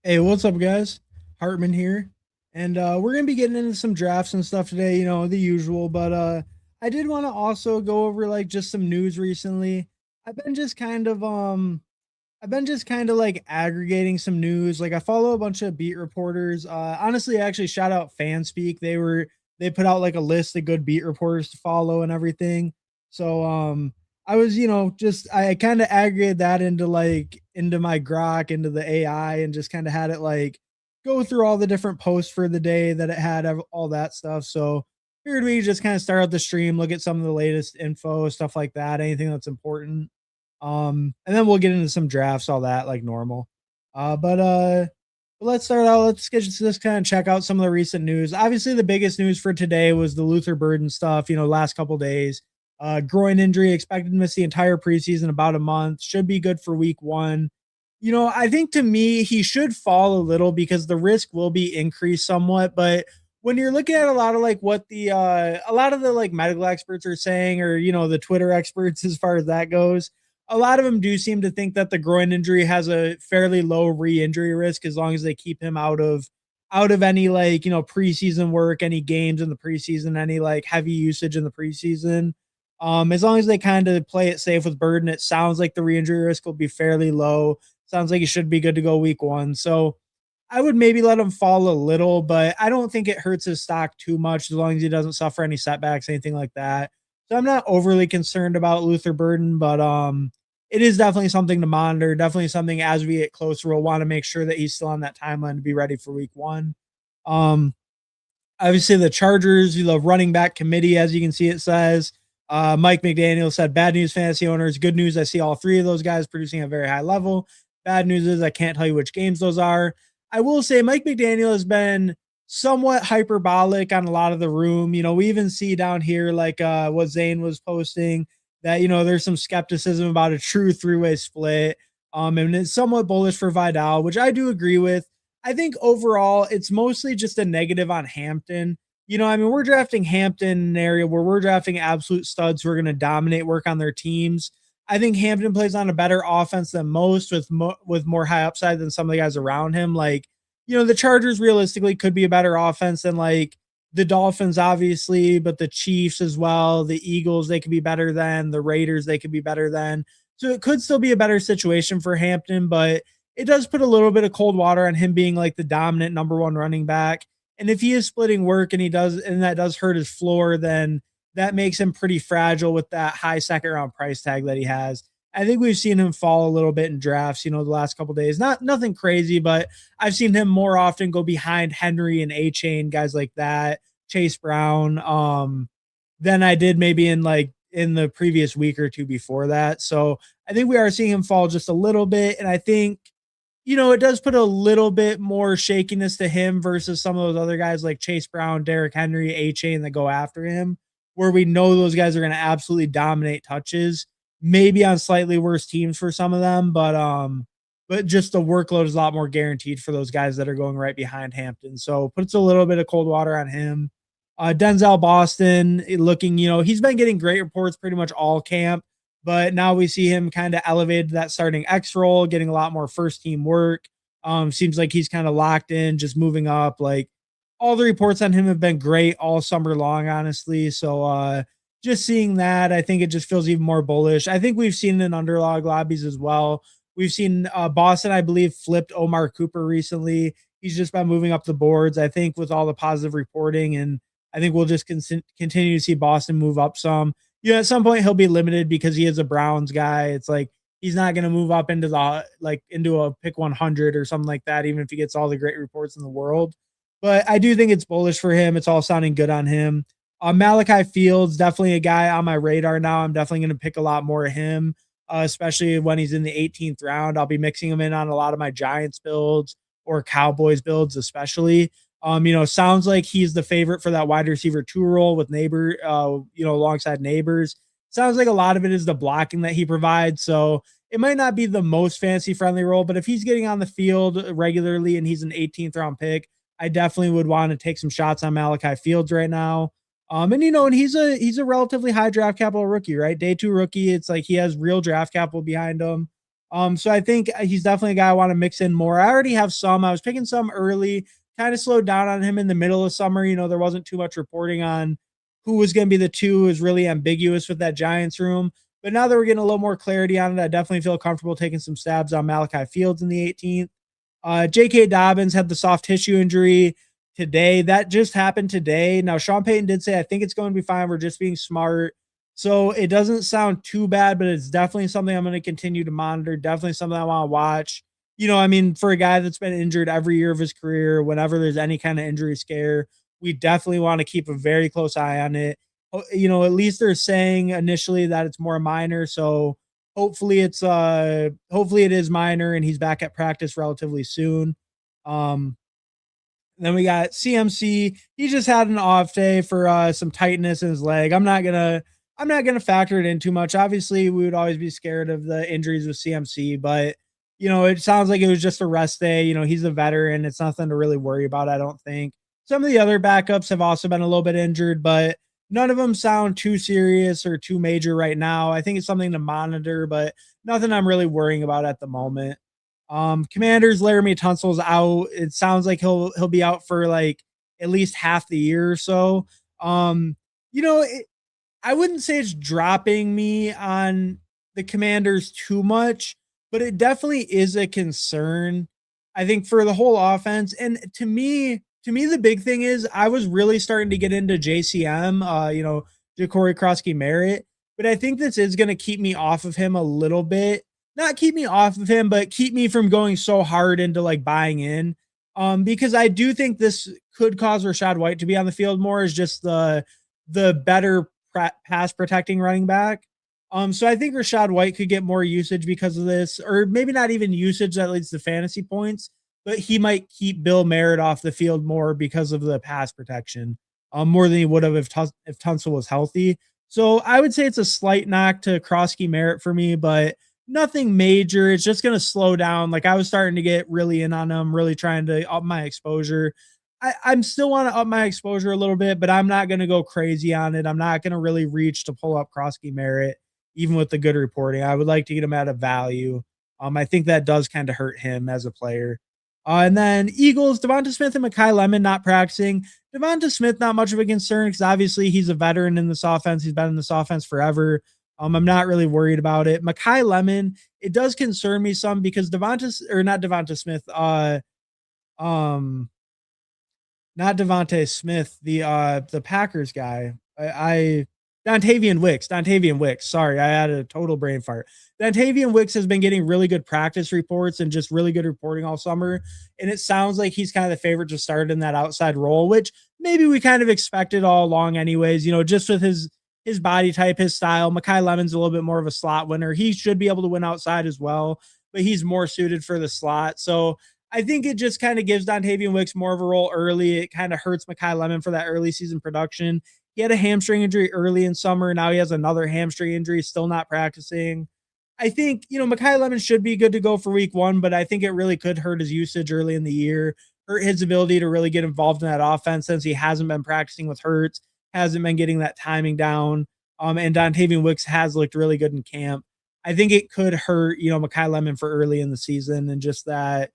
Hey, what's up, guys? Hartman here, and we're gonna be getting into some drafts and stuff today. You know, the usual. But I did want to also go over like just some news recently. I've been just kind of I've been just kind of like aggregating some news. Like I follow a bunch of beat reporters. Honestly, actually, shout out Fanspeak. They put out like a list of good beat reporters to follow and everything. So I was, just I kind of aggregated that into into my Grok, into the AI, and just kind of had it like go through all the different posts for the day that it had all that stuff. So figured we just kind of start out the stream, look at some of the latest info, stuff like that, anything that's important. And then we'll get into some drafts, all that like normal. But let's start out. Let's get just kind of check out some of the recent news. Obviously, the biggest news for today was the Luther Burden stuff. Last couple days. Groin injury, expected to miss the entire preseason, about a month. Should be good for week one. I think to me he should fall a little because the risk will be increased somewhat. But when you're looking at a lot of like what the a lot of the like medical experts are saying, or the Twitter experts as far as that goes, a lot of them do seem to think that the groin injury has a fairly low re-injury risk as long as they keep him out of any like preseason work, any games in the preseason, any like heavy usage in the preseason. As long as they kind of play it safe with Burden, it sounds like the re-injury risk will be fairly low. Sounds like he should be good to go week one. So I would maybe let him fall a little, but I don't think it hurts his stock too much as long as he doesn't suffer any setbacks, anything like that. So I'm not overly concerned about Luther Burden, but it is definitely something to monitor. Definitely something as we get closer, we'll want to make sure that he's still on that timeline to be ready for week one. Um, Obviously, the Chargers, the running back committee, as you can see, it says Mike McDaniel said, "Bad news, fantasy owners. Good news, I see all three of those guys producing at a very high level. Bad news is I can't tell you which games those are." I will say Mike McDaniel has been somewhat hyperbolic on a lot of the room. We even see down here, like what Zane was posting, that, there's some skepticism about a true three-way split. And it's somewhat bullish for Vidal, which I do agree with. I think overall it's mostly just a negative on Hampton. I mean, we're drafting Hampton in an area where we're drafting absolute studs who are going to dominate work on their teams. I think Hampton plays on a better offense than most, with more high upside than some of the guys around him. Like, the Chargers realistically could be a better offense than like the Dolphins, obviously, but the Chiefs as well. The Eagles, they could be better than the Raiders. They could be better than. So it could still be a better situation for Hampton, but it does put a little bit of cold water on him being like the dominant number one running back. And if he is splitting work and that does hurt his floor, then that makes him pretty fragile with that high second round price tag that he has. I think we've seen him fall a little bit in drafts, the last couple days. Not nothing crazy, but I've seen him more often go behind Henry and A Chain, guys like that, Chase Brown, than I did maybe in the previous week or two before that. So I think we are seeing him fall just a little bit. And I think it does put a little bit more shakiness to him versus some of those other guys like Chase Brown, Derrick Henry, A Chain that go after him, where we know those guys are going to absolutely dominate touches, maybe on slightly worse teams for some of them, but just the workload is a lot more guaranteed for those guys that are going right behind Hampton. So puts a little bit of cold water on him. Denzel Boston looking, he's been getting great reports pretty much all camp, but now we see him kind of elevated to that starting X role, getting a lot more first team work. Seems like he's kind of locked in, just moving up. Like all the reports on him have been great all summer long, honestly. So just seeing that, I think it just feels even more bullish. I think we've seen it in underdog lobbies as well. We've seen Boston, I believe, flipped Omar Cooper recently. He's just been moving up the boards, I think, with all the positive reporting. And I think we'll just continue to see Boston move up some. At some point he'll be limited because he is a Browns guy. It's like he's not going to move up into a pick 100 or something like that, even if he gets all the great reports in the world. But I do think it's bullish for him. It's all sounding good on him. Malachi Fields, definitely a guy on my radar now. I'm definitely going to pick a lot more of him, especially when he's in the 18th round. I'll be mixing him in on a lot of my Giants builds or Cowboys builds, especially. Sounds like he's the favorite for that wide receiver two role with alongside Neighbors. Sounds like a lot of it is the blocking that he provides. So it might not be the most fantasy friendly role, but if he's getting on the field regularly and he's an 18th round pick, I definitely would want to take some shots on Malachi Fields right now. And he's a relatively high draft capital rookie, right? Day two rookie. It's like he has real draft capital behind him. So I think he's definitely a guy I want to mix in more. I already have some. I was picking some early, kind of slowed down on him in the middle of summer. There wasn't too much reporting on who was going to be the two. It was really ambiguous with that Giants room. But now that we're getting a little more clarity on it, I definitely feel comfortable taking some stabs on Malachi Fields in the 18th. J.K. Dobbins had the soft tissue injury today. That just happened today. Now, Sean Payton did say, I think it's going to be fine. We're just being smart. So it doesn't sound too bad, but it's definitely something I'm going to continue to monitor. Definitely something I want to watch. I mean, for a guy that's been injured every year of his career, whenever there's any kind of injury scare, we definitely want to keep a very close eye on it. At least they're saying initially that it's more minor. So hopefully it is minor and he's back at practice relatively soon. Um, then we got CMC. He just had an off day for some tightness in his leg. I'm not gonna factor it in too much. Obviously, we would always be scared of the injuries with CMC, but it sounds like it was just a rest day. He's a veteran. It's nothing to really worry about, I don't think. Some of the other backups have also been a little bit injured, but none of them sound too serious or too major right now. I think it's something to monitor, but nothing I'm really worrying about at the moment. Commanders, Laramie Tunsil's out. It sounds like he'll be out for like at least half the year or so. Um, you know, it, I wouldn't say it's dropping me on the Commanders too much, but it definitely is a concern. I think for the whole offense, and to me, the big thing is I was really starting to get into JCM. Ja'Cory Krosky Merritt, but I think this is going to keep me off of him a little bit. Not keep me off of him, but keep me from going so hard into like buying in. Because I do think this could cause Rachaad White to be on the field more as just the better pass protecting running back. So I think Rachaad White could get more usage because of this, or maybe not even usage that leads to fantasy points, but he might keep Bill Merritt off the field more because of the pass protection, more than he would have if Tunsil was healthy. So I would say it's a slight knock to Krosky Merritt for me, but nothing major. It's just going to slow down. Like I was starting to get really in on him, really trying to up my exposure. I'm still want to up my exposure a little bit, but I'm not going to go crazy on it. I'm not going to really reach to pull up Krosky Merritt, even with the good reporting. I would like to get him at a value. I think that does kind of hurt him as a player. And then Eagles, Devonta Smith and Mekhi Lemon not practicing. Devonta Smith, not much of a concern because obviously he's a veteran in this offense. He's been in this offense forever. I'm not really worried about it. Mekhi Lemon, it does concern me some because not Devonta Smith, um, not Devontae Smith, the Packers guy. I Dontavian Wicks. Sorry, I had a total brain fart. Dontavian Wicks has been getting really good practice reports and just really good reporting all summer. And it sounds like he's kind of the favorite to start in that outside role, which maybe we kind of expected all along, anyways. Just with his body type, his style. Mekhi Lemon's a little bit more of a slot winner. He should be able to win outside as well, but he's more suited for the slot. So I think it just kind of gives Dontavian Wicks more of a role early. It kind of hurts Mekhi Lemon for that early season production. He had a hamstring injury early in summer. Now he has another hamstring injury, still not practicing. I think, Mekhi Lemon should be good to go for week one, but I think it really could hurt his usage early in the year, hurt his ability to really get involved in that offense since he hasn't been practicing with Hurts, hasn't been getting that timing down. And Dontavian Wicks has looked really good in camp. I think it could hurt, Mekhi Lemon for early in the season and just that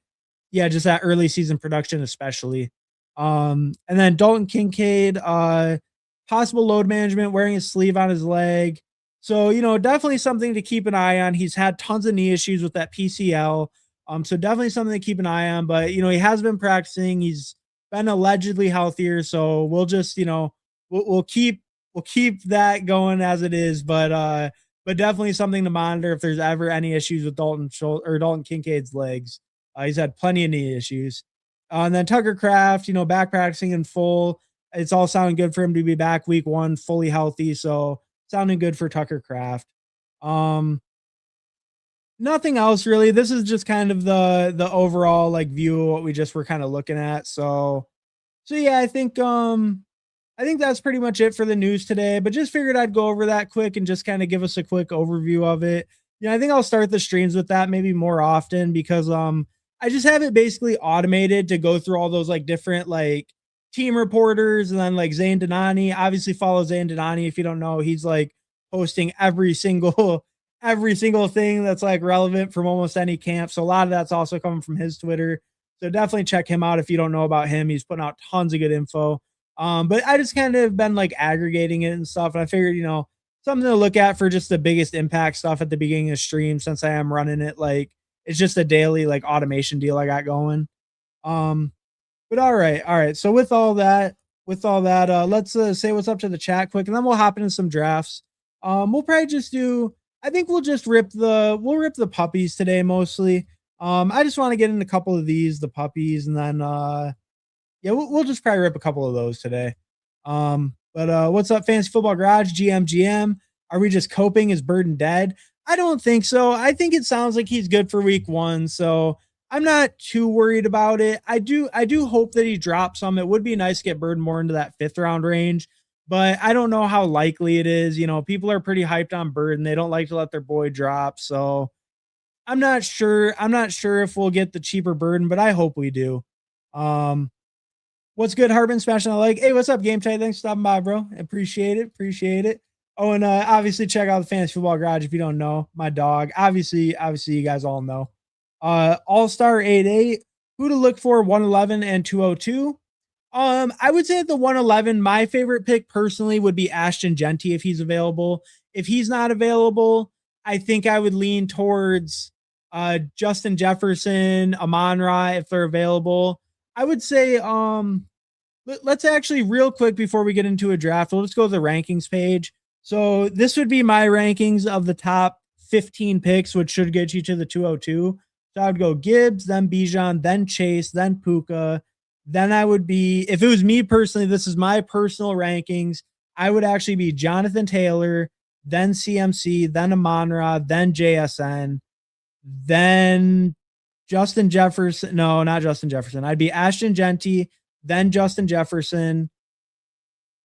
early season production, especially. And then Dalton Kincaid, possible load management, wearing his sleeve on his leg. So, definitely something to keep an eye on. He's had tons of knee issues with that PCL. So definitely something to keep an eye on. But, he has been practicing. He's been allegedly healthier. So we'll just, we'll keep that going as it is. But definitely something to monitor if there's ever any issues with Dalton Kincaid's legs. He's had plenty of knee issues. And then Tucker Kraft, back practicing in full. It's all sounding good for him to be back week one, fully healthy. So sounding good for Tucker Kraft. Nothing else really. This is just kind of the overall like view of what we just were kind of looking at. So yeah, I think that's pretty much it for the news today, but just figured I'd go over that quick and just kind of give us a quick overview of it. I think I'll start the streams with that maybe more often because I just have it basically automated to go through all those like different like team reporters and then like Zane Donani. Obviously follow Zane Donani if you don't know. He's like posting every single every single thing that's like relevant from almost any camp. So a lot of that's also coming from his Twitter. So definitely check him out if you don't know about him. He's putting out tons of good info. But I just kind of been like aggregating it and stuff. And I figured, something to look at for just the biggest impact stuff at the beginning of stream, since I am running it like it's just a daily like automation deal I got going. Um, but all right, all right. So with all that, let's say what's up to the chat quick, and then we'll hop into some drafts. We'll probably just do. I think we'll rip the puppies today mostly. I just want to get in a couple of the puppies, and then yeah, we'll just probably rip a couple of those today. But what's up, Fantasy Football Garage? GM. Are we just coping? Is Burden dead? I don't think so. I think it sounds like he's good for week 1. So I'm not too worried about it. I do hope that he drops some. It would be nice to get Burden more into that 5th round range, but I don't know how likely it is. People are pretty hyped on Burden. They don't like to let their boy drop. So I'm not sure. I'm not sure if we'll get the cheaper Burden, but I hope we do. What's good, Harbin? Smashing I like. Hey, what's up, Game Tight? Thanks for stopping by, bro. Appreciate it. Appreciate it. Oh, and obviously check out the Fantasy Football Garage if you don't know. My dog. Obviously, you guys all know. All-Star 8-8. Who to look for? 111 and 202. I would say at the 111, my favorite pick personally would be Ashton Genty if he's available. If he's not available, I think I would lean towards Justin Jefferson, Amon-Ra if they're available. I would say let's actually real quick before we get into a draft, we'll just go to the rankings page. So this would be my rankings of the top 15 picks, which should get you to the 202. So I would go Gibbs, then Bijan, then Chase, then Puka. Then I would be, if it was me personally, this is my personal rankings, I would actually be Jonathan Taylor, then CMC, then Amon-Ra, then JSN, then Justin Jefferson. No, not Justin Jefferson. I'd be Ashton Genty, then Justin Jefferson,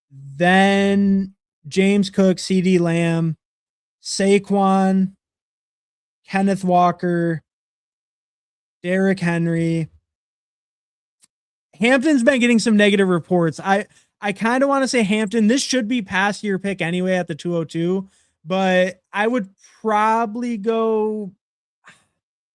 then James Cook, CeeDee Lamb, Saquon, Kenneth Walker, Derrick Henry. Hampton's been getting some negative reports. I kind of want to say Hampton. This should be past your pick anyway at the 202, but I would probably go.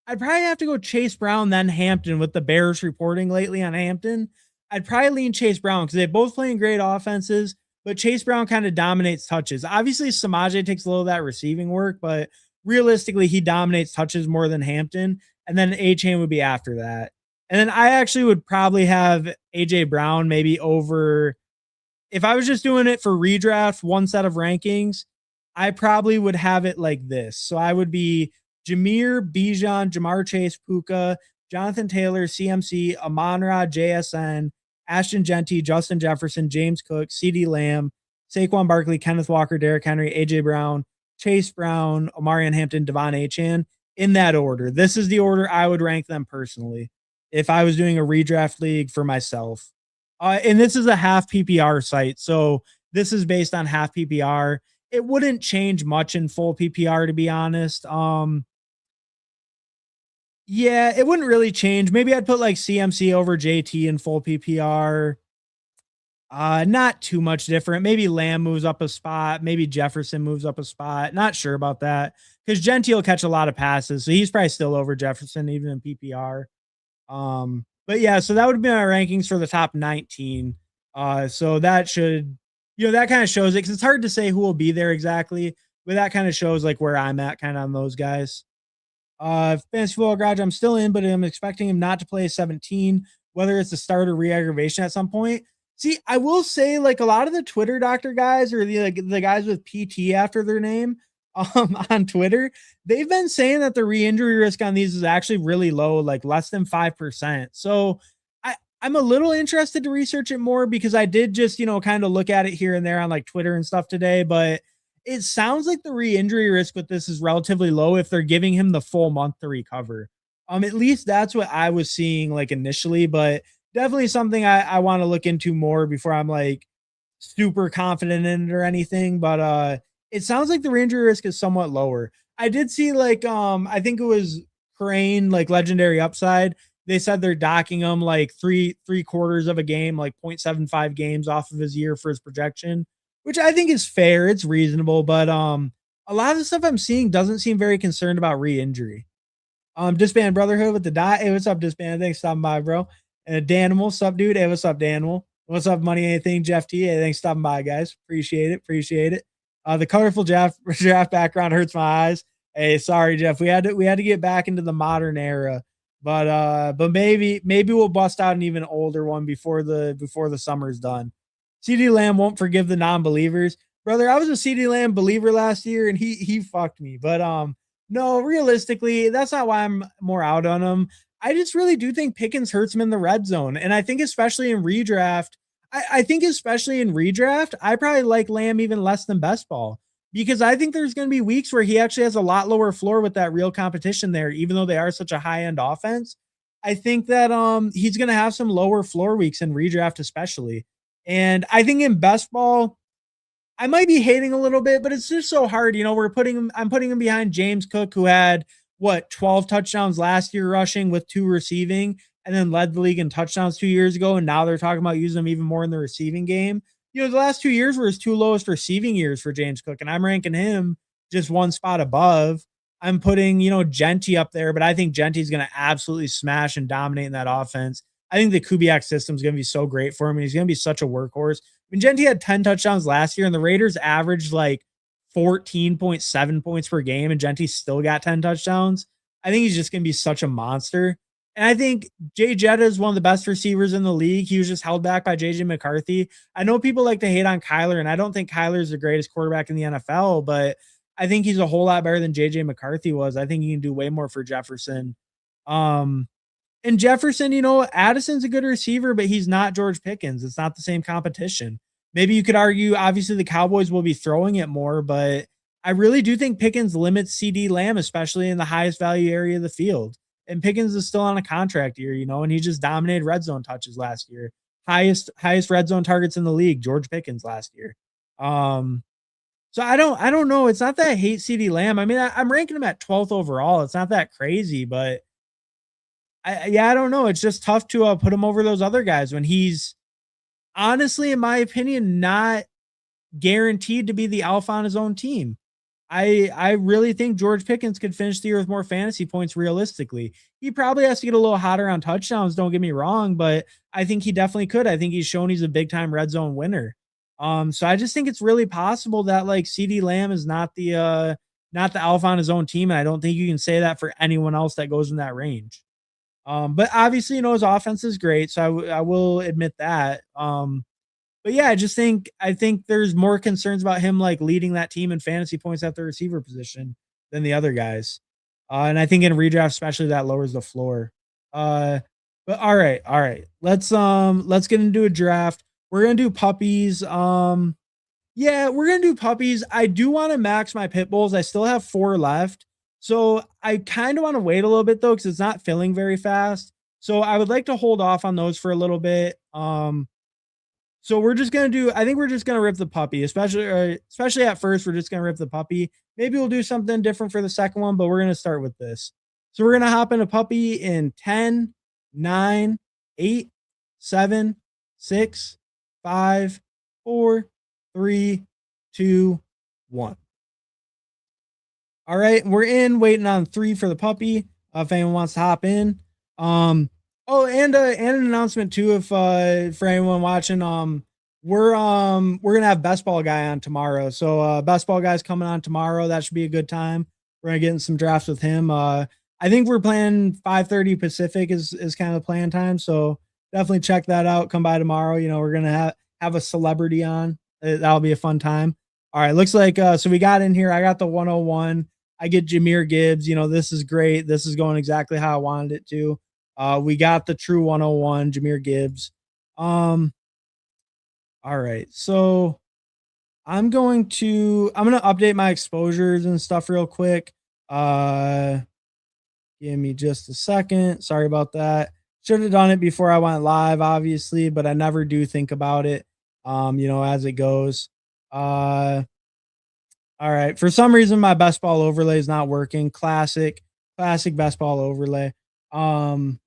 I'd probably have to go Chase Brown, then Hampton with the Bears reporting lately on Hampton. I'd probably lean Chase Brown because they both playing great offenses, but Chase Brown kind of dominates touches. Obviously, Samaje takes a little of that receiving work, but realistically, he dominates touches more than Hampton. And then A-Chain would be after that. And then I actually would probably have A.J. Brown maybe over. If I was just doing it for redraft, one set of rankings, I probably would have it like this. So I would be Jameer, Bijan, Jamar Chase, Puka, Jonathan Taylor, CMC, Amon-Ra, JSN, Ashton Genty, Justin Jefferson, James Cook, CeeDee Lamb, Saquon Barkley, Kenneth Walker, Derrick Henry, A.J. Brown, Chase Brown, Omarion Hampton, Devon Achane, in that order. This is the order I would rank them personally if I was doing a redraft league for myself. And this is a half PPR site, so this is based on half PPR. It wouldn't change much in full PPR, to be honest. Yeah, it wouldn't really change. Maybe I'd put like CMC over JT in full PPR. Not too much different. Maybe Lamb moves up a spot. Maybe Jefferson moves up a spot. Not sure about that because Genty will catch a lot of passes, so he's probably still over Jefferson even in PPR. But yeah, so that would be my rankings for the top 19. So that should, that kind of shows it because it's hard to say who will be there exactly, but that kind of shows like where I'm at kind of on those guys. Fantasy Football Garage, I'm still in, but I'm expecting him not to play 17, whether it's a start or re-aggravation at some point. See, I will say like a lot of the Twitter doctor guys or the guys with PT after their name on Twitter, they've been saying that the re-injury risk on these is actually really low, like less than 5%. So I'm a little interested to research it more because I did just, kind of look at it here and there on like Twitter and stuff today, but it sounds like the re-injury risk with this is relatively low if they're giving him the full month to recover. At least that's what I was seeing like initially, but definitely something I want to look into more before I'm like super confident in it or anything. But it sounds like the re-injury risk is somewhat lower. I did see like I think it was Crane, like Legendary Upside. They said they're docking him like three quarters of a game, like 0.75 games off of his year for his projection, which I think is fair. It's reasonable, but a lot of the stuff I'm seeing doesn't seem very concerned about re-injury. Disband Brotherhood with the dot. Hey, what's up, Disband? Thanks for stopping by, bro. And Danimal, sup, dude? Hey, what's up, Danimal? What's up, Money Anything, Jeff T? Hey, thanks for stopping by, guys. Appreciate it. Appreciate it. The colorful draft background hurts my eyes. Hey, sorry, Jeff. We had to get back into the modern era. But maybe we'll bust out an even older one before the summer's done. CD Lamb won't forgive the non-believers. Brother, I was a CD Lamb believer last year and he fucked me. But no, realistically, that's not why I'm more out on him. I just really do think Pickens hurts him in the red zone. And I think especially in redraft, I probably like Lamb even less than best ball because I think there's going to be weeks where he actually has a lot lower floor with that real competition there, even though they are such a high end offense. I think that he's going to have some lower floor weeks in redraft, especially. And I think in best ball, I might be hating a little bit, but it's just so hard. I'm putting him behind James Cook, who had 12 touchdowns last year rushing with 2 receiving, and then led the league in touchdowns 2 years ago. And now they're talking about using him even more in the receiving game. The last 2 years were his 2 lowest receiving years for James Cook, and I'm ranking him just one spot above. I'm putting, Genty up there, but I think Genty's going to absolutely smash and dominate in that offense. I think the Kubiak system is going to be so great for him, and he's going to be such a workhorse. I mean, Genty had 10 touchdowns last year, and the Raiders averaged like 14.7 points per game, and Genty still got 10 touchdowns. I think he's just going to be such a monster. And I think Jay Jetta is one of the best receivers in the league. He was just held back by JJ McCarthy. I know people like to hate on Kyler, and I don't think Kyler is the greatest quarterback in the NFL, but I think he's a whole lot better than JJ McCarthy was. I think he can do way more for Jefferson. And Jefferson, Addison's a good receiver, but he's not George Pickens. It's not the same competition. Maybe you could argue, obviously, the Cowboys will be throwing it more, but I really do think Pickens limits CD Lamb, especially in the highest value area of the field. And Pickens is still on a contract year, and he just dominated red zone touches last year. Highest red zone targets in the league, George Pickens last year. So I don't know. It's not that I hate CD Lamb. I mean, I'm ranking him at 12th overall. It's not that crazy, but I don't know. It's just tough to put him over those other guys when he's honestly, in my opinion, not guaranteed to be the alpha on his own team. I really think George Pickens could finish the year with more fantasy points realistically. He probably has to get a little hotter on touchdowns, don't get me wrong, but I think he definitely could. I think he's shown he's a big time red zone winner. So I just think it's really possible that like CD Lamb is not the alpha on his own team, and I don't think you can say that for anyone else that goes in that range. But obviously, his offense is great, so I will admit that. But yeah, I think there's more concerns about him like leading that team in fantasy points at the receiver position than the other guys. And I think in redraft, especially, that lowers the floor. But all right. Let's get into a draft. We're gonna do puppies. Yeah, we're gonna do puppies. I do want to max my pit bulls. I still have 4 left. So I kind of want to wait a little bit though, because it's not filling very fast. So I would like to hold off on those for a little bit. So we're just gonna do. I think we're just gonna rip the puppy, especially at first. We're just gonna rip the puppy. Maybe we'll do something different for the second one, but we're gonna start with this. So we're gonna hop into puppy in 10, 9, 8, 7, 6, 5, 4, 3, 2, 1. All right, we're in, waiting on 3 for the puppy. If anyone wants to hop in. Oh, and an announcement too, if for anyone watching, we're gonna have best ball guy on tomorrow. So best ball guy's coming on tomorrow. That should be a good time. We're gonna get in some drafts with him. I think we're playing 5:30 Pacific is kind of the plan time. So definitely check that out. Come by tomorrow. We're gonna have a celebrity on. That'll be a fun time. All right, looks like so we got in here. I got the 101. I get Jahmyr Gibbs. This is great. This is going exactly how I wanted it to. We got the true 101, Jahmyr Gibbs. All right. So I'm going to update my exposures and stuff real quick. Give me just a second. Sorry about that. Should have done it before I went live, obviously, but I never do think about it, as it goes. All right. For some reason, my best ball overlay is not working. Classic best ball overlay. But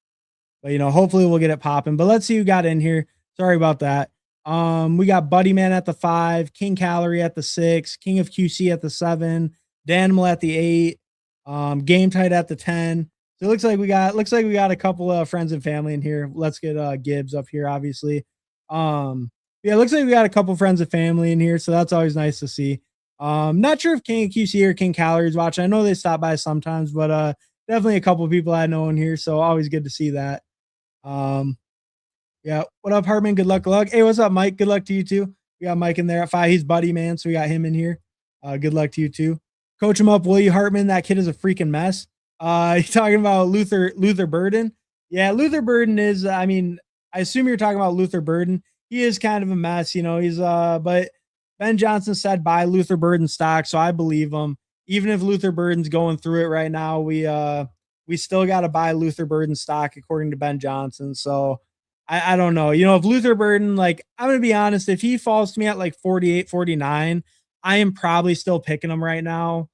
hopefully we'll get it popping. But let's see who got in here. Sorry about that. We got Buddy Man at the 5, King Calorie at the 6, King of QC at the 7, Danimal at the 8, Game Tight at the 10. So it looks like we got a couple of friends and family in here. Let's get Gibbs up here, obviously. Yeah, it looks like we got a couple friends and family in here, so that's always nice to see. Not sure if King QC or King Calories watching. I know they stop by sometimes, but definitely a couple of people I know in here, so always good to see that. Um, yeah, what up, Hartman? Good luck, good luck. Hey, what's up, Mike? Good luck to you too. We got Mike in there at 5. He's buddy man, so we got him in here. Good luck to you too. Coach him up, Willie Hartman. That kid is a freaking mess. You talking about Luther Burden? Yeah, Luther Burden is. I mean, I assume you're talking about Luther Burden. He is kind of a mess, you know. But Ben Johnson said buy Luther Burden stock, so I believe him. Even if Luther Burden's going through it right now, we still got to buy Luther Burden stock according to Ben Johnson. So I don't know. You know, if Luther Burden, like, I'm going to be honest, if he falls to me at like 48, 49, I am probably still picking him right now,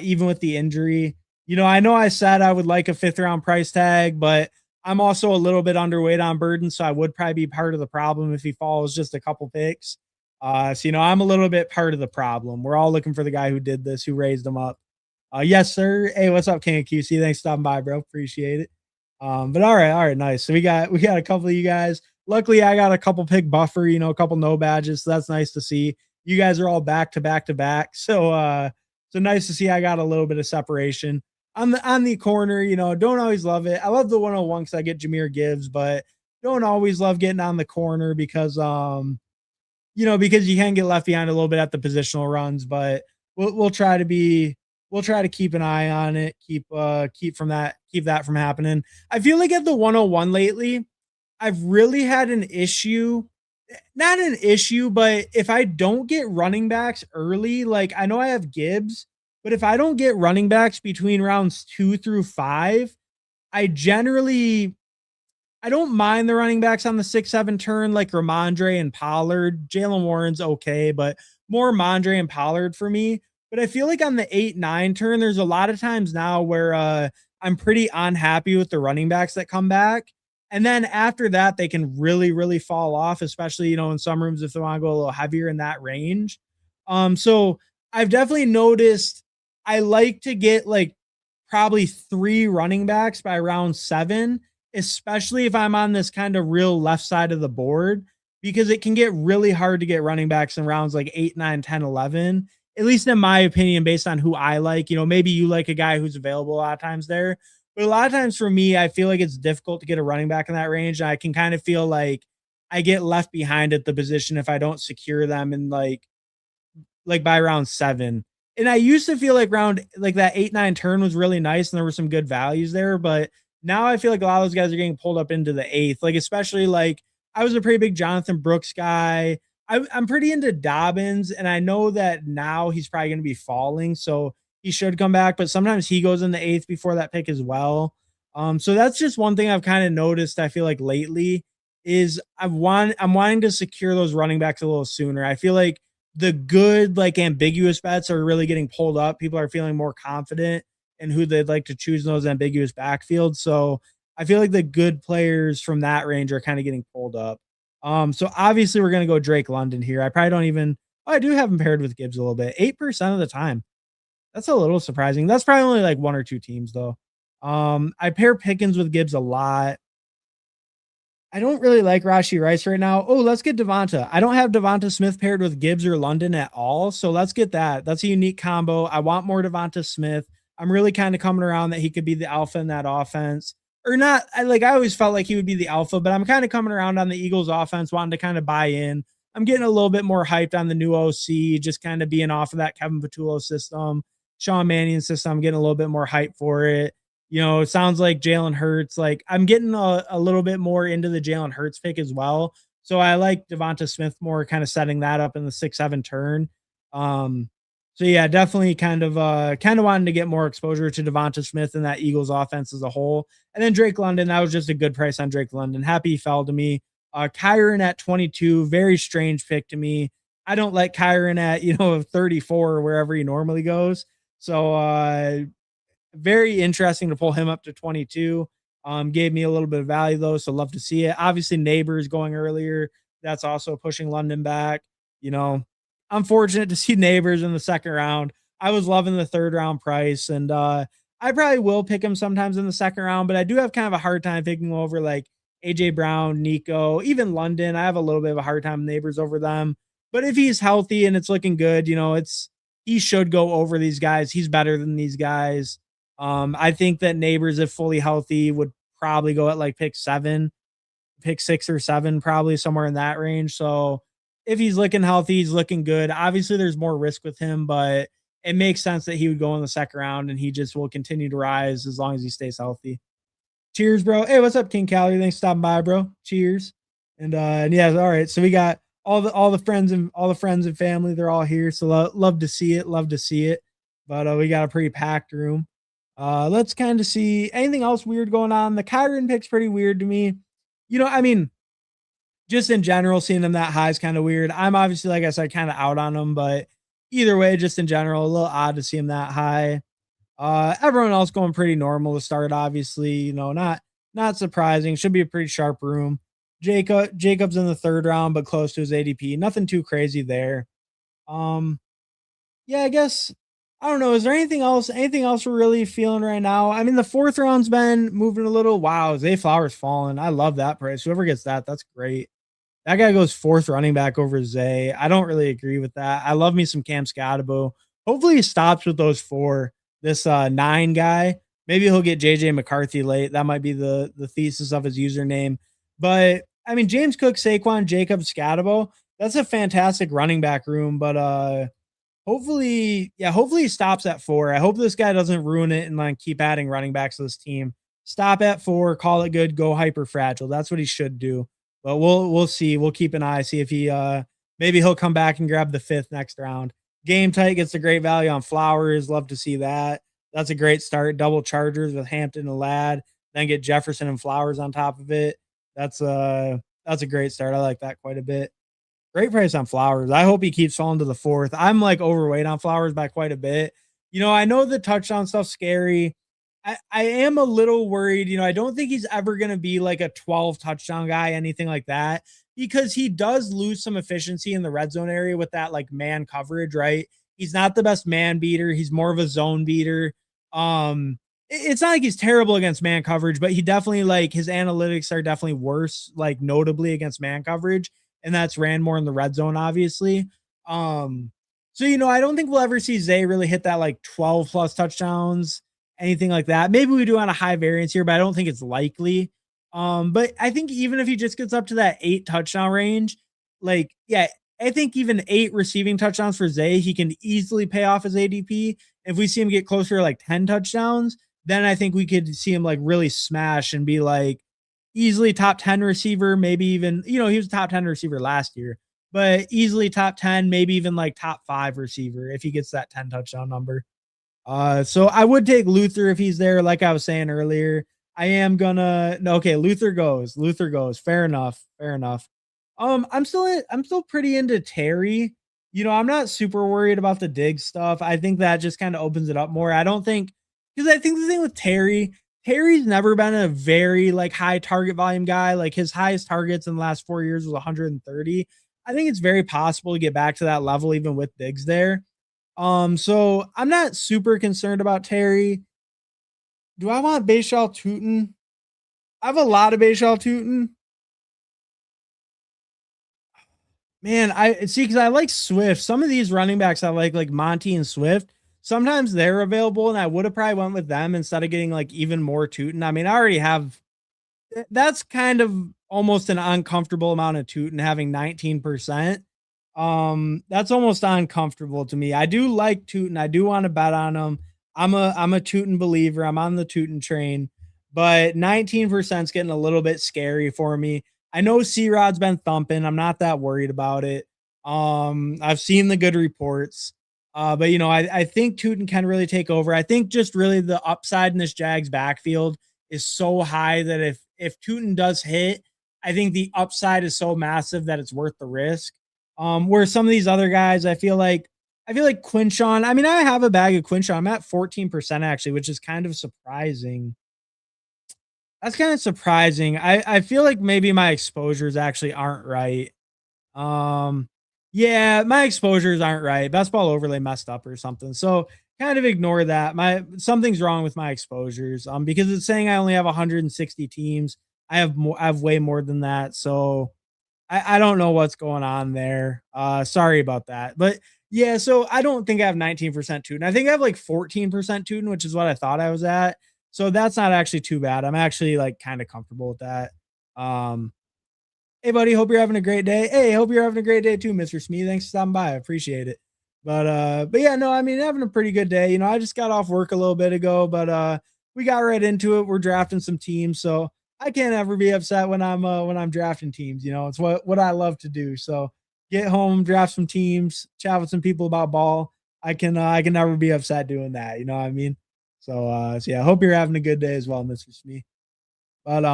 even with the injury. You know I said I would like a 5th round price tag, but I'm also a little bit underweight on Burden, so I would probably be part of the problem if he falls just a couple picks. So, I'm a little bit part of the problem. We're all looking for the guy who did this, who raised him up. Yes, sir. Hey, what's up, King of QC? Thanks for stopping by, bro. Appreciate it. But all right, nice. So we got a couple of you guys. Luckily, I got a couple pick buffer, a couple no badges. So that's nice to see. You guys are all back to back to back. So nice to see I got a little bit of separation. On the corner, don't always love it. I love the 101 because I get Jahmyr Gibbs, but don't always love getting on the corner because you can get left behind a little bit at the positional runs, but we'll try to keep an eye on it, keep that from happening. I feel like at the 101 lately, I've really had an issue. Not an issue, but if I don't get running backs early, like I know I have Gibbs, but if I don't get running backs between rounds 2 through 5, I generally I don't mind the running backs on the 6-7 turn like Ramondre and Pollard. Jalen Warren's okay, but more Ramondre and Pollard for me. But I feel like on the 8-9 turn, there's a lot of times now where I'm pretty unhappy with the running backs that come back. And then after that, they can really, really fall off, especially, in some rooms if they want to go a little heavier in that range. So I've definitely noticed I like to get like probably 3 running backs by round 7, especially if I'm on this kind of real left side of the board, because it can get really hard to get running backs in rounds like 8, 9, 10, 11, at least in my opinion, based on who I like. Maybe you like a guy who's available a lot of times there. But a lot of times for me, I feel like it's difficult to get a running back in that range. I can kind of feel like I get left behind at the position if I don't secure them in like by round 7. And I used to feel like round like that 8-9 turn was really nice and there were some good values there, but now I feel like a lot of those guys are getting pulled up into the 8th. Like especially like I was a pretty big Jonathan Brooks guy. I'm pretty into Dobbins, and I know that now he's probably going to be falling, so he should come back. But sometimes he goes in the 8th before that pick as well. So that's just one thing I've kind of noticed. I feel like lately is I'm wanting to secure those running backs a little sooner. I feel like the good, like ambiguous bets are really getting pulled up. People are feeling more confident in who they'd like to choose in those ambiguous backfields. So I feel like the good players from that range are kind of getting pulled up. So obviously we're gonna go Drake London here. I probably don't even I do have him paired with Gibbs a little bit. 8% of the time. That's a little surprising. That's probably only like 1 or 2 teams though. I pair Pickens with Gibbs a lot. I don't really like Rashee Rice right now. Oh, let's get Devonta. I don't have Devonta Smith paired with Gibbs or London at all. So let's get that. That's a unique combo. I want more Devonta Smith. I'm really kind of coming around that he could be the alpha in that offense. Or not. I always felt like he would be the alpha, but I'm kind of coming around on the Eagles offense, wanting to kind of buy in. I'm getting a little bit more hyped on the new OC, just kind of being off of that Kevin Patullo system, Sean Mannion system. I'm getting a little bit more hype for it. It sounds like Jalen Hurts. Like I'm getting a little bit more into the Jalen Hurts pick as well. So I like Devonta Smith more, kind of setting that up in the 6-7 turn. So yeah, definitely kind of wanting to get more exposure to Devonta Smith and that Eagles offense as a whole. And then Drake London, that was just a good price on Drake London. Happy he fell to me. Kyron at 22, very strange pick to me. I don't like Kyron at 34 or wherever he normally goes. So very interesting to pull him up to 22. Gave me a little bit of value though, so love to see it. Obviously, Neighbors going earlier. That's also pushing London back. I'm fortunate to see Neighbors in the 2nd round. I was loving the third round price, and I probably will pick him sometimes in the second round, but I do have kind of a hard time picking over like AJ Brown, Nico, even London. I have a little bit of a hard time neighbors over them. But if he's healthy and it's looking good, he should go over these guys. He's better than these guys. I think that neighbors, if fully healthy, would probably go at like pick 6 or 7, probably somewhere in that range. So if he's looking healthy, he's looking good. Obviously, there's more risk with him, but it makes sense that he would go in the second round and he just will continue to rise as long as he stays healthy. Cheers, bro. Hey, what's up, King Calorie? Thanks for stopping by, bro. Cheers. And yeah, all right. So we got all the friends and family. They're all here. So love to see it. Love to see it. But we got a pretty packed room. Let's kind of see anything else weird going on. The Kyron pick's pretty weird to me. I mean, just in general, seeing them that high is kind of weird. I'm obviously, like I said, kind of out on them, but either way, just in general, a little odd to see him that high. Everyone else going pretty normal to start, obviously, not surprising. Should be a pretty sharp room. Jacob's in the third round, but close to his ADP. Nothing too crazy there. Um, yeah, I guess I don't know. Is there anything else we're really feeling right now? I mean, the fourth round's been moving a little. Wow, Zay Flowers falling. I love that price. Whoever gets that's great. That guy goes fourth running back over Zay. I don't really agree with that. I love me some Cam Scotabo. Hopefully he stops with those four. This 9 guy. Maybe he'll get JJ McCarthy late. That might be the thesis of his username. But I mean, James Cook, Saquon, Jacobs, Scotabo. That's a fantastic running back room. But hopefully he stops at 4. I hope this guy doesn't ruin it and like keep adding running backs to this team. Stop at 4, call it good, go hyper fragile. That's what he should do. But we'll see. We'll keep an eye, see if he maybe he'll come back and grab the 5th next round. Game tight gets a great value on Flowers. Love to see that. That's a great start. Double Chargers with Hampton and Ladd, then get Jefferson and Flowers on top of it. That's a great start. I like that quite a bit. Great price on Flowers. I hope he keeps falling to the 4th. I'm like overweight on Flowers by quite a bit. I know the touchdown stuff's scary. I am a little worried. I don't think he's ever going to be like a 12 touchdown guy, anything like that, because he does lose some efficiency in the red zone area with that like man coverage, right? He's not the best man beater. He's more of a zone beater. It's not like he's terrible against man coverage, but he definitely like his analytics are definitely worse, like notably against man coverage. And that's ran more in the red zone, obviously. So I don't think we'll ever see Zay really hit that like 12 plus touchdowns, anything like that. Maybe we do on a high variance here, but I don't think it's likely. But I think even if he just gets up to that 8 touchdown range, like, yeah, I think even 8 receiving touchdowns for Zay, he can easily pay off his ADP. If we see him get closer to like 10 touchdowns, then I think we could see him like really smash and be like easily top 10 receiver, maybe even, he was a top 10 receiver last year, but easily top 10, maybe even like top 5 receiver if he gets that 10 touchdown number. So I would take Luther if he's there, like I was saying earlier. I am gonna no, okay, Luther goes. Luther goes. Fair enough. Fair enough. I'm still pretty into Terry. I'm not super worried about the dig stuff. I think that just kind of opens it up more. I don't think because I think the thing with Terry's never been a very like high target volume guy. Like his highest targets in the last 4 years was 130. I think it's very possible to get back to that level even with Diggs there. So I'm not super concerned about Terry. Do I want Bashal Tootin? I have a lot of Bashal Tootin. Man, I see because I like Swift. Some of these running backs I like Monty and Swift. Sometimes they're available, and I would have probably went with them instead of getting like even more Tootin. I mean, I already have. That's kind of almost an uncomfortable amount of Tootin having 19%. That's almost uncomfortable to me. I do like Tootin. I do want to bet on him. I'm a Tootin believer. I'm on the Tootin train, but 19% is getting a little bit scary for me. I know C-Rod's been thumping. I'm not that worried about it. I've seen the good reports. But I think Tootin can really take over. I think just really the upside in this Jags backfield is so high that if Tootin does hit, I think the upside is so massive that it's worth the risk. Where some of these other guys, I feel like Quinshawn. I mean, I have a bag of Quinshawn. I'm at 14% actually, which is kind of surprising. That's kind of surprising. I feel like maybe my exposures actually aren't right. Yeah, my exposures aren't right. Best ball overlay messed up or something. So kind of ignore that. My something's wrong with my exposures. Because it's saying I only have 160 teams. I have way more than that. So I don't know what's going on there. Sorry about that. But yeah, so I don't think I have 19% Tootin. I think I have like 14% Tootin, which is what I thought I was at. So that's not actually too bad. I'm actually like kind of comfortable with that. Um, Hey, buddy, hope you're having a great day. Hey, hope you're having a great day too, Mr. Smee. Thanks for stopping by. I appreciate it. But yeah, no, I mean, having a pretty good day. You know, I just got off work a little bit ago, but we got right into it. We're drafting some teams, so I can't ever be upset when I'm drafting teams. You know, it's what I love to do. So get home, draft some teams, chat with some people about ball. I can never be upset doing that. You know what I mean? So yeah, I hope you're having a good day as well, Mr. Smee. But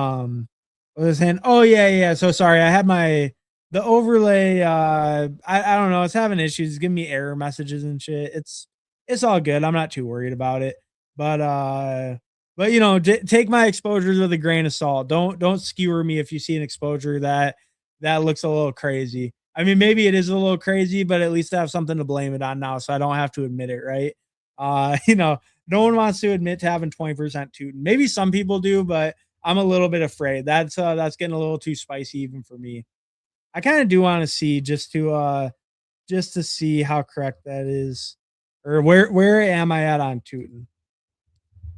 what was saying? Oh yeah, yeah. So sorry, I had the overlay. I don't know. It's having issues. It's giving me error messages and shit. It's all good. I'm not too worried about it. But but you know, take my exposures with a grain of salt. Don't skewer me if you see an exposure that looks a little crazy. I mean, maybe it is a little crazy, but at least I have something to blame it on now, so I don't have to admit it, right? You know, no one wants to admit to having 20% tootin'. Maybe some people do, but I'm a little bit afraid. That's getting a little too spicy even for me. I kind of do want to see just to see how correct that is. Or where am I at on Tootin?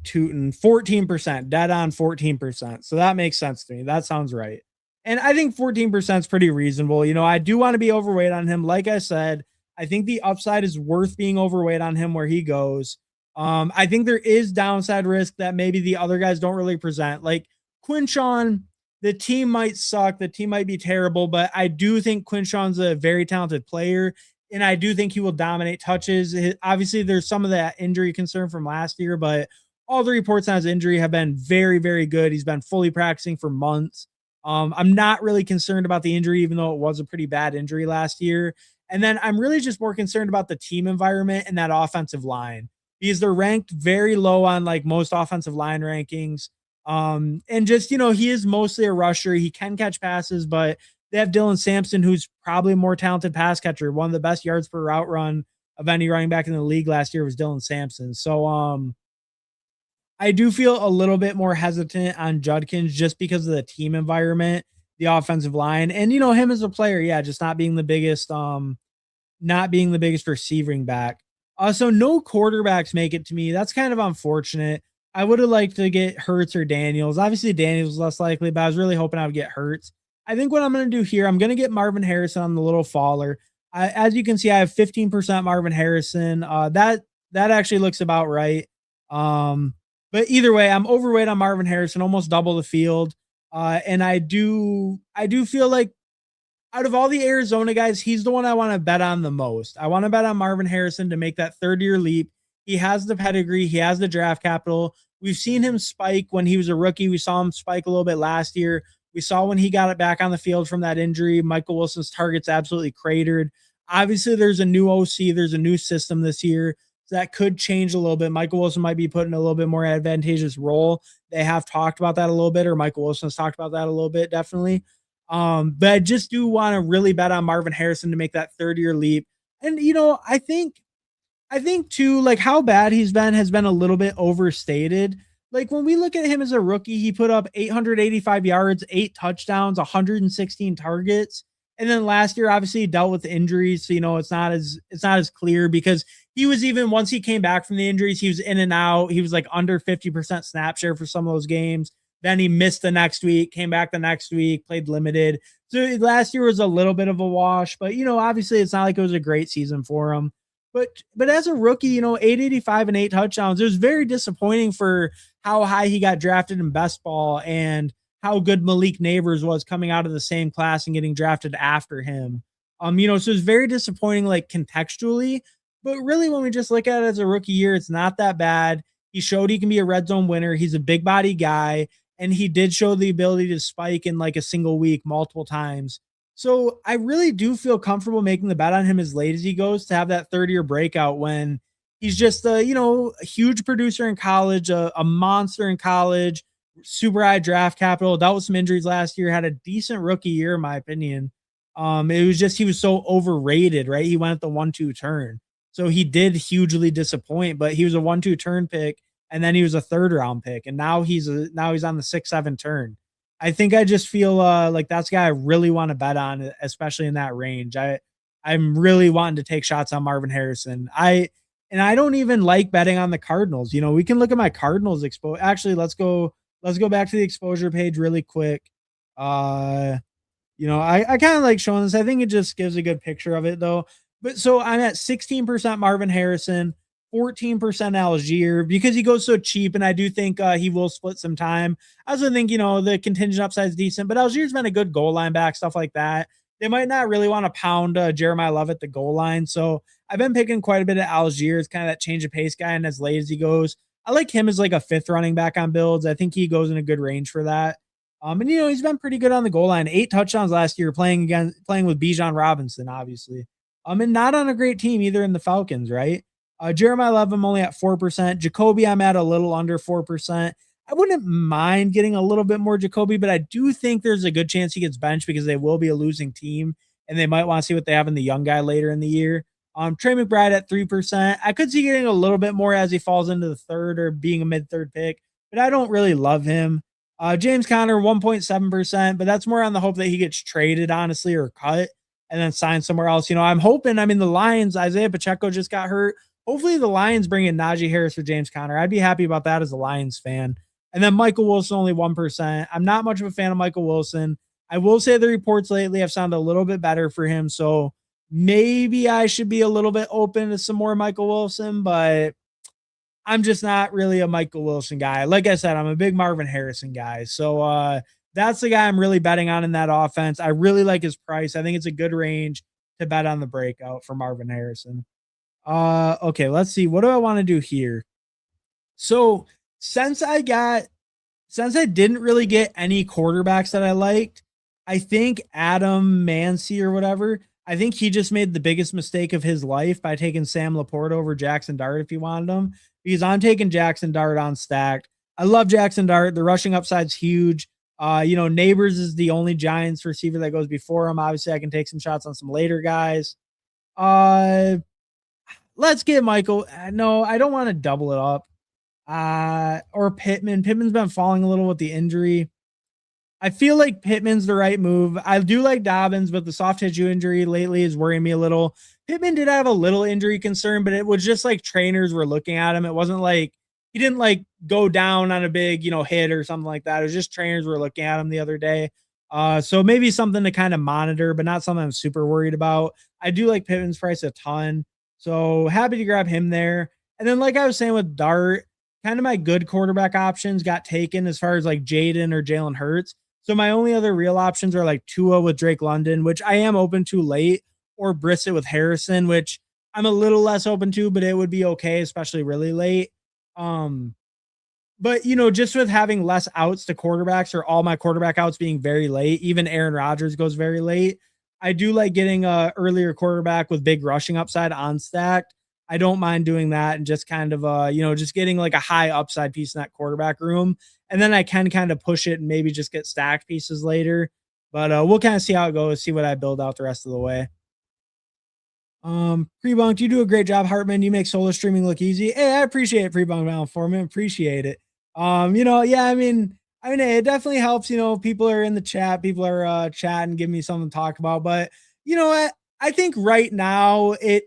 14%, dead on 14%. So that makes sense to me. That sounds right. And I think 14% is pretty reasonable. You know, I do want to be overweight on him. Like I said, I think the upside is worth being overweight on him where he goes. I think there is downside risk that maybe the other guys don't really present. Like Quinshawn, the team might suck, the team might be terrible, but I do think Quinshawn's a very talented player, and I do think he will dominate touches. Obviously, there's some of that injury concern from last year, but all the reports on his injury have been very, very good. He's been fully practicing for months. I'm not really concerned about the injury, even though it was a pretty bad injury last year. And then I'm really just more concerned about the team environment and that offensive line because they're ranked very low on like most offensive line rankings. And just, you know, he is mostly a rusher. He can catch passes, but they have Dylan Sampson, who's probably a more talented pass catcher. One of the best yards per route run of any running back in the league last year was Dylan Sampson. So I do feel a little bit more hesitant on Judkins just because of the team environment, the offensive line, and you know him as a player. Yeah, just not being the biggest receiving back. So no quarterbacks make it to me. That's kind of unfortunate. I would have liked to get Hurts or Daniels. Obviously, Daniels is less likely, but I was really hoping I would get Hurts. I think what I'm going to do here, I'm going to get Marvin Harrison on the little faller. As you can see, I have 15% Marvin Harrison. That actually looks about right. But either way, I'm overweight on Marvin Harrison, almost double the field. And I do feel like out of all the Arizona guys, he's the one I want to bet on the most. I want to bet on Marvin Harrison to make that third year leap. He has the pedigree, he has the draft capital. We've seen him spike when he was a rookie. We saw him spike a little bit last year. We saw when he got it back on the field from that injury, Michael Wilson's targets absolutely cratered. Obviously, there's a new OC, there's a new system this year. So that could change a little bit. Michael Wilson might be put in a little bit more advantageous role. They have talked about that a little bit, or Michael Wilson's talked about that a little bit, definitely. But I just do want to really bet on Marvin Harrison to make that third year leap. And you know, I think too, like how bad he's been has been a little bit overstated. Like when we look at him as a rookie, he put up 885 yards, 8 touchdowns, 116 targets. And then last year, obviously, he dealt with injuries. So, you know, it's not as clear because he was even once he came back from the injuries, he was in and out. He was like under 50% snap share for some of those games. Then he missed the next week, came back the next week, played limited. So last year was a little bit of a wash, but you know, obviously it's not like it was a great season for him. But as a rookie, you know, 885 and 8 touchdowns, it was very disappointing for how high he got drafted in best ball and how good Malik Neighbors was coming out of the same class and getting drafted after him. You know, so it's very disappointing, like contextually. But really, when we just look at it as a rookie year, it's not that bad. He showed he can be a red zone winner. He's a big body guy, and he did show the ability to spike in like a single week multiple times. So I really do feel comfortable making the bet on him as late as he goes to have that third year breakout when he's just a, you know, a huge producer in college, a monster in college, super high draft capital, dealt with some injuries last year, had a decent rookie year, in my opinion. It was just he was so overrated, right? He went at the 1-2 turn. So he did hugely disappoint, but he was a 1-2 turn pick and then he was a third round pick and now he's on the 6-7 turn. I think I just feel like that's a guy I really want to bet on, especially in that range. I'm really wanting to take shots on Marvin Harrison. I don't even like betting on the Cardinals. You know, we can look at my Cardinals expo. Actually, let's go back to the exposure page really quick. Uh I kind of like showing this. I think it just gives a good picture of it though. But so I'm at 16% Marvin Harrison, 14% Algier because he goes so cheap. And I do think he will split some time. I also think, the contingent upside is decent, but Algier's been a good goal line back, stuff like that. They might not really want to pound Jeremiah Love at the goal line. So I've been picking quite a bit of Algier. It's kind of that change of pace guy. And as late as he goes, I like him as like a fifth running back on builds. I think he goes in a good range for that. And he's been pretty good on the goal line. 8 touchdowns last year, playing with Bijan Robinson, obviously. And not on a great team either in the Falcons, right? Jeremiah Love, I'm only at 4%. Jacoby, I'm at a little under 4%. I wouldn't mind getting a little bit more Jacoby, but I do think there's a good chance he gets benched because they will be a losing team, and they might want to see what they have in the young guy later in the year. Trey McBride at 3%. I could see getting a little bit more as he falls into the third or being a mid-third pick, but I don't really love him. James Conner, 1.7%, but that's more on the hope that he gets traded, honestly, or cut and then signed somewhere else. I'm hoping, the Lions, Isaiah Pacheco just got hurt. Hopefully the Lions bring in Najee Harris for James Conner. I'd be happy about that as a Lions fan. And then Michael Wilson, only 1%. I'm not much of a fan of Michael Wilson. I will say the reports lately have sounded a little bit better for him. So maybe I should be a little bit open to some more Michael Wilson, but I'm just not really a Michael Wilson guy. Like I said, I'm a big Marvin Harrison guy. So that's the guy I'm really betting on in that offense. I really like his price. I think it's a good range to bet on the breakout for Marvin Harrison. Okay, let's see. What do I want to do here? So since I didn't really get any quarterbacks that I liked, I think Adam Mancy or whatever, I think he just made the biggest mistake of his life by taking Sam Laporta over Jackson Dart if he wanted him, because I'm taking Jackson Dart on stacked. I love Jackson Dart. The rushing upside's huge. Neighbors is the only Giants receiver that goes before him. Obviously, I can take some shots on some later guys. Let's get Michael. No, I don't want to double it up. Or Pittman. Pittman's been falling a little with the injury. I feel like Pittman's the right move. I do like Dobbins, but the soft tissue injury lately is worrying me a little. Pittman did have a little injury concern, but it was just like trainers were looking at him. It wasn't like he didn't like go down on a big, hit or something like that. It was just trainers were looking at him the other day. So maybe something to kind of monitor, but not something I'm super worried about. I do like Pittman's price a ton. So happy to grab him there. And then, like I was saying with Dart, kind of my good quarterback options got taken as far as like Jaden or Jalen Hurts. So my only other real options are like Tua with Drake London, which I am open to late, or Brissett with Harrison, which I'm a little less open to, but it would be okay, especially really late. But just with having less outs to quarterbacks or all my quarterback outs being very late, even Aaron Rodgers goes very late. I do like getting a earlier quarterback with big rushing upside on stacked. I don't mind doing that and just kind of just getting like a high upside piece in that quarterback room. And then I can kind of push it and maybe just get stacked pieces later. But we'll kind of see how it goes, see what I build out the rest of the way. Pre-Bunk, you do a great job, Hartman. You make solo streaming look easy. Hey, I appreciate it, Pre-Bunk Malformant. Appreciate it. Yeah, it definitely helps. People are in the chat, people are chatting, giving me something to talk about. But you know what? I think right now it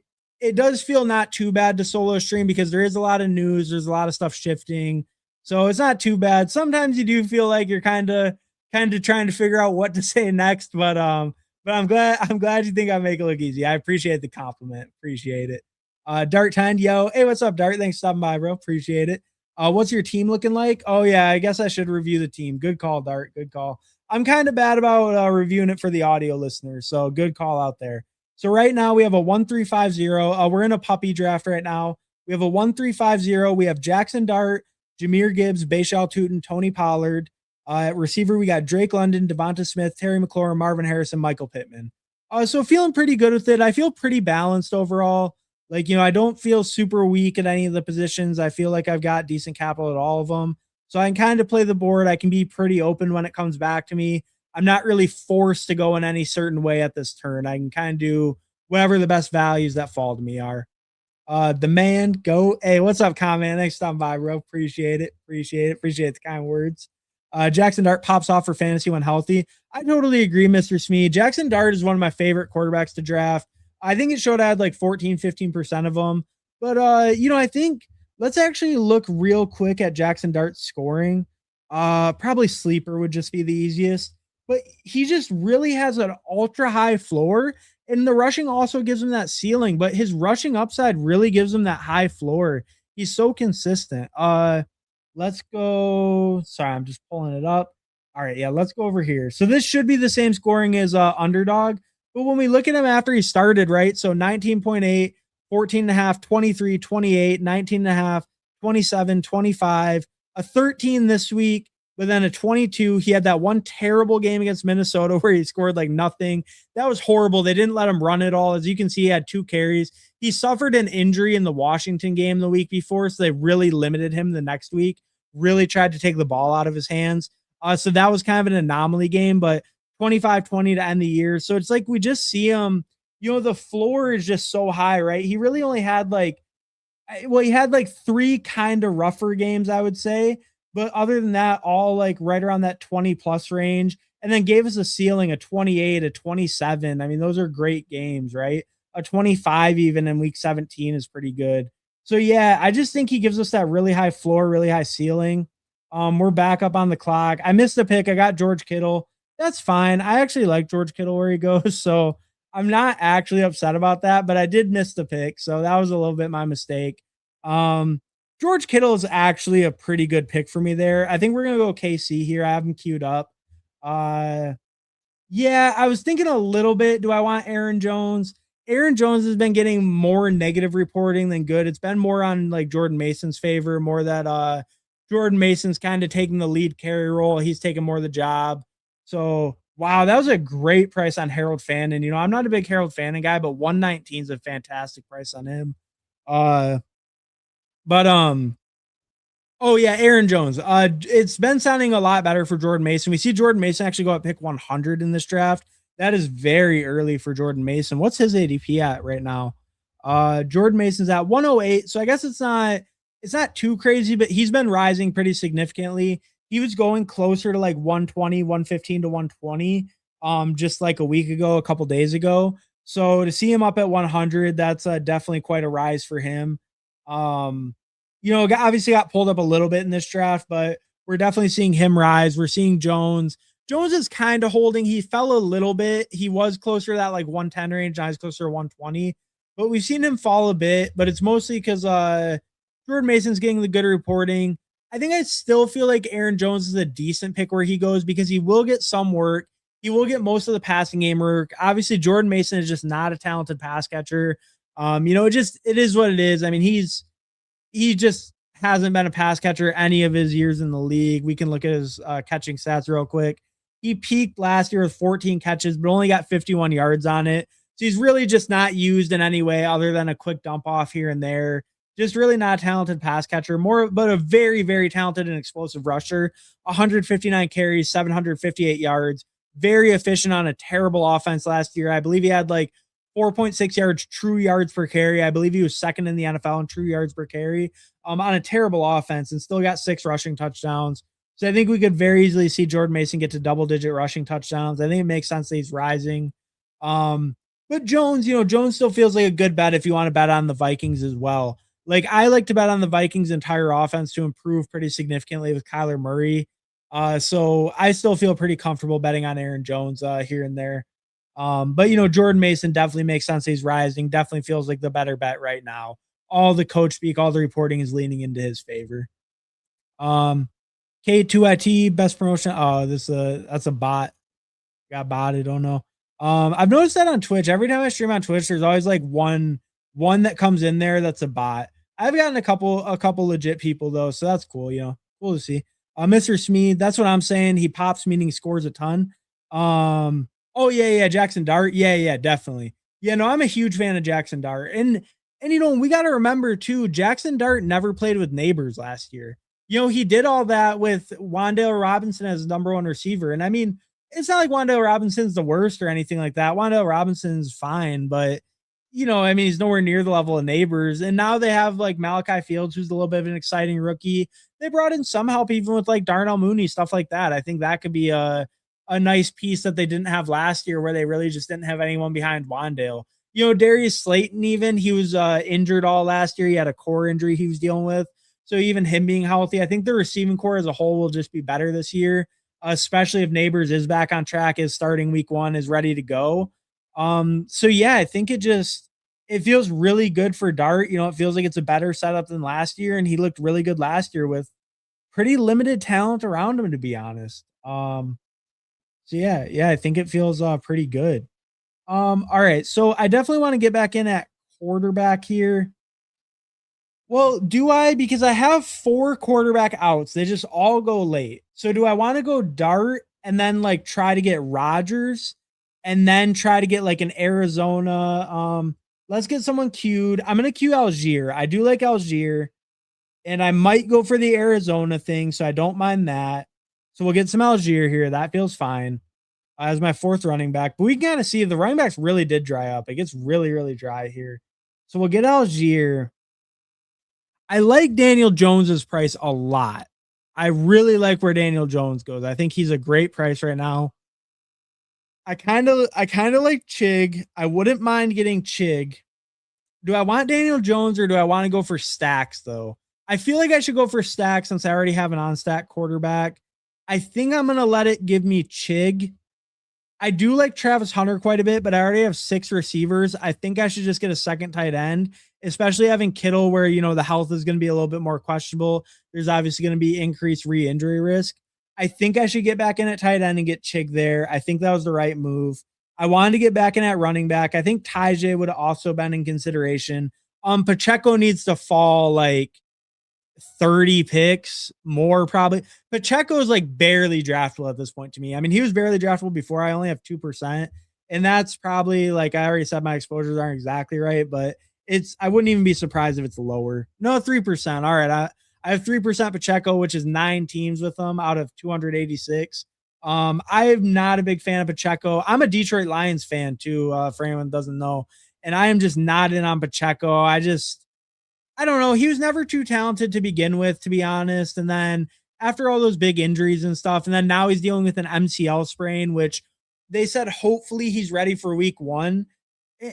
does feel not too bad to solo stream because there is a lot of news, there's a lot of stuff shifting. So it's not too bad. Sometimes you do feel like you're kind of trying to figure out what to say next, but I'm glad you think I make it look easy. I appreciate the compliment. Appreciate it. Dart 10, yo. Hey, what's up, Dart? Thanks for stopping by, bro. Appreciate it. What's your team looking like? Oh, yeah, I guess I should review the team. Good call, Dart. Good call. I'm kind of bad about reviewing it for the audio listeners, so good call out there. So right now we have a 1-3-5-0. We're in a puppy draft right now. We have a 1-3-5-0. We have Jackson Dart, Jahmyr Gibbs, Bayshal Tootin, Tony Pollard. At receiver, we got Drake London, Devonta Smith, Terry McLaurin, Marvin Harrison, Michael Pittman. So feeling pretty good with it. I feel pretty balanced overall. I don't feel super weak at any of the positions. I feel like I've got decent capital at all of them. So I can kind of play the board. I can be pretty open when it comes back to me. I'm not really forced to go in any certain way at this turn. I can kind of do whatever the best values that fall to me are. The man go. Hey, what's up, comment? Thanks for stopping by, bro. Appreciate it. Appreciate the kind words. Jackson Dart pops off for fantasy when healthy. I totally agree, Mr. Smee. Jackson Dart is one of my favorite quarterbacks to draft. I think it showed I had like 14, 15% of them. But I think let's actually look real quick at Jackson Dart's scoring. Probably sleeper would just be the easiest. But he just really has an ultra high floor, and the rushing also gives him that ceiling, but his rushing upside really gives him that high floor. He's so consistent. Let's go. Sorry, I'm just pulling it up. All right, yeah, let's go over here. So this should be the same scoring as Underdog, but when we look at him after he started, right? So 19.8, 14 and a half, 23, 28, 19 and a half, 27, 25, a 13 this week, but then a 22. He had that one terrible game against Minnesota where he scored like nothing. That was horrible. They didn't let him run at all. As you can see, he had 2 carries. He suffered an injury in the Washington game the week before, so they really limited him the next week, really tried to take the ball out of his hands. So that was kind of an anomaly game, but 25-20 to end the year. So it's like we just see him, the floor is just so high, right? He really only had he had like 3 kind of rougher games, I would say. But other than that, all like right around that 20 plus range, and then gave us a ceiling of 28, a 27. I mean, those are great games, right? A 25 even in week 17 is pretty good. So yeah, I just think he gives us that really high floor, really high ceiling. We're back up on the clock. I missed the pick. I got George Kittle. That's fine. I actually like George Kittle where he goes, so I'm not actually upset about that, but I did miss the pick, so that was a little bit my mistake. George Kittle is actually a pretty good pick for me there. I think we're gonna go KC here. I have him queued up. Yeah, I was thinking a little bit. Do I want Aaron Jones? Aaron Jones has been getting more negative reporting than good. It's been more on like Jordan Mason's favor, more that Jordan Mason's kind of taking the lead carry role. He's taking more of the job. So wow, that was a great price on Harold Fannin. I'm not a big Harold Fannin guy, but 119 is a fantastic price on him. But oh yeah, Aaron Jones. It's been sounding a lot better for Jordan Mason. We see Jordan Mason actually go at pick 100 in this draft. That is very early for Jordan Mason. What's his ADP at right now? Jordan Mason's at 108. So I guess it's not too crazy, but he's been rising pretty significantly. He was going closer to like 120, 115 to 120 just like a week ago, a couple days ago. So to see him up at 100, that's definitely quite a rise for him. Obviously got pulled up a little bit in this draft, but we're definitely seeing him rise. We're seeing Jones. Jones is kind of holding. He fell a little bit. He was closer to that like 110 range. Now he's closer to 120, but we've seen him fall a bit, but it's mostly because Jordan Mason's getting the good reporting. I think I still feel like Aaron Jones is a decent pick where he goes because he will get some work. He will get most of the passing game work. Obviously, Jordan Mason is just not a talented pass catcher. It is what it is. I mean, he just hasn't been a pass catcher any of his years in the league. We can look at his catching stats real quick. He peaked last year with 14 catches, but only got 51 yards on it. So he's really just not used in any way other than a quick dump off here and there. Just really not a talented pass catcher, but a very, very talented and explosive rusher. 159 carries, 758 yards. Very efficient on a terrible offense last year. I believe he had like 4.6 yards, true yards per carry. I believe he was second in the NFL in true yards per carry on a terrible offense and still got 6 rushing touchdowns. So I think we could very easily see Jordan Mason get to double-digit rushing touchdowns. I think it makes sense that he's rising. But Jones, Jones still feels like a good bet if you want to bet on the Vikings as well. Like I like to bet on the Vikings' entire offense to improve pretty significantly with Kyler Murray. So I still feel pretty comfortable betting on Aaron Jones here and there. But Jordan Mason definitely makes sense. He's rising. Definitely feels like the better bet right now. All the coach speak, all the reporting is leaning into his favor. K2IT best promotion. Oh, that's a bot. Got botted. Don't know. I've noticed that on Twitch. Every time I stream on Twitch, there's always like one that comes in there that's a bot. I've gotten a couple legit people though, so that's cool. Cool to see. Mr. Smee, that's what I'm saying. He pops, meaning he scores a ton. Oh yeah, Jackson Dart. Yeah, definitely. Yeah, no, I'm a huge fan of Jackson Dart. And we got to remember too, Jackson Dart never played with Neighbors last year. He did all that with Wan'Dale Robinson as number 1 receiver. And I mean, it's not like Wan'Dale Robinson's the worst or anything like that. Wan'Dale Robinson's fine, but I mean, he's nowhere near the level of Neighbors. And now they have like Malachi Fields, who's a little bit of an exciting rookie. They brought in some help even with like Darnell Mooney, stuff like that. I think that could be a nice piece that they didn't have last year, where they really just didn't have anyone behind Wan'Dale. Darius Slayton, even he was injured all last year. He had a core injury he was dealing with. So even him being healthy, I think the receiving core as a whole will just be better this year, especially if Neighbors is back on track, is starting week 1, is ready to go. So yeah, I think it feels really good for Dart. It feels like it's a better setup than last year, and he looked really good last year with pretty limited talent around him, to be honest. So yeah, I think it feels pretty good. All right, so I definitely want to get back in at quarterback here. Well, do I? Because I have 4 quarterback outs. They just all go late. So do I want to go Dart and then like try to get Rodgers and then try to get like an Arizona? Let's get someone queued. I'm gonna queue Algier. I do like Algier, and I might go for the Arizona thing, so I don't mind that. So we'll get some Algier here. That feels fine as my 4th running back. But we can kind of see the running backs really did dry up. It gets really, really dry here. So we'll get Algier. I like Daniel Jones's price a lot. I really like where Daniel Jones goes. I think he's a great price right now. I kind of like Chig. I wouldn't mind getting Chig. Do I want Daniel Jones or do I want to go for Stacks though? I feel like I should go for Stacks since I already have an on-stack quarterback. I think I'm going to let it give me Chig. I do like Travis Hunter quite a bit, but I already have 6 receivers. I think I should just get a second tight end, especially having Kittle where, the health is going to be a little bit more questionable. There's obviously going to be increased re-injury risk. I think I should get back in at tight end and get Chig there. I think that was the right move. I wanted to get back in at running back. I think Tajay would have also been in consideration. Pacheco needs to fall like 30 picks more probably. Pacheco is like barely draftable at this point to me. I mean, he was barely draftable before. I only have 2%. And that's probably like, I already said my exposures aren't exactly right, but I wouldn't even be surprised if it's lower. No, 3%. All right. I have 3% Pacheco, which is 9 teams with them out of 286. I'm not a big fan of Pacheco. I'm a Detroit Lions fan too, for anyone who doesn't know. And I am just not in on Pacheco. I don't know. He was never too talented to begin with, to be honest. And then after all those big injuries and stuff, and then now he's dealing with an MCL sprain, which they said hopefully he's ready for week 1.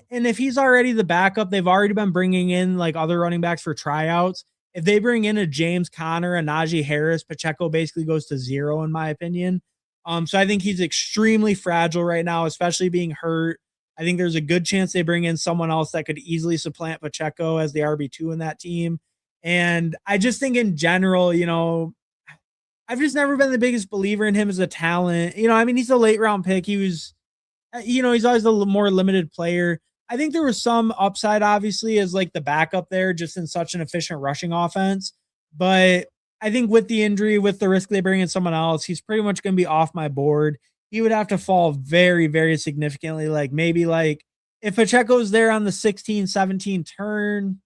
And if he's already the backup, they've already been bringing in like other running backs for tryouts. If they bring in a James Conner, a Najee Harris, Pacheco basically goes to 0 in my opinion. So I think he's extremely fragile right now, especially being hurt. I think there's a good chance they bring in someone else that could easily supplant Pacheco as the RB2 in that team. And I just think in general, I've just never been the biggest believer in him as a talent. I mean, he's a late round pick. He was, he's always a more limited player. I think there was some upside, obviously, as like the backup there, just in such an efficient rushing offense. But I think with the injury, with the risk they bring in someone else, he's pretty much going to be off my board. He would have to fall very, very significantly. Like maybe like if Pacheco's there on the 16-17 turn,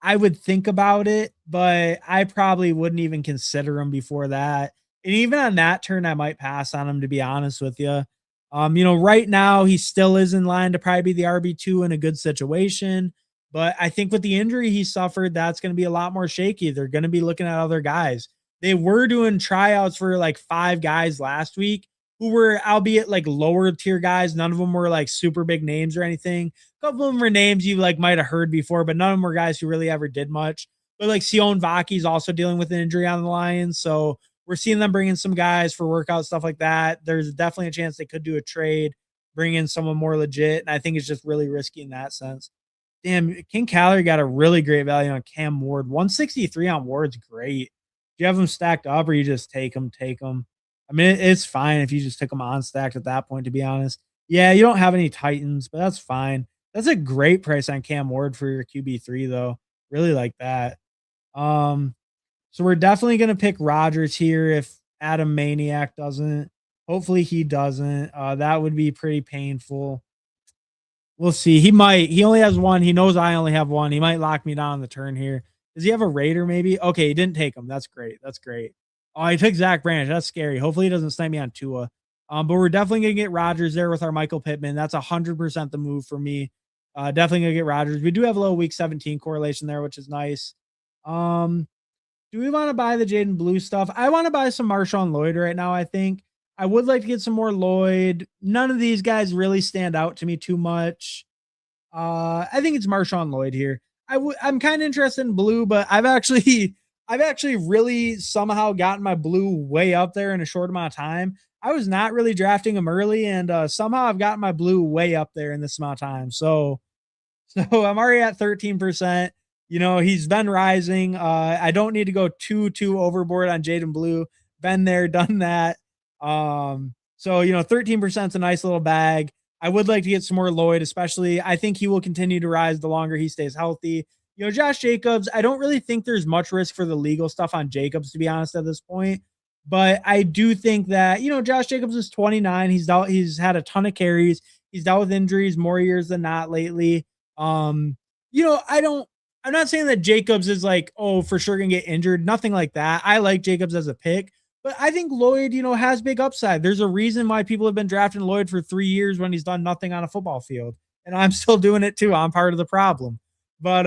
I would think about it, but I probably wouldn't even consider him before that. And even on that turn, I might pass on him, to be honest with you. Right now he still is in line to probably be the RB2 in a good situation. But I think with the injury he suffered, that's going to be a lot more shaky. They're going to be looking at other guys. They were doing tryouts for like 5 guys last week who were, albeit like lower tier guys. None of them were like super big names or anything. A couple of them were names you like might have heard before, but none of them were guys who really ever did much. But like Sion Vaki's also dealing with an injury on the Lions. So we're seeing them bring in some guys for workout stuff like that. There's definitely a chance they could do a trade, bring in someone more legit. And I think it's just really risky in that sense. Damn, King Calorie got a really great value on Cam Ward. 163 on Ward's great. Do you have them stacked up or you just take them? I mean, it's fine if you just took them on stacked at that point, to be honest. Yeah, you don't have any Titans, but that's fine. That's a great price on Cam Ward for your QB3, though. Really like that. So we're definitely going to pick Rodgers here if Adam Maniac doesn't. Hopefully he doesn't. That would be pretty painful. We'll see. He might. He only has 1. He knows I only have 1. He might lock me down on the turn here. Does he have a Raider maybe? Okay, he didn't take him. That's great. Oh, he took Zach Branch. That's scary. Hopefully he doesn't snipe me on Tua. But we're definitely gonna get Rodgers there with our Michael Pittman. That's 100% the move for me. Definitely gonna get Rodgers. We do have a little week 17 correlation there, which is nice. Um, do we want to buy the Jaden Blue stuff? I want to buy some Marshawn Lloyd right now. I think I would like to get some more Lloyd. None of these guys really stand out to me too much. I think it's Marshawn Lloyd here. I'm kind of interested in blue, but I've actually really somehow gotten my blue way up there in a short amount of time. I was not really drafting him early, and somehow I've gotten my blue way up there in this amount of time. So I'm already at 13%. You know, he's been rising. I don't need to go too overboard on Jaden Blue. Been there, done that. So 13% is a nice little bag. I would like to get some more Lloyd, especially. I think he will continue to rise the longer he stays healthy. Josh Jacobs, I don't really think there's much risk for the legal stuff on Jacobs, to be honest, at this point. But I do think that, Josh Jacobs is 29. He's had a ton of carries. He's dealt with injuries more years than not lately. Um, I'm not saying that Jacobs is like, oh, for sure gonna get injured. Nothing like that. I like Jacobs as a pick, but I think Lloyd, has big upside. There's a reason why people have been drafting Lloyd for 3 years when he's done nothing on a football field. And I'm still doing it too. I'm part of the problem. But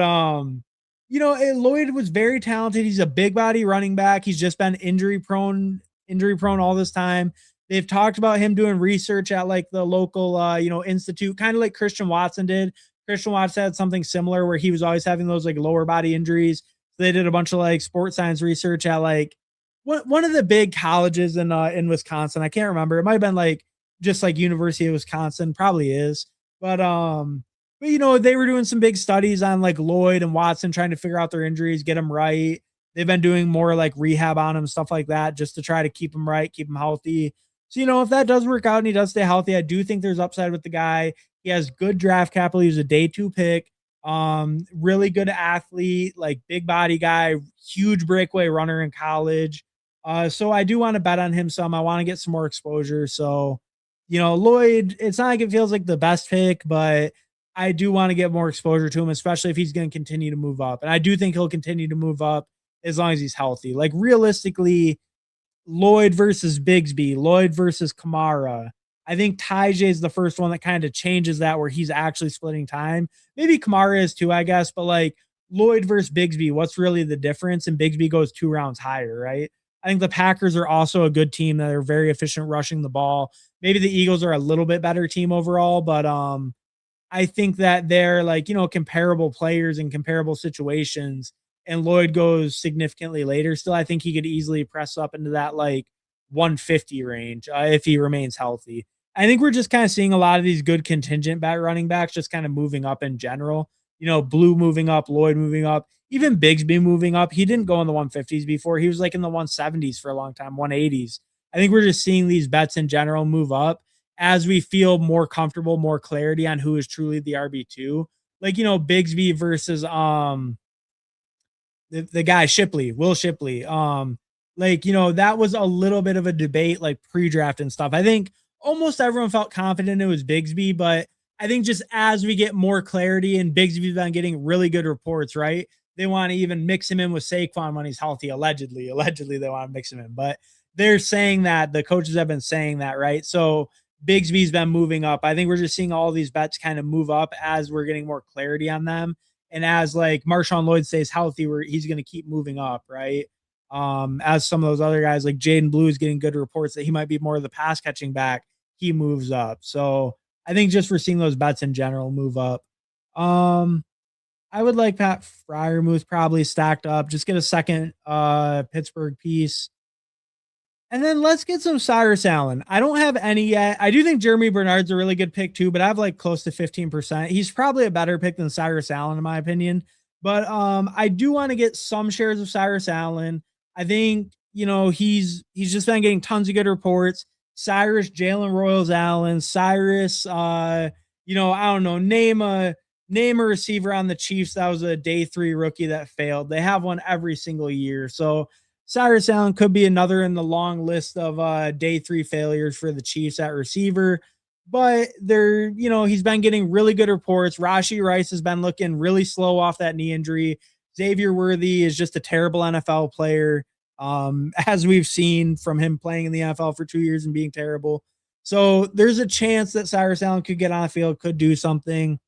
Lloyd was very talented. He's a big body running back. He's just been injury prone all this time. They've talked about him doing research at like the local institute, kind of like Christian Watson did. Christian Watson had something similar where he was always having those like lower body injuries. So they did a bunch of like sports science research at like one of the big colleges in Wisconsin. I can't remember. It might have been like just like University of Wisconsin, probably is. But they were doing some big studies on like Lloyd and Watson trying to figure out their injuries, get them right. They've been doing more like rehab on him, stuff like that, just to try to keep him right, keep him healthy. So, if that does work out and he does stay healthy, I do think there's upside with the guy. He has good draft capital. He's a day 2 pick. Really good athlete, like big body guy, huge breakaway runner in college. So I do want to bet on him some. I want to get some more exposure. So, Lloyd, it's not like it feels like the best pick, but I do want to get more exposure to him, especially if he's going to continue to move up. And I do think he'll continue to move up as long as he's healthy. Like realistically, Lloyd versus Bigsby, Lloyd versus Kamara. I think Tyjae is the first one that kind of changes that where he's actually splitting time. Maybe Kamara is too, I guess, but like Lloyd versus Bigsby, what's really the difference? And Bigsby goes 2 rounds higher, right? I think the Packers are also a good team that are very efficient rushing the ball. Maybe the Eagles are a little bit better team overall, but I think that they're like, comparable players in comparable situations. And Lloyd goes significantly later. Still, I think he could easily press up into that like 150 range if he remains healthy. I think we're just kind of seeing a lot of these good contingent back running backs just kind of moving up in general. Blue moving up, Lloyd moving up, even Bigsby moving up. He didn't go in the 150s before. He was like in the 170s for a long time, 180s. I think we're just seeing these bets in general move up as we feel more comfortable, more clarity on who is truly the RB2. Like, Bigsby versus the guy Shipley, Will Shipley. That was a little bit of a debate like pre-draft and stuff. I think almost everyone felt confident it was Bigsby, but I think just as we get more clarity and Bigsby's been getting really good reports, right? They want to even mix him in with Saquon when he's healthy. Allegedly, they want to mix him in, but they're saying that the coaches have been saying that, right? So Bigsby's been moving up. I think we're just seeing all these bets kind of move up as we're getting more clarity on them. And as like Marshawn Lloyd stays healthy, where he's going to keep moving up, right? As some of those other guys like Jaden Blue is getting good reports that he might be more of the pass catching back, he moves up. So I think just we're seeing those bets in general move up. I would like Pat Fryermuth probably stacked up. Just get a second Pittsburgh piece. And then let's get some Cyrus Allen. I don't have any yet. I do think Jeremy Bernard's a really good pick too, but I have like close to 15%. He's probably a better pick than Cyrus Allen in my opinion. But I do want to get some shares of Cyrus Allen. I think, he's just been getting tons of good reports. Cyrus, Jalen Royals Allen, Cyrus, I don't know, name a receiver on the Chiefs that was a day 3 rookie that failed. They have one every single year. So Cyrus Allen could be another in the long list of day 3 failures for the Chiefs at receiver. But he's been getting really good reports. Rashee Rice has been looking really slow off that knee injury. Xavier Worthy is just a terrible NFL player, as we've seen from him playing in the NFL for 2 years and being terrible. So there's a chance that Cyrus Allen could get on the field, could do something.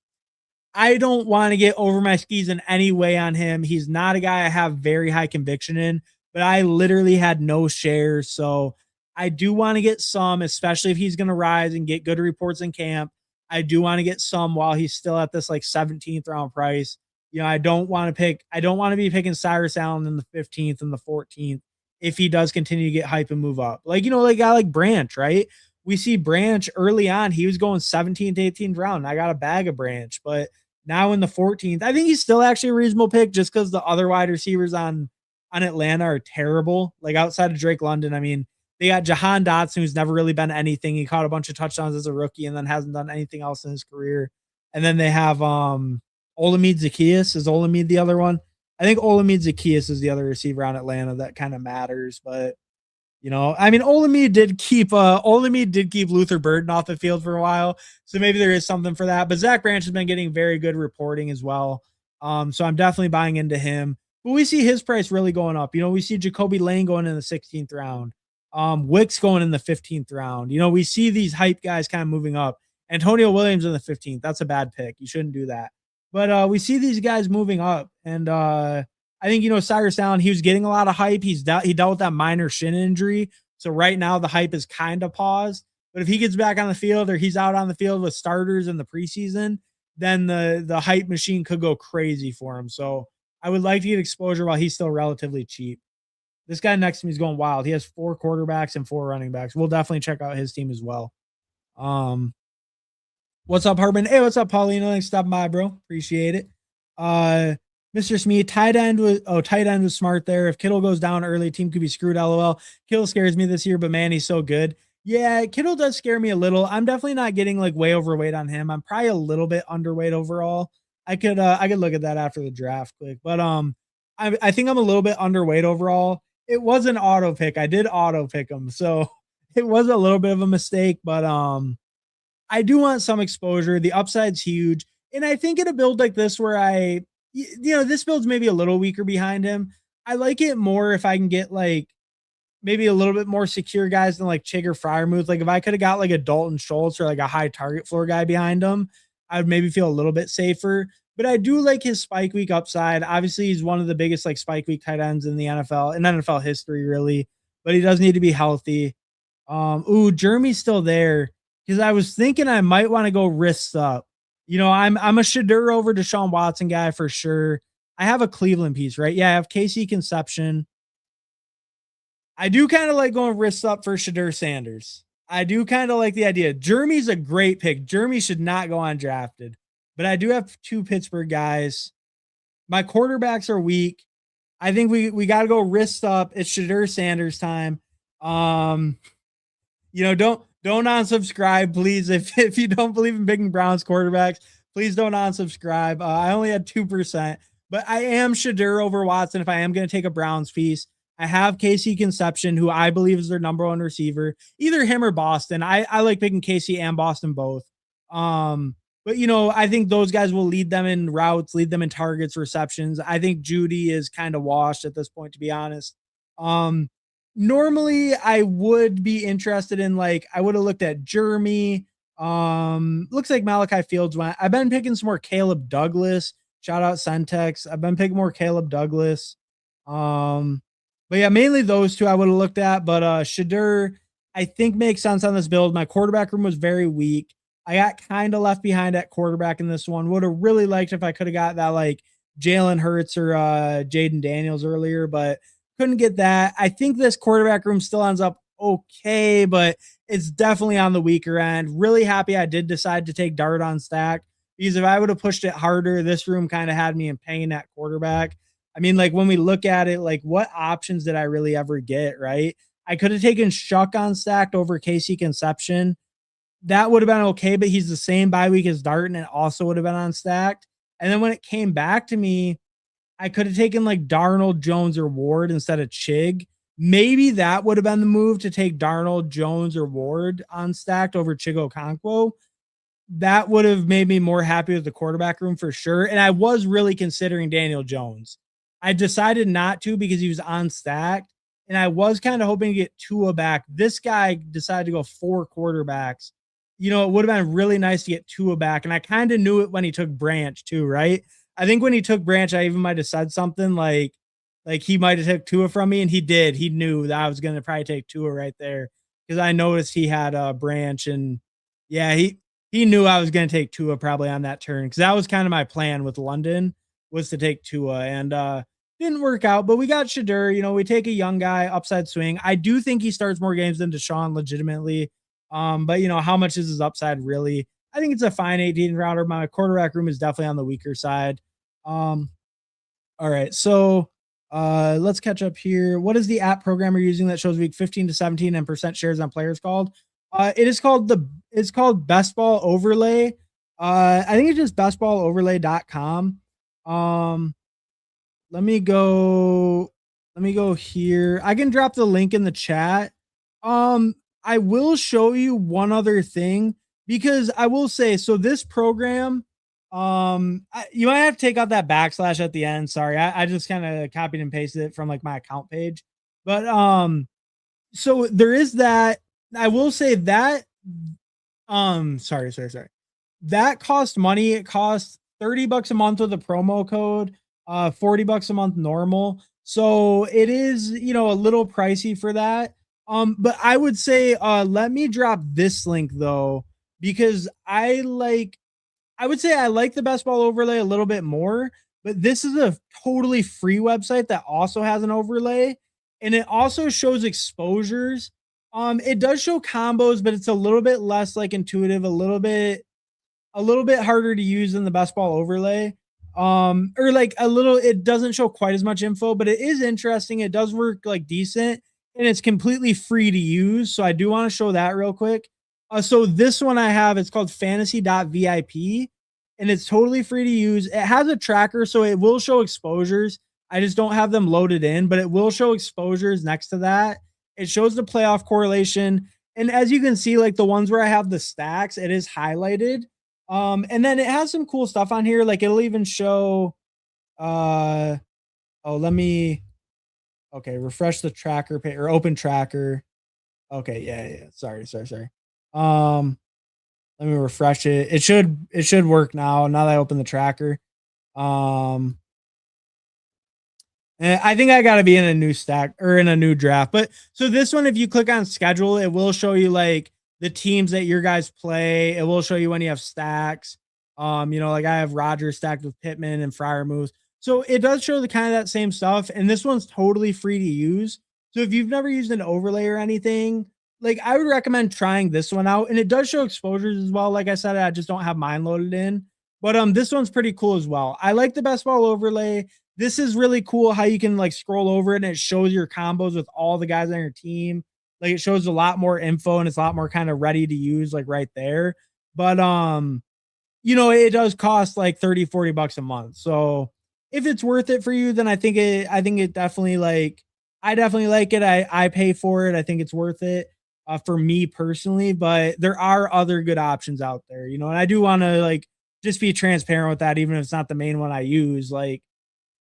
I don't want to get over my skis in any way on him. He's not a guy I have very high conviction in, but I literally had no shares. So I do want to get some, especially if he's going to rise and get good reports in camp. I do want to get some while he's still at this like 17th round price. I don't want to be picking Cyrus Allen in the 15th and the 14th if he does continue to get hype and move up. Like, like a guy like Branch, right? We see Branch early on, he was going 17th, 18th round. I got a bag of Branch, but now in the 14th, I think he's still actually a reasonable pick just because the other wide receivers on Atlanta are terrible. Like outside of Drake London, I mean, they got Jahan Dotson, who's never really been anything. He caught a bunch of touchdowns as a rookie and then hasn't done anything else in his career. And then they have Olamide Zaccheaus. Is Olamide the other one? I think Olamide Zaccheaus is the other receiver on Atlanta that kind of matters, but I mean, Olamide did keep Luther Burden off the field for a while, so maybe there is something for that. But Zach Branch has been getting very good reporting as well, so I'm definitely buying into him. But we see his price really going up. We see Jacoby Lane going in the 16th round, Wicks going in the 15th round. We see these hype guys kind of moving up. Antonio Williams in the 15th. That's a bad pick. You shouldn't do that. But we see these guys moving up, and I think, Cyrus Allen, he was getting a lot of hype. He dealt with that minor shin injury. So right now the hype is kind of paused. But if he gets back on the field or he's out on the field with starters in the preseason, then the hype machine could go crazy for him. So I would like to get exposure while he's still relatively cheap. This guy next to me is going wild. He has 4 quarterbacks and 4 running backs. We'll definitely check out his team as well. What's up, Harbin? Hey, what's up, Paulino? Thanks for stopping by, bro. Appreciate it. Mr. Smee, tight end was smart there. If Kittle goes down early, team could be screwed. LOL. Kittle scares me this year, but man, he's so good. Yeah, Kittle does scare me a little. I'm definitely not getting like way overweight on him. I'm probably a little bit underweight overall. I could look at that after the draft quick, but I think I'm a little bit underweight overall. It was an auto pick. I did auto pick him, so it was a little bit of a mistake, but I do want some exposure. The upside's huge, and I think in a build like this where this build's maybe a little weaker behind him. I like it more if I can get like maybe a little bit more secure guys than like Chig or Freiermuth. Like if I could have got like a Dalton Schultz or like a high target floor guy behind him, I would maybe feel a little bit safer. But I do like his spike week upside. Obviously, he's one of the biggest like spike week tight ends in the NFL history, really. But he does need to be healthy. Jeremy's still there because I was thinking I might want to go wrists up. I'm a Shadur over Deshaun Watson guy for sure. I have a Cleveland piece, right? Yeah, I have KC Conception. I do kind of like going wrists up for Shadur Sanders. I do kind of like the idea. Jeremy's a great pick. Jeremy should not go undrafted. But I do have 2 Pittsburgh guys. My quarterbacks are weak. I think we got to go wrist up. It's Shadur Sanders time. Don't unsubscribe, please. If you don't believe in picking Browns quarterbacks, please don't unsubscribe. I only had 2%, but I am Shadur over Watson if I am going to take a Browns piece. I have KC Conception, who I believe is their number 1 receiver, either him or Boston. I like picking KC and Boston both. But I think those guys will lead them in routes, lead them in targets, receptions. I think Judy is kind of washed at this point, to be honest. Normally I would be interested in I would have looked at Jeremy. Looks like Malachi Fields went. I've been picking some more Caleb Douglas. Shout out Centex. I've been picking more Caleb Douglas. But yeah, mainly those 2 I would have looked at. But Shadur, I think makes sense on this build. My quarterback room was very weak. I got kind of left behind at quarterback in this one. Would have really liked if I could have got that Jalen Hurts or Jaden Daniels earlier, but couldn't get that. I think this quarterback room still ends up okay, but it's definitely on the weaker end. Really happy I did decide to take Dart on stack because if I would have pushed it harder, this room kind of had me in pain at quarterback. I mean, when we look at it, what options did I really ever get, right? I could have taken Shuck on stacked over KC Conception. That would have been okay, but he's the same bye week as Dart, and it also would have been on stacked. And then when it came back to me, I could have taken Darnold, Jones, or Ward instead of Chig. Maybe that would have been the move to take Darnold, Jones, or Ward on stacked over Chig Okonkwo. That would have made me more happy with the quarterback room for sure. And I was really considering Daniel Jones. I decided not to because he was on stacked. and I was kind of hoping to get Tua back. This guy decided to go 4 quarterbacks. You know, it would have been really nice to get Tua back, and I kind of knew it when he took Branch too, right? I think when he took Branch, I even might have said something like he might have took Tua from me, and he did. He knew that I was going to probably take Tua right there because I noticed he had a Branch, and yeah, he knew I was going to take Tua probably on that turn because that was kind of my plan with London was to take Tua, and didn't work out. But we got Shadur. You know, we take a young guy, upside swing. I do think he starts more games than Deshaun, legitimately. But you know, how much is his upside really? I think it's a fine 18 rounder. My quarterback room is definitely on the weaker side. Um, all right, so let's catch up here. What is the app program you're using that shows week 15 to 17 and percent shares on players called? It's called Best Ball Overlay. I think it's just bestballoverlay.com. Um, let me go here. I can drop the link in the chat. I will show you one other thing because I will say, so this program, you might have to take out that backslash at the end. Sorry, I just kind of copied and pasted it from like my account page. But so there is that. I will say that sorry. That cost money. It costs $30 a month with a promo code, $40 a month normal. So it is, you know, a little pricey for that. But I would say let me drop this link though, because I would say I like the Best Ball Overlay a little bit more, but this is a totally free website that also has an overlay, and it also shows exposures. It does show combos, but it's a little bit less like intuitive, a little bit harder to use than the Best Ball Overlay. Or like a little, it doesn't show quite as much info, but it is interesting. It does work like decent, and it's completely free to use. So I do want to show that real quick. So this one I have, it's called fantasy.vip, and it's totally free to use. It has a tracker, so it will show exposures. I just don't have them loaded in, but it will show exposures next to that. It shows the playoff correlation. And as you can see, like the ones where I have the stacks, it is highlighted. And then it has some cool stuff on here. Like it'll even show, refresh the tracker page or open tracker. Okay. Yeah. Sorry. Let me refresh it. It should work now that I open the tracker. And I think I got to be in a new stack or in a new draft. But so this one, if you click on schedule, it will show you like the teams that your guys play. It will show you when you have stacks. You know, like I have Rodgers stacked with Pittman and Freiermuth. So it does show the kind of that same stuff. And this one's totally free to use. So if you've never used an overlay or anything, like I would recommend trying this one out. And it does show exposures as well. Like I said, I just don't have mine loaded in. But this one's pretty cool as well. I like the Best Ball Overlay. This is really cool how you can like scroll over it and it shows your combos with all the guys on your team. Like it shows a lot more info and it's a lot more kind of ready to use like right there. But you know, it does cost like 30, $40 a month. So if it's worth it for you, then I think it definitely like, I definitely like it. I pay for it. I think it's worth it for me personally, but there are other good options out there, you know, and I do want to like just be transparent with that, even if it's not the main one I use. And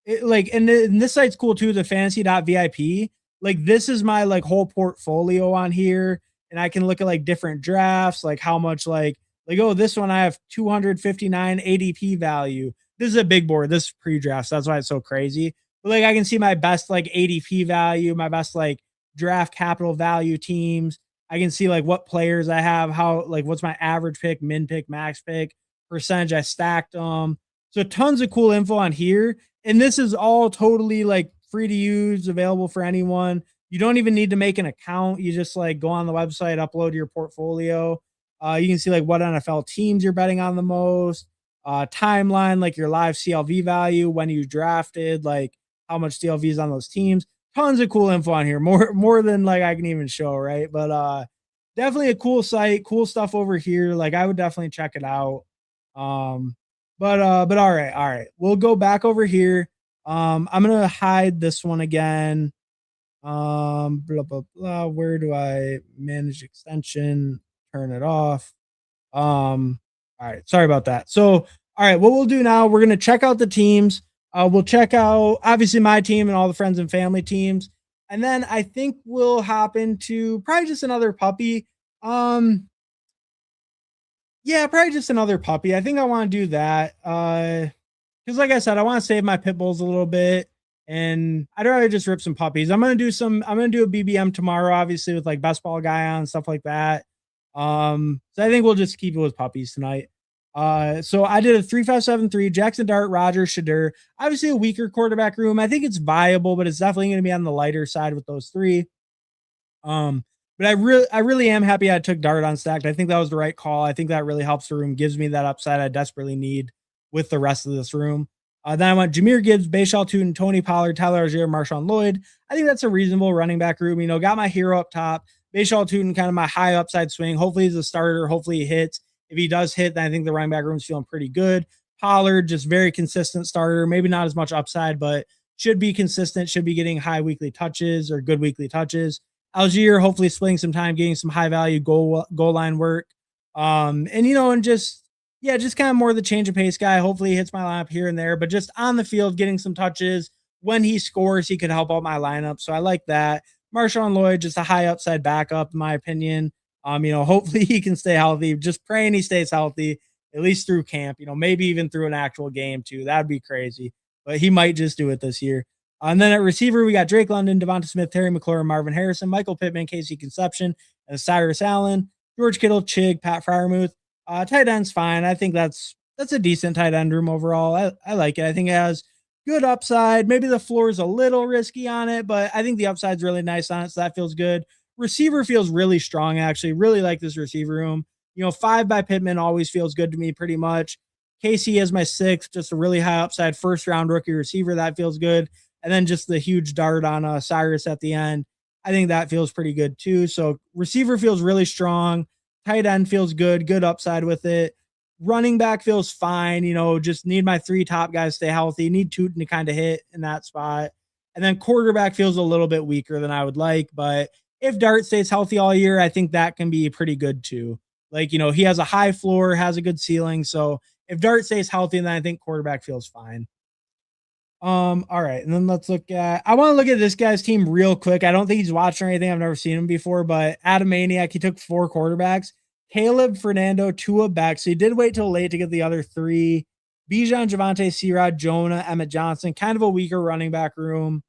this site's cool too, the fantasy.vip. Like this is my like whole portfolio on here, and I can look at like different drafts, like how much oh, this one I have 259 ADP value. This is a big board. This is pre-draft, so that's why it's so crazy. But like I can see my best like ADP value, my best like draft capital value teams. I can see like what players I have, how like what's my average pick, min pick, max pick, percentage I stacked them. So tons of cool info on here. And this is all totally like free to use, available for anyone. You don't even need to make an account. You just like go on the website, upload your portfolio. You can see like what NFL teams you're betting on the most, timeline, like your live CLV value, when you drafted, like how much CLV is on those teams. Tons of cool info on here, more than like I can even show, right? But definitely a cool site, cool stuff over here. Like I would definitely check it out. But all right. We'll go back over here. I'm gonna hide this one again. Blah blah blah. Where do I manage extension? Turn it off. All right. Sorry about that. So, all right, what we'll do now, we're gonna check out the teams. We'll check out obviously my team and all the friends and family teams. And then I think we'll hop into probably just another puppy. Yeah, probably just another puppy. I think I want to do that. Because like I said, I want to save my pit bulls a little bit, and I'd rather just rip some puppies. I'm gonna do a BBM tomorrow, obviously with like best ball guy on stuff like that. So I think we'll just keep it with puppies tonight. So I did a 3-5-7-3, Jackson Dart, Rogers, Shadur. Obviously a weaker quarterback room. I think it's viable, but it's definitely going to be on the lighter side with those three. Um, but I really am happy I took Dart on stacked. I think that was the right call. I think that really helps the room, gives me that upside I desperately need with the rest of this room. Then I went Jahmyr Gibbs, Bashal Tootin, Tony Pollard, Tyler Algier, Marshawn Lloyd. I think that's a reasonable running back room. You know, got my hero up top. Bashal Tootin, kind of my high upside swing. Hopefully he's a starter. Hopefully he hits. If he does hit, then I think the running back room's feeling pretty good. Pollard, just very consistent starter. Maybe not as much upside, but should be consistent. Should be getting high weekly touches or good weekly touches. Algier, hopefully splitting some time, getting some high value goal line work. And you know, and just kind of more the change of pace guy. Hopefully he hits my lineup here and there, but just on the field, getting some touches. When he scores, he could help out my lineup. So I like that. Marshawn Lloyd, just a high upside backup, in my opinion. You know, hopefully he can stay healthy. Just praying he stays healthy, at least through camp, you know, maybe even through an actual game too. That'd be crazy. But he might just do it this year. And then at receiver, we got Drake London, Devonta Smith, Terry McLaurin, Marvin Harrison, Michael Pittman, Casey Conception, and Cyrus Allen, George Kittle, Chig, Pat Fryermuth. Tight end's fine. I think that's a decent tight end room overall. I like it. I think it has good upside. Maybe the floor is a little risky on it, but I think the upside's really nice on it, so that feels good. Receiver feels really strong, actually. Really like this receiver room. You know, 5 by Pittman always feels good to me pretty much. Casey is my 6th, just a really high upside first round rookie receiver. That feels good. And then just the huge dart on Cyrus at the end. I think that feels pretty good too. So receiver feels really strong. Tight end feels good. Good upside with it. Running back feels fine. You know, just need my 3 top guys stay healthy. Need Tootin to kind of hit in that spot. And then quarterback feels a little bit weaker than I would like. But if Dart stays healthy all year, I think that can be pretty good too. Like, you know, he has a high floor, has a good ceiling. So if Dart stays healthy, then I think quarterback feels fine. All right, and then let's look at. I want to look at this guy's team real quick. I don't think he's watched or anything. I've never seen him before, but Adam Maniac, he took 4 quarterbacks: Caleb, Fernando, Tua, Beck. So he did wait till late to get the other 3. Bijan, Javante, C-Rod, Jonah, Emmett Johnson. Kind of a weaker running back room.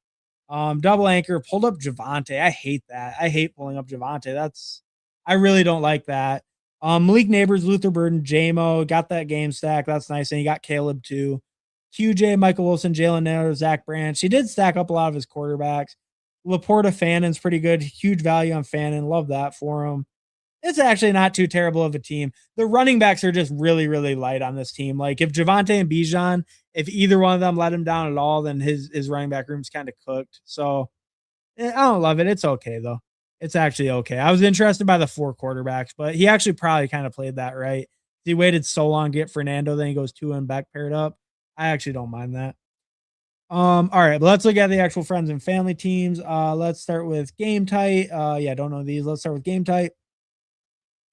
Double anchor, pulled up Javante. I hate that. I hate pulling up Javante. I really don't like that. Malik Neighbors, Luther Burden, JMO, got that game stack. That's nice. And he got Caleb too. QJ, Michael Wilson, Jalen Naylor, Zach Branch. He did stack up a lot of his quarterbacks. Laporta Fannon's pretty good. Huge value on Fannon. Love that for him. It's actually not too terrible of a team. The running backs are just really, really light on this team. Like if Javante and Bijan, if either one of them let him down at all, then his running back room's kind of cooked. So I don't love it. It's okay though. It's actually okay. I was interested by the 4 quarterbacks, but he actually probably kind of played that right. He waited so long to get Fernando, then he goes 2 and back paired up. I actually don't mind that. All right, but let's look at the actual friends and family teams. Let's start with game type. Yeah, don't know these. Let's start with game type.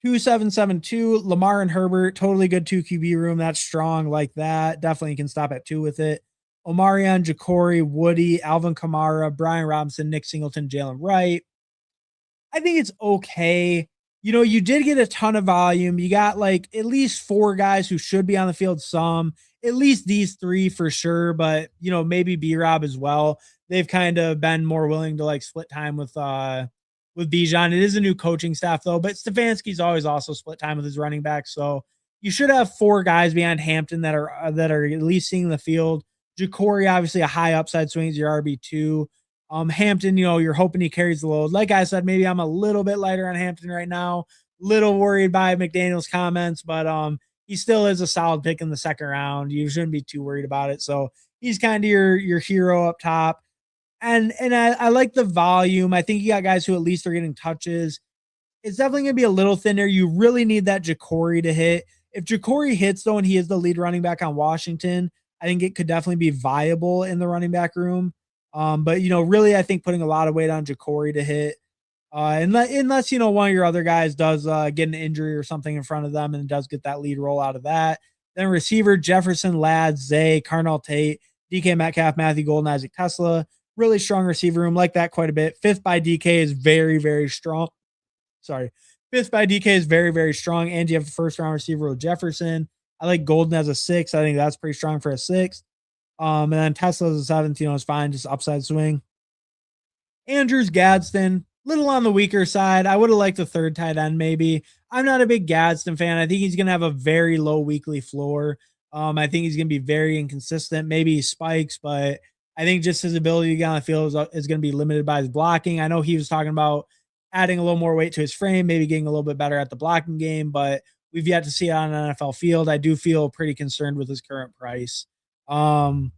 2-7-7-2, Lamar and Herbert, totally good 2 QB room. That's strong like that. Definitely can stop at 2 with it. Omarion, Ja'Cory, Woody, Alvin Kamara, Brian Robinson, Nick Singleton, Jalen Wright. I think it's okay. You know, you did get a ton of volume. You got like at least 4 guys who should be on the field some, at least these 3 for sure, but you know, maybe B-Rob as well. They've kind of been more willing to like split time with Bijan. It is a new coaching staff though, but Stefanski's always also split time with his running back. So you should have 4 guys behind Hampton that are at least seeing the field. Ja'Cory, obviously a high upside swing, is your RB2. Hampton, you know, you're hoping he carries the load. Like I said, maybe I'm a little bit lighter on Hampton right now. Little worried by McDaniel's comments, but he still is a solid pick in the 2nd round. You shouldn't be too worried about it. So he's kind of your hero up top. And I like the volume. I think you got guys who at least are getting touches. It's definitely going to be a little thinner. You really need that Ja'Cory to hit. If Ja'Cory hits, though, and he is the lead running back on Washington, I think it could definitely be viable in the running back room. But, you know, really, I think putting a lot of weight on Ja'Cory to hit, unless, you know, one of your other guys does get an injury or something in front of them and does get that lead roll out of that. Then receiver, Jefferson, Ladd, Zay, Carnell Tate, DK Metcalf, Matthew Golden, Isaac Tesla. Really strong receiver room, like that quite a bit. Fifth by DK is very, very strong. Sorry. Fifth by DK is very, very strong. And you have a first round receiver with Jefferson. I like Golden as a six. I think that's pretty strong for a six. And then Tesla as a seventh, is fine, just upside swing. Andrews, Gadsden, little on the weaker side. I would have liked the third tight end maybe. I'm not a big Gadsden fan. I think he's going to have a very low weekly floor. I think he's going to be very inconsistent. Maybe he spikes, but I think just his ability to get on the field is going to be limited by his blocking. I know he was talking about adding a little more weight to his frame, maybe getting a little bit better at the blocking game, but we've yet to see it on an NFL field. I do feel pretty concerned with his current price. So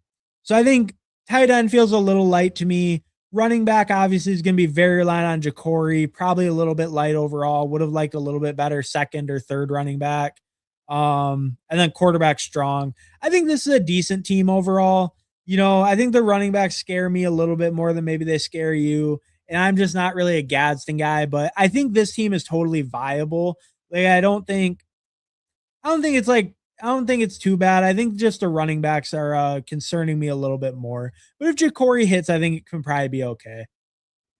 I think tight end feels a little light to me. Running back obviously is going to be very reliant on Ja'Cory, probably a little bit light overall. Would have liked a little bit better second or third running back. And then quarterback strong. I think this is a decent team overall. I think the running backs scare me a little bit more than maybe they scare you. And I'm just not really a Gadsden guy, but I think this team is totally viable. Like I don't think it's too bad. I think just the running backs are concerning me a little bit more. But if Ja'Cory hits, I think it can probably be okay.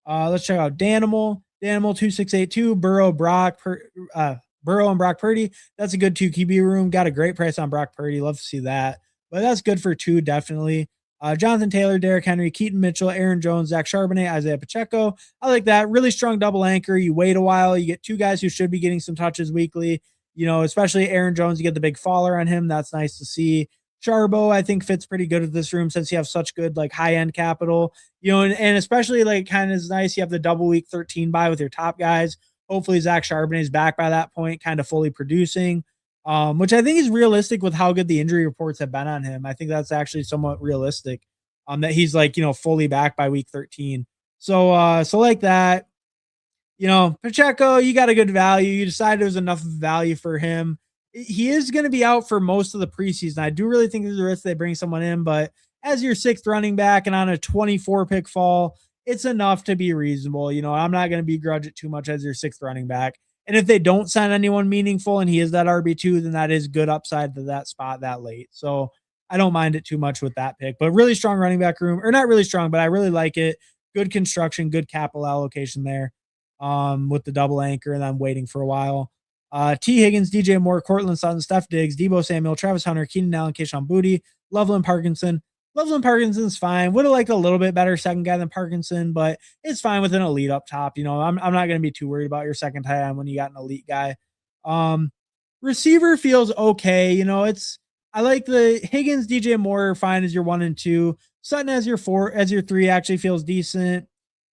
Let's check out Danimal. Danimal 2682, Burrow and Brock Purdy. That's a good 2 QB room. Got a great price on Brock Purdy. Love to see that. But that's good for 2, definitely. Jonathan Taylor, Derrick Henry, Keaton Mitchell, Aaron Jones, Zach Charbonnet, Isaiah Pacheco. I like that. Really strong double anchor. You wait a while. You get 2 guys who should be getting some touches weekly. Especially Aaron Jones, you get the big faller on him. That's nice to see. Charbo, I think, fits pretty good with this room since you have such good like high end capital, and especially like kind of is nice. You have the double week 13 bye with your top guys. Hopefully, Zach Charbonnet is back by that point, kind of fully producing, which I think is realistic with how good the injury reports have been on him. I think that's actually somewhat realistic, that he's like fully back by week 13. So like that. Pacheco, you got a good value. You decided there was enough value for him. He is going to be out for most of the preseason. I do really think there's a risk they bring someone in, but as your 6th running back and on a 24 pick fall, it's enough to be reasonable. I'm not going to begrudge it too much as your 6th running back. And if they don't sign anyone meaningful and he is that RB2, then that is good upside to that spot that late. So I don't mind it too much with that pick, but really strong running back room, or not really strong, but I really like it. Good construction, good capital allocation there. With the double anchor, and I'm waiting for a while. T. Higgins, DJ Moore, Cortland Sutton, Steph Diggs, Debo Samuel, Travis Hunter, Keenan Allen, Keyshawn Booty, Loveland Parkinson. Loveland Parkinson's fine. Would have liked a little bit better second guy than Parkinson, but it's fine with an elite up top. I'm not going to be too worried about your second tight end when you got an elite guy. Receiver feels okay. I like the Higgins, DJ Moore fine as your 1 and 2. Sutton as your 4, as your 3 actually feels decent.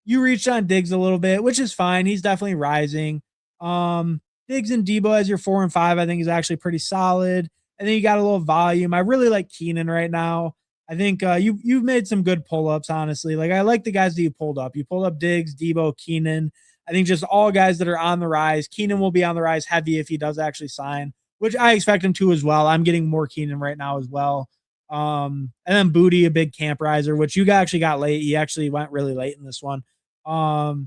You reached on Diggs a little bit, which is fine. He's definitely rising. Diggs and Debo as your 4 and 5, I think is actually pretty solid. And then you got a little volume. I really like Keenan right now. I think you've made some good pull-ups, honestly. Like I like the guys that you pulled up. You pulled up Diggs, Debo, Keenan. I think just all guys that are on the rise. Keenan will be on the rise heavy if he does actually sign, which I expect him to as well. I'm getting more Keenan right now as well. And then Booty, a big camp riser, which you actually got late. He actually went really late in this one. So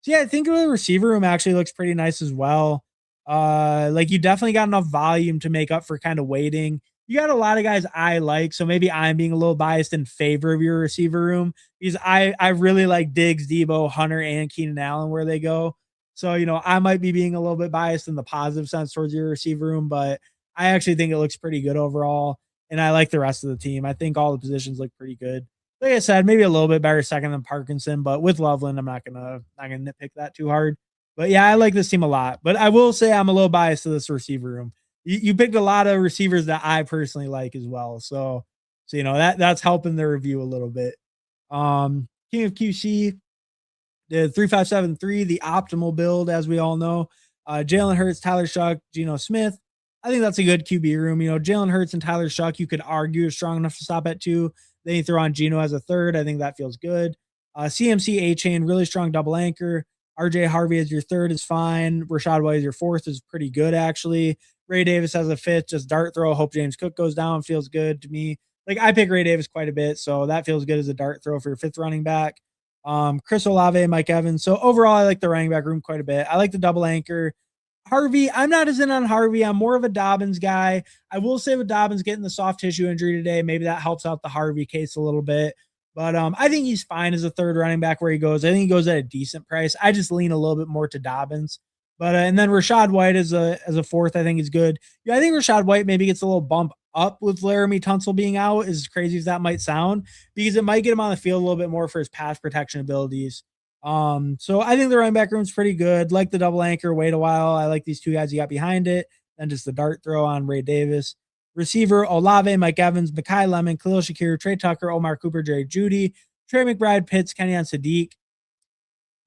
yeah, I think the receiver room actually looks pretty nice as well. Like you definitely got enough volume to make up for kind of waiting. You got a lot of guys I like, so maybe I'm being a little biased in favor of your receiver room because I really like Diggs, Debo, Hunter, and Keenan Allen where they go. So I might be being a little bit biased in the positive sense towards your receiver room, but I actually think it looks pretty good overall, and I like the rest of the team. I think all the positions look pretty good. Like I said, maybe a little bit better second than Parkinson, but with Loveland, I'm not gonna nitpick that too hard. But yeah, I like this team a lot. But I will say I'm a little biased to this receiver room. You picked a lot of receivers that I personally like as well. So that's helping the review a little bit. King of QC, the 3573, the optimal build, as we all know. Jalen Hurts, Tyler Shuck, Geno Smith. I think that's a good QB room. Jalen Hurts and Tyler Shuck, you could argue is strong enough to stop at 2. Then you throw on Geno as a 3rd. I think that feels good. CMC, A-Chain, really strong double anchor. RJ Harvey as your 3rd is fine. Rashad White as your 4th is pretty good, actually. Ray Davis as a 5th, just dart throw. Hope James Cook goes down. Feels good to me. Like, I pick Ray Davis quite a bit, so that feels good as a dart throw for your 5th running back. Chris Olave, Mike Evans. So overall, I like the running back room quite a bit. I like the double anchor. Harvey, I'm not as in on Harvey. I'm more of a Dobbins guy. I will say with Dobbins getting the soft tissue injury today, maybe that helps out the Harvey case a little bit. But I think he's fine as a third running back where he goes. I think he goes at a decent price. I just lean a little bit more to Dobbins. But and then Rashad White as a fourth, I think is good. Yeah, I think Rashad White maybe gets a little bump up with Laramie Tunsil being out, as crazy as that might sound, because it might get him on the field a little bit more for his pass protection abilities. So I think the running back room's pretty good. Like the double anchor, wait a while. I like these two guys you got behind it. Then just the dart throw on Ray Davis. Receiver Olave, Mike Evans, Mekhi Lemon, Khalil Shakir, Trey Tucker, Omar Cooper, Jerry Judy, Trey McBride, Pitts, Kenyon Sadiq.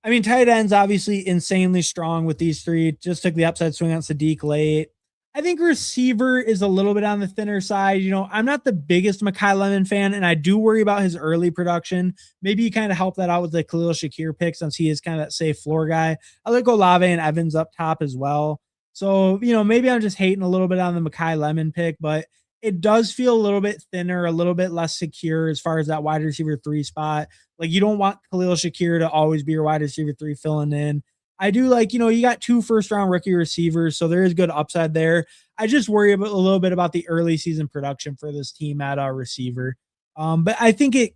I mean, tight ends obviously insanely strong with these three. Just took the upside swing on Sadiq late. I think receiver is a little bit on the thinner side. I'm not the biggest Mekhi Lemon fan, and I do worry about his early production. Maybe you kind of help that out with the Khalil Shakir pick since he is kind of that safe floor guy. I like Olave and Evans up top as well. So, maybe I'm just hating a little bit on the Mekhi Lemon pick, but it does feel a little bit thinner, a little bit less secure as far as that wide receiver 3 spot. Like, you don't want Khalil Shakir to always be your wide receiver 3 filling in. I do like, you got 2 first-round rookie receivers, so there is good upside there. I just worry about a little bit about the early season production for this team at our receiver. But I think it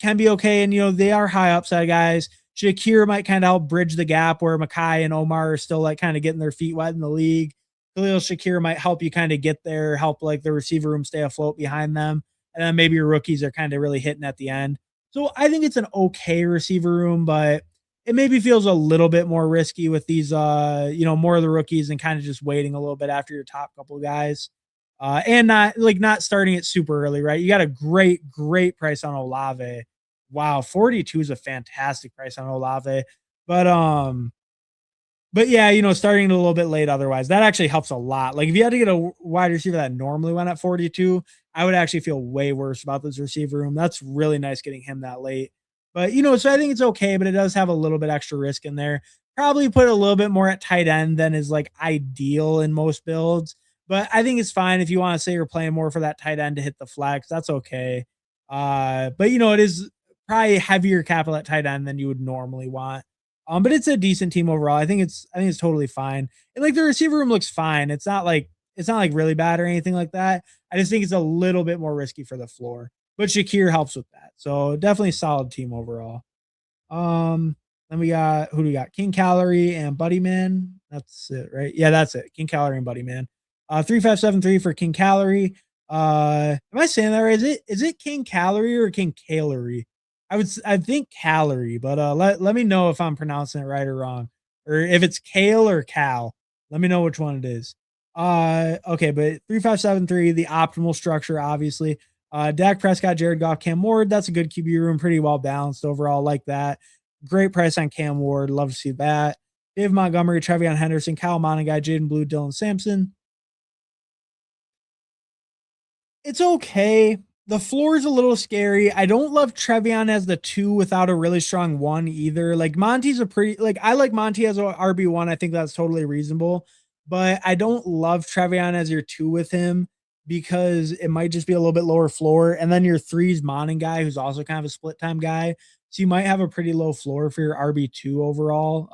can be okay, and they are high upside guys. Shakir might kind of help bridge the gap where Mekhi and Omar are still like kind of getting their feet wet in the league. Khalil Shakir might help you kind of get there, help like the receiver room stay afloat behind them. And then maybe your rookies are kind of really hitting at the end. So I think it's an okay receiver room, but it maybe feels a little bit more risky with these, more of the rookies and kind of just waiting a little bit after your top couple guys. And not starting it super early, right? You got a great price on Olave. Wow, 42 is a fantastic price on Olave. But yeah, starting it a little bit late otherwise, that actually helps a lot. Like if you had to get a wide receiver that normally went at 42, I would actually feel way worse about this receiver room. That's really nice getting him that late. But so I think it's okay, but it does have a little bit extra risk in there. Probably put a little bit more at tight end than is like ideal in most builds. But I think it's fine if you want to say you're playing more for that tight end to hit the flex. That's okay. But it is probably heavier capital at tight end than you would normally want. But it's a decent team overall. I think it's totally fine. And like the receiver room looks fine. It's not like really bad or anything like that. I just think it's a little bit more risky for the floor. But Shakir helps with that. So definitely solid team overall. Then we got who do we got? King Calorie and Buddy Man. That's it, right? Yeah, that's it. King Calorie and Buddy Man. 3573 for King Calorie. Am I saying that right? Is it King Calorie or King Calorie? I think Calorie, but let me know if I'm pronouncing it right or wrong. Or if it's Kale or Cal. Let me know which one it is. Okay, but 3573, the optimal structure, obviously. Dak Prescott, Jared Goff, Cam Ward. That's a good QB room, pretty well balanced overall, like that. Great price on Cam Ward. Love to see that. Dave Montgomery, Trevion Henderson, Kyle Monaghan, Jaden Blue, Dylan Sampson. It's okay. The floor is a little scary. I don't love Trevion as the 2 without a really strong 1 either. Like Monty's I like Monty as a RB1. I think that's totally reasonable. But I don't love Trevion as your 2 with him because it might just be a little bit lower floor. And then your 3's Monin guy, who's also kind of a split time guy. So you might have a pretty low floor for your RB2 overall.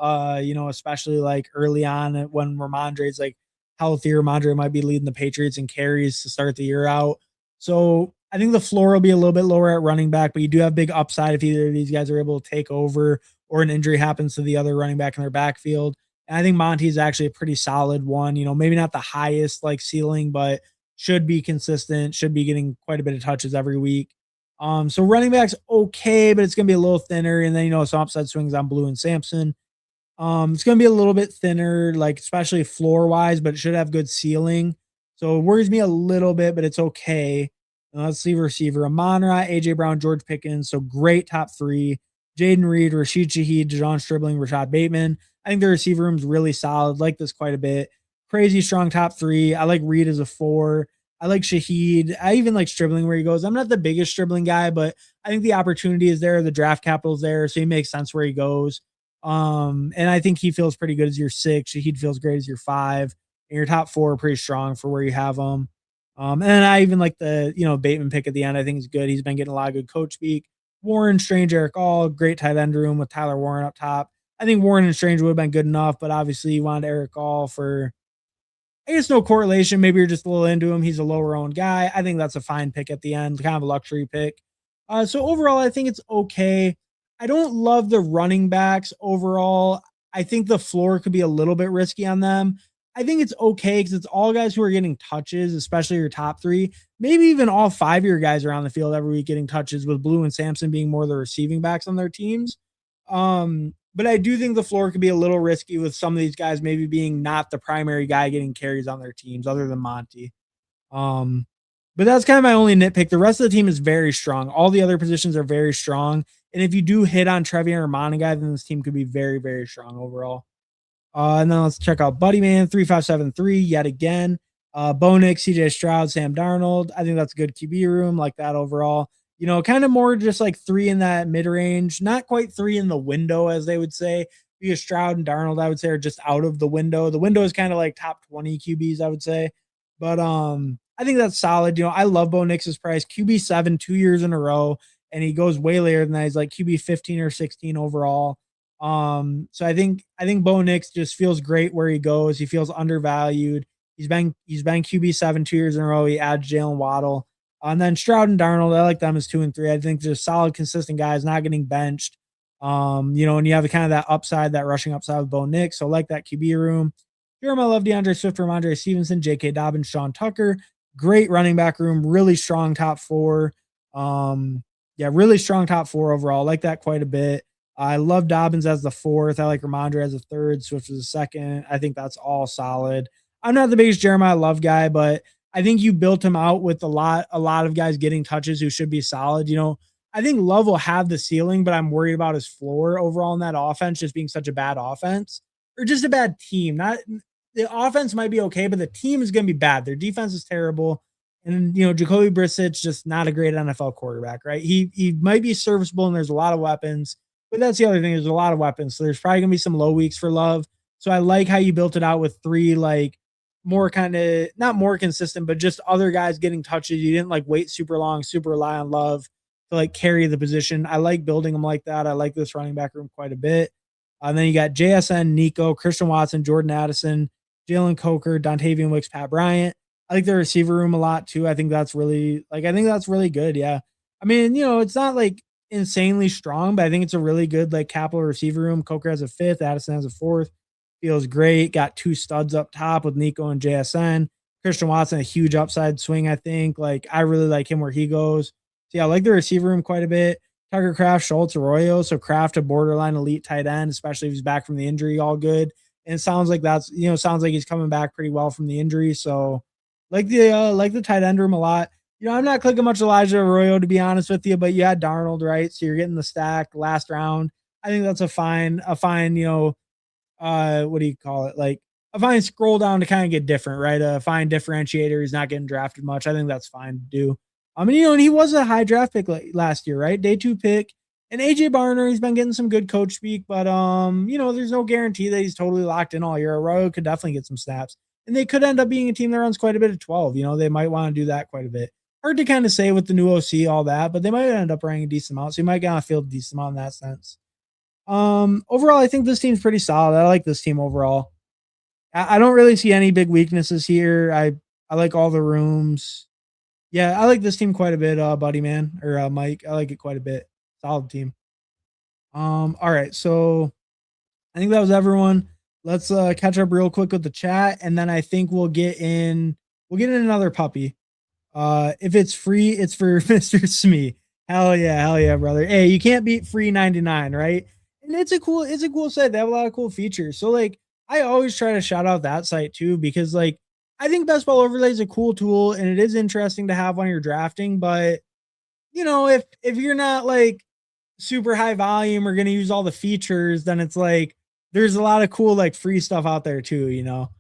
Especially like early on when Ramondre's like healthier. Ramondre might be leading the Patriots in carries to start the year out. So I think the floor will be a little bit lower at running back, but you do have big upside if either of these guys are able to take over or an injury happens to the other running back in their backfield. And I think Monty is actually a pretty solid one. Maybe not the highest like ceiling, but should be consistent, should be getting quite a bit of touches every week. So running back's okay, but it's gonna be a little thinner. And then some upside swings on Blue and Sampson. It's gonna be a little bit thinner, like especially floor wise, but it should have good ceiling. So it worries me a little bit, but it's okay. Let's see receiver. Amon-Ra, AJ Brown, George Pickens. So great top 3. Jaden Reed, Rashid Shaheed, Dejon Stribling, Rashad Bateman. I think the receiver room's really solid. Like this quite a bit. Crazy strong top 3. I like Reed as a 4. I like Shaheed. I even like Stribling where he goes. I'm not the biggest Stribling guy, but I think the opportunity is there. The draft capital is there. So he makes sense where he goes. And I think he feels pretty good as your 6. Shaheed feels great as your 5. And your top 4 are pretty strong for where you have them. And then I even like the, Bateman pick at the end. I think he's good. He's been getting a lot of good coach speak. Warren, Strange, Eric All, great tight end room with Tyler Warren up top. I think Warren and Strange would have been good enough, but obviously you wanted Eric All for, I guess, no correlation. Maybe you're just a little into him. He's a lower owned guy. I think that's a fine pick at the end, kind of a luxury pick. So overall, I think it's okay. I don't love the running backs overall. I think the floor could be a little bit risky on them. I think it's okay because it's all guys who are getting touches, especially your top three. Maybe even all five of your guys are on the field every week getting touches, with Blue and Sampson being more the receiving backs on their teams. But I do think the floor could be a little risky with some of these guys maybe being not the primary guy getting carries on their teams, other than Monty. Um, but that's kind of my only nitpick. The rest of the team is very strong. All the other positions are very strong. And if you do hit on Trevian or Monaguy, then this team could be very, very strong overall. And then let's check out Buddy Man 3573 yet again. Bo Nix, CJ Stroud, Sam Darnold. I think that's a good QB room, like that overall. You know, kind of more just like three in that mid range, not quite three in the window, as they would say. Because Stroud and Darnold, I would say, are just out of the window. The window is kind of like top 20 QBs, I would say. But I think that's solid. You know, I love Bo Nix's price. QB7 2 years in a row, and he goes way later than that. He's like QB 15 or 16 overall. So I think Bo Nix just feels great where he goes. He feels undervalued. He's been QB7 2 years in a row. He adds Jalen Waddle. And then Stroud and Darnold, I like them as 2 and 3. I think just solid, consistent guys, not getting benched. You know, and you have kind of that upside, that rushing upside with Bo Nix. So I like that QB room. Jeremiah Love, DeAndre Swift, Ramondre Stevenson, J.K. Dobbins, Sean Tucker. Great running back room. Really strong top four. Yeah, really strong top four overall. I like that quite a bit. I love Dobbins as the fourth. I like Ramondre as a third. Swift as a second. I think that's all solid. I'm not the biggest Jeremiah Love guy, but I think you built him out with a lot of guys getting touches who should be solid. You know, I think Love will have the ceiling, but I'm worried about his floor overall in that offense just being such a bad offense, or just a bad team. Not the offense might be okay, but the team is going to be bad. Their defense is terrible. And, you know, Jacoby Brissett's just not a great NFL quarterback, right? He might be serviceable and there's a lot of weapons, but that's the other thing. There's a lot of weapons. So there's probably going to be some low weeks for Love. So I like how you built it out with three, like, more kind of not more consistent, but just other guys getting touches. You didn't like wait super long, super rely on Love to like carry the position. I like building them like that. I like this running back room quite a bit. And then you got JSN, Nico, Christian Watson, Jordan Addison, Jalen Coker, Dontavian Wicks, Pat Bryant. I like the receiver room a lot too. I think that's really good. Yeah. I mean, you know, it's not like insanely strong, but I think it's a really good like capital receiver room. Coker has a fifth, Addison has a fourth. Feels great. Got two studs up top with Nico and JSN. Christian Watson, a huge upside swing, I think. Like, I really like him where he goes. So, yeah, I like the receiver room quite a bit. Tucker Kraft, Schultz, Arroyo. So, Kraft, a borderline elite tight end, especially if he's back from the injury, all good. And it sounds like sounds like he's coming back pretty well from the injury. So, like the tight end room a lot. You know, I'm not clicking much Elijah Arroyo, to be honest with you, but you had Darnold, right? So, you're getting the stack last round. I think that's a fine, you know, what do you call it? Like a fine scroll down to kind of get different, right? A fine differentiator. He's not getting drafted much. I think that's fine to do. I mean, you know, and he was a high draft pick last year, right? Day 2 pick. And AJ Barner, he's been getting some good coach speak, but you know, there's no guarantee that he's totally locked in all year. Arroyo could definitely get some snaps. And they could end up being a team that runs quite a bit of 12. You know, they might want to do that quite a bit. Hard to kind of say with the new OC, all that, but they might end up running a decent amount. So you might get on a field a decent amount in that sense. Overall, I think this team's pretty solid. I like this team overall. I don't really see any big weaknesses here. I like all the rooms. Yeah, I like this team quite a bit, buddy man or Mike. I like it quite a bit. Solid team. All right, so I think that was everyone. Let's catch up real quick with the chat, and then I think we'll get in another puppy. If it's free, it's for Mr. Smee. Hell yeah, brother. Hey, you can't beat free 99, right? And it's a cool site. They have a lot of cool features. So like I always try to shout out that site too, because like I think Best Ball Overlay is a cool tool and it is interesting to have when you're drafting. But you know, if you're not like super high volume or gonna use all the features, then it's like there's a lot of cool like free stuff out there too, you know.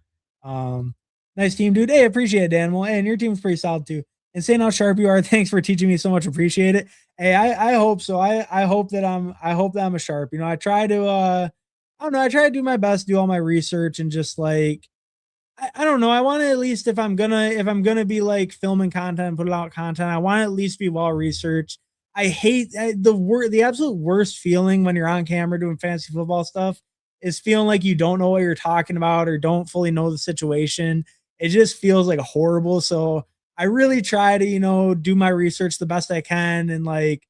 Nice team, dude. Hey, appreciate it, Daniel. And your team's pretty solid too. And saying how sharp you are, thanks for teaching me so much. Appreciate it. Hey, I hope so. I hope that I'm a sharp. You know, I try to I don't know, I try to do my best, do all my research and just like I don't know. I want to at least if I'm gonna be like filming content, putting out content, I want to at least be well researched. I hate the absolute worst feeling when you're on camera doing fantasy football stuff is feeling like you don't know what you're talking about or don't fully know the situation. It just feels like horrible. So I really try to, you know, do my research the best I can and like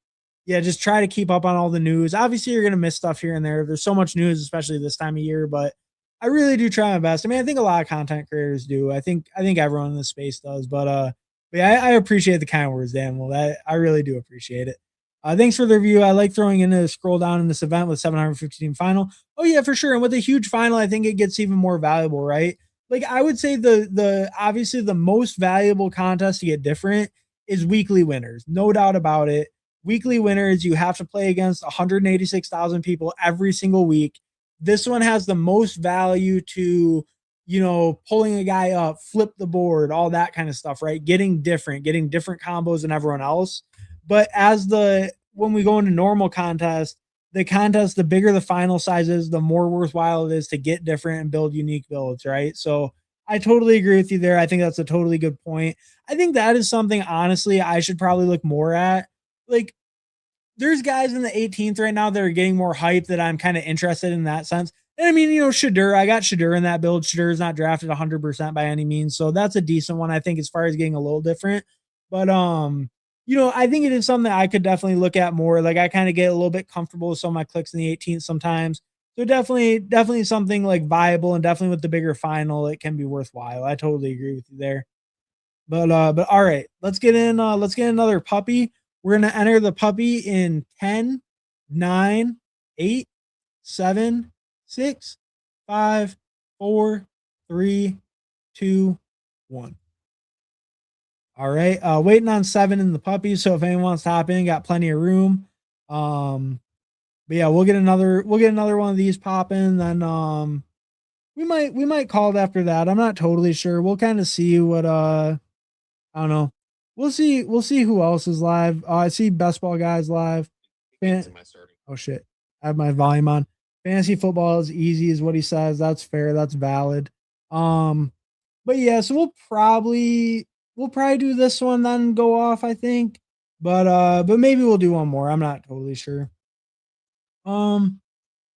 yeah, just try to keep up on all the news. Obviously, you're gonna miss stuff here and there. There's so much news, especially this time of year, but I really do try my best. I mean, I think a lot of content creators do. I think everyone in the space does, but yeah, I appreciate the kind words, Dan. Well, that I really do appreciate it. Thanks for the review. I like throwing in a scroll down in this event with 715 final. Oh yeah, for sure. And with a huge final, I think it gets even more valuable, right? Like I would say the obviously the most valuable contest to get different is weekly winners, no doubt about it. Weekly winners, you have to play against 186,000 people every single week. This one has the most value to, pulling a guy up, flip the board, all that kind of stuff, right? Getting different combos than everyone else. But when we go into normal contest, the bigger the final size is, the more worthwhile it is to get different and build unique builds, right? So I totally agree with you there. I think that's a totally good point. I think that is something, honestly, I should probably look more at. Like, there's guys in the 18th right now that are getting more hype that I'm kind of interested in that sense. And I mean, Shadur, I got Shadur in that build. Shadur's not drafted 100% by any means. So that's a decent one, I think, as far as getting a little different. But, I think it is something that I could definitely look at more. Like, I kind of get a little bit comfortable with some of my clicks in the 18th sometimes. So definitely something like viable, and definitely with the bigger final, it can be worthwhile. I totally agree with you there. But all right, let's get another puppy. We're gonna enter the puppy in 10, 9, 8, 7, 6, 5, 4, 3, 2, 1. All right. Waiting on 7 in the puppy. So if anyone wants to hop in, got plenty of room. But yeah, we'll get another one of these popping. Then we might call it after that. I'm not totally sure. We'll kind of see what I don't know. We'll see who else is live. I see best ball guys live. Oh shit. I have my volume on. Fantasy football is easy, is what he says. That's fair. That's valid. Um, but yeah, so we'll probably do this one, then go off, I think. But maybe we'll do one more. I'm not totally sure. Um,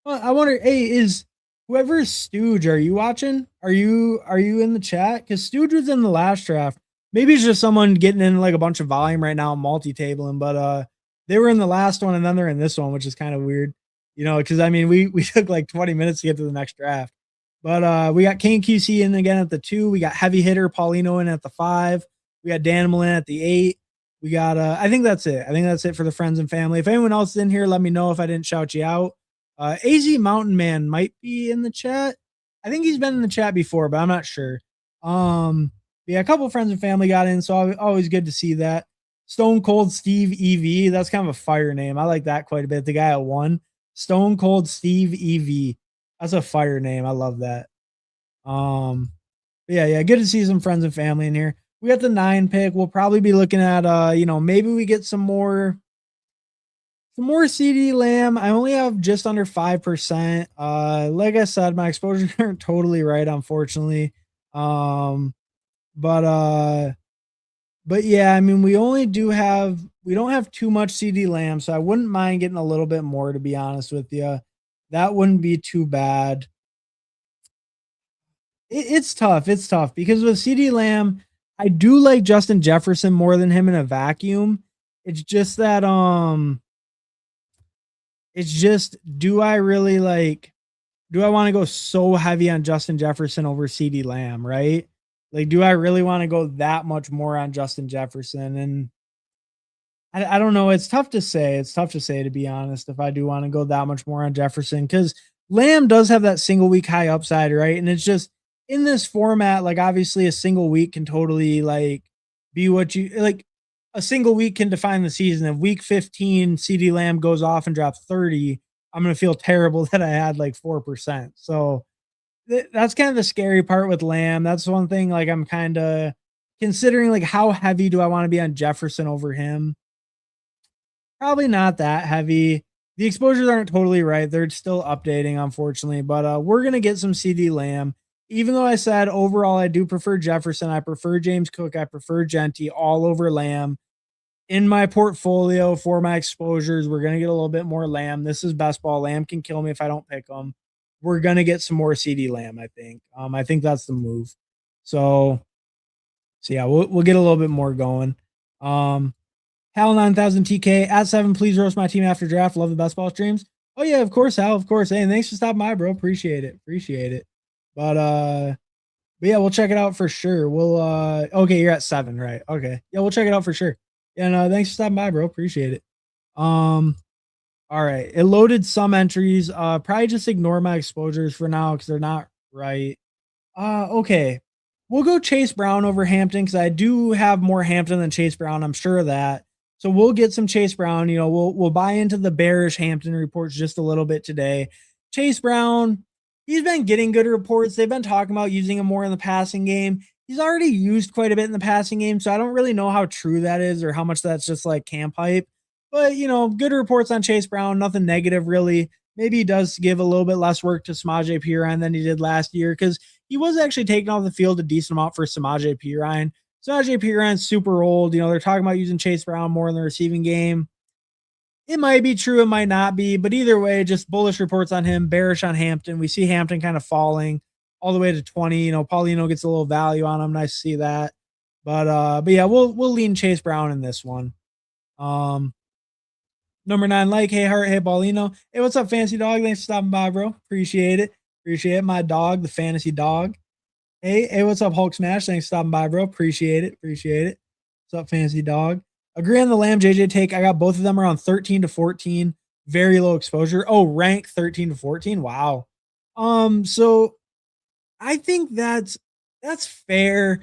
well, I wonder, hey, is whoever Stooge, are you watching? Are you in the chat? Because Stooge was in the last draft. Maybe it's just someone getting in like a bunch of volume right now, multi-tabling, but they were in the last one and then they're in this one, which is kind of weird. Because I mean we took like 20 minutes to get to the next draft. But we got Kane QC in again at the 2. We got heavy hitter Paulino in at the 5. We got Danimal in at the 8. We got I think that's it. I think that's it for the friends and family. If anyone else is in here, let me know if I didn't shout you out. AZ Mountain Man might be in the chat. I think he's been in the chat before, but I'm not sure. Yeah, a couple friends and family got in, so always good to see that. Stone Cold Steve EV, that's kind of a fire name. I like that quite a bit. The guy at 1, Stone Cold Steve EV, that's a fire name. I love that. Yeah, good to see some friends and family in here. We got the 9 pick. We'll probably be looking at maybe we get some more CD Lamb. I only have just under 5%. Like I said, my exposures aren't totally right, unfortunately. But yeah, I mean, we don't have too much CD Lamb, so I wouldn't mind getting a little bit more, to be honest with you. That wouldn't be too bad. It's tough. It's tough because with CD Lamb, I do like Justin Jefferson more than him in a vacuum. It's just that do I really do I want to go so heavy on Justin Jefferson over CD Lamb, right? Like, do I really want to go that much more on Justin Jefferson? And I don't know. It's tough to say. It's tough to say, to be honest, if I do want to go that much more on Jefferson, because Lamb does have that single week high upside, right? And it's just in this format, like obviously a single week can totally be what you like. A single week can define the season. If week 15 CD Lamb goes off and drops 30, I'm gonna feel terrible that I had like 4%. So that's kind of the scary part with Lamb. That's one thing I'm kind of considering, like, how heavy do I want to be on Jefferson over him? Probably not that heavy. The exposures aren't totally right. They're still updating, unfortunately. But we're gonna get some CD Lamb. Even though I said overall I do prefer Jefferson, I prefer James Cook, I prefer Genty all over Lamb. In my portfolio for my exposures, we're gonna get a little bit more Lamb. This is best ball. Lamb can kill me if I don't pick him. We're gonna get some more CD Lamb, I think. I think that's the move. So yeah, we'll get a little bit more going. Hal 9000 TK at 7. Please roast my team after draft. Love the best ball streams. Oh yeah, of course, Hal. Of course. Hey, and thanks for stopping by, bro. Appreciate it. Appreciate it. But yeah, we'll check it out for sure. We'll okay, you're at 7, right? Okay. Yeah, we'll check it out for sure. Yeah, no, thanks for stopping by, bro. Appreciate it. All right. It loaded some entries. Probably just ignore my exposures for now because they're not right. Okay. We'll go Chase Brown over Hampton because I do have more Hampton than Chase Brown. I'm sure of that. So we'll get some Chase Brown. You know, we'll buy into the bearish Hampton reports just a little bit today. Chase Brown, he's been getting good reports. They've been talking about using him more in the passing game. He's already used quite a bit in the passing game, so I don't really know how true that is or how much that's just like camp hype. But you know, good reports on Chase Brown, nothing negative really. Maybe he does give a little bit less work to Samaje Perine than he did last year because he was actually taking off the field a decent amount for Samaje Perine. Samaje Perine's super old. You know, they're talking about using Chase Brown more in the receiving game. It might be true, it might not be, but either way, just bullish reports on him, bearish on Hampton. We see Hampton kind of falling all the way to 20. You know, Paulino gets a little value on him. Nice to see that. But yeah, we'll lean Chase Brown in this one. Um, Number 9, like, hey, Heart, hey, Paulino. Hey, what's up, Fancy Dog? Thanks for stopping by, bro. Appreciate it. Appreciate it. My dog, the fantasy dog. Hey, what's up, Hulk Smash? Thanks for stopping by, bro. Appreciate it. Appreciate it. What's up, Fancy Dog? Agree on the Lamb JJ take. I got both of them around 13 to 14. Very low exposure. Oh, rank 13 to 14. Wow. So I think that's fair.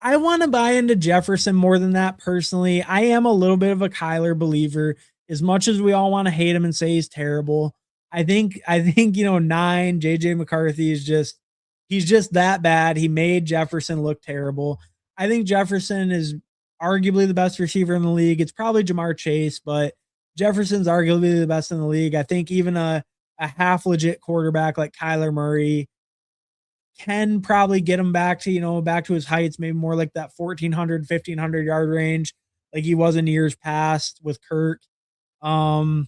I want to buy into Jefferson more than that personally. I am a little bit of a Kyler believer. As much as we all want to hate him and say he's terrible, I think you know 9 JJ McCarthy is just he's just that bad. He made Jefferson look terrible. I think Jefferson is arguably the best receiver in the league. It's probably Jamar Chase, but Jefferson's arguably the best in the league. I think even a half legit quarterback like Kyler Murray can probably get him back to, you know, back to his heights, maybe more like that 1,400, 1,500 yard range, like he was in years past with Kirk. Um,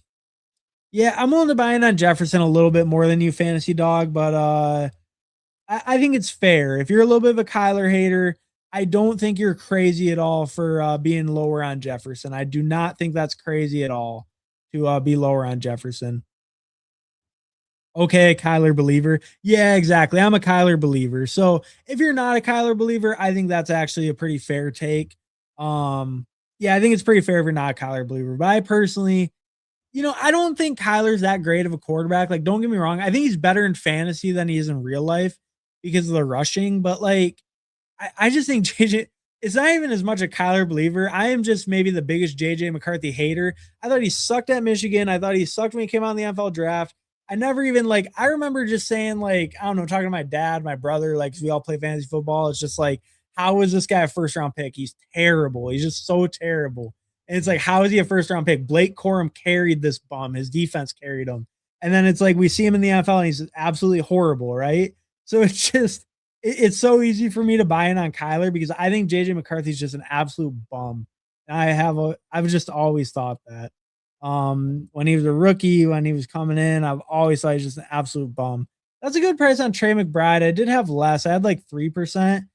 yeah, I'm willing to buy in on Jefferson a little bit more than you, Fantasy Dog, but I think it's fair. If you're a little bit of a Kyler hater, I don't think you're crazy at all for being lower on Jefferson. I do not think that's crazy at all to be lower on Jefferson. Okay, Kyler believer. Yeah, exactly. I'm a Kyler believer. So if you're not a Kyler believer, I think that's actually a pretty fair take. Yeah, I think it's pretty fair if you're not a Kyler believer. But I personally, you know, I don't think Kyler's that great of a quarterback. Like, don't get me wrong. I think he's better in fantasy than he is in real life because of the rushing. But like, I just think JJ, it's not even as much a Kyler believer. I am just maybe the biggest JJ McCarthy hater. I thought he sucked at Michigan. I thought he sucked when he came out in the NFL draft. I never even like, I remember just saying, like, I don't know, talking to my dad, my brother, like, 'cause we all play fantasy football. It's just like, how is this guy a first round pick? He's terrible. He's just so terrible. And it's like, how is he a first round pick? Blake Corum carried this bum. His defense carried him. And then it's like we see him in the NFL and he's absolutely horrible, right? So it's just it's so easy for me to buy in on Kyler because I think JJ McCarthy's just an absolute bum. And I've just always thought that. When he was a rookie, when he was coming in, I've always thought he's just an absolute bum. That's a good price on Trey McBride. I did have less. I had like 3%.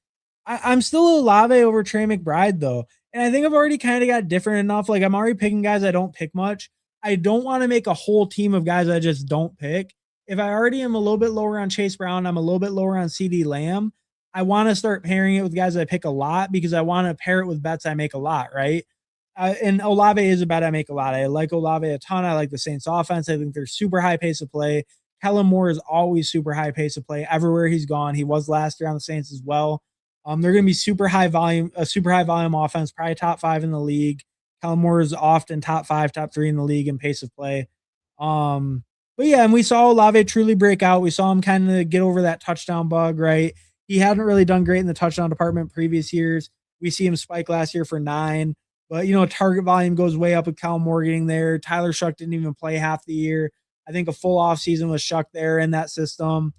I'm still Olave over Trey McBride though. And I think I've already kind of got different enough. Like I'm already picking guys I don't pick much. I don't want to make a whole team of guys I just don't pick. If I already am a little bit lower on Chase Brown, I'm a little bit lower on CD Lamb. I want to start pairing it with guys I pick a lot because I want to pair it with bets I make a lot, right? And Olave is a bet I make a lot. I like Olave a ton. I like the Saints offense. I think they're super high pace of play. Kellen Moore is always super high pace of play everywhere he's gone. He was last year on the Saints as well. They're going to be super high volume, a super high volume offense, probably top 5 in the league. Kellen Moore is often top 5, top 3 in the league in pace of play. But yeah, and we saw Olave truly break out. We saw him kind of get over that touchdown bug, right? He hadn't really done great in the touchdown department previous years. We see him spike last year for 9. But, you know, target volume goes way up with Kellen Moore getting there. Tyler Shuck didn't even play half the year. I think a full off season was Shuck there in that system.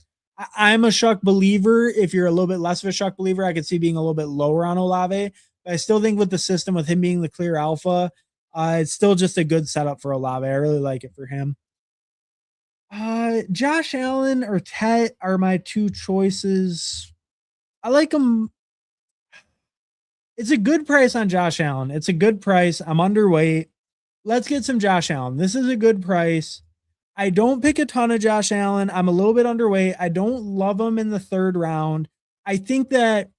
I'm a Shuck believer. If you're a little bit less of a Shuck believer, I could see being a little bit lower on Olave. But I still think with the system, with him being the clear alpha, it's still just a good setup for Olave. I really like it for him. Josh Allen or Tet are my two choices. I like them. It's a good price on Josh Allen. It's a good price. I'm underweight. Let's get some Josh Allen. This is a good price. I don't pick a ton of Josh Allen. I'm a little bit underweight. I don't love him in the third round. I think that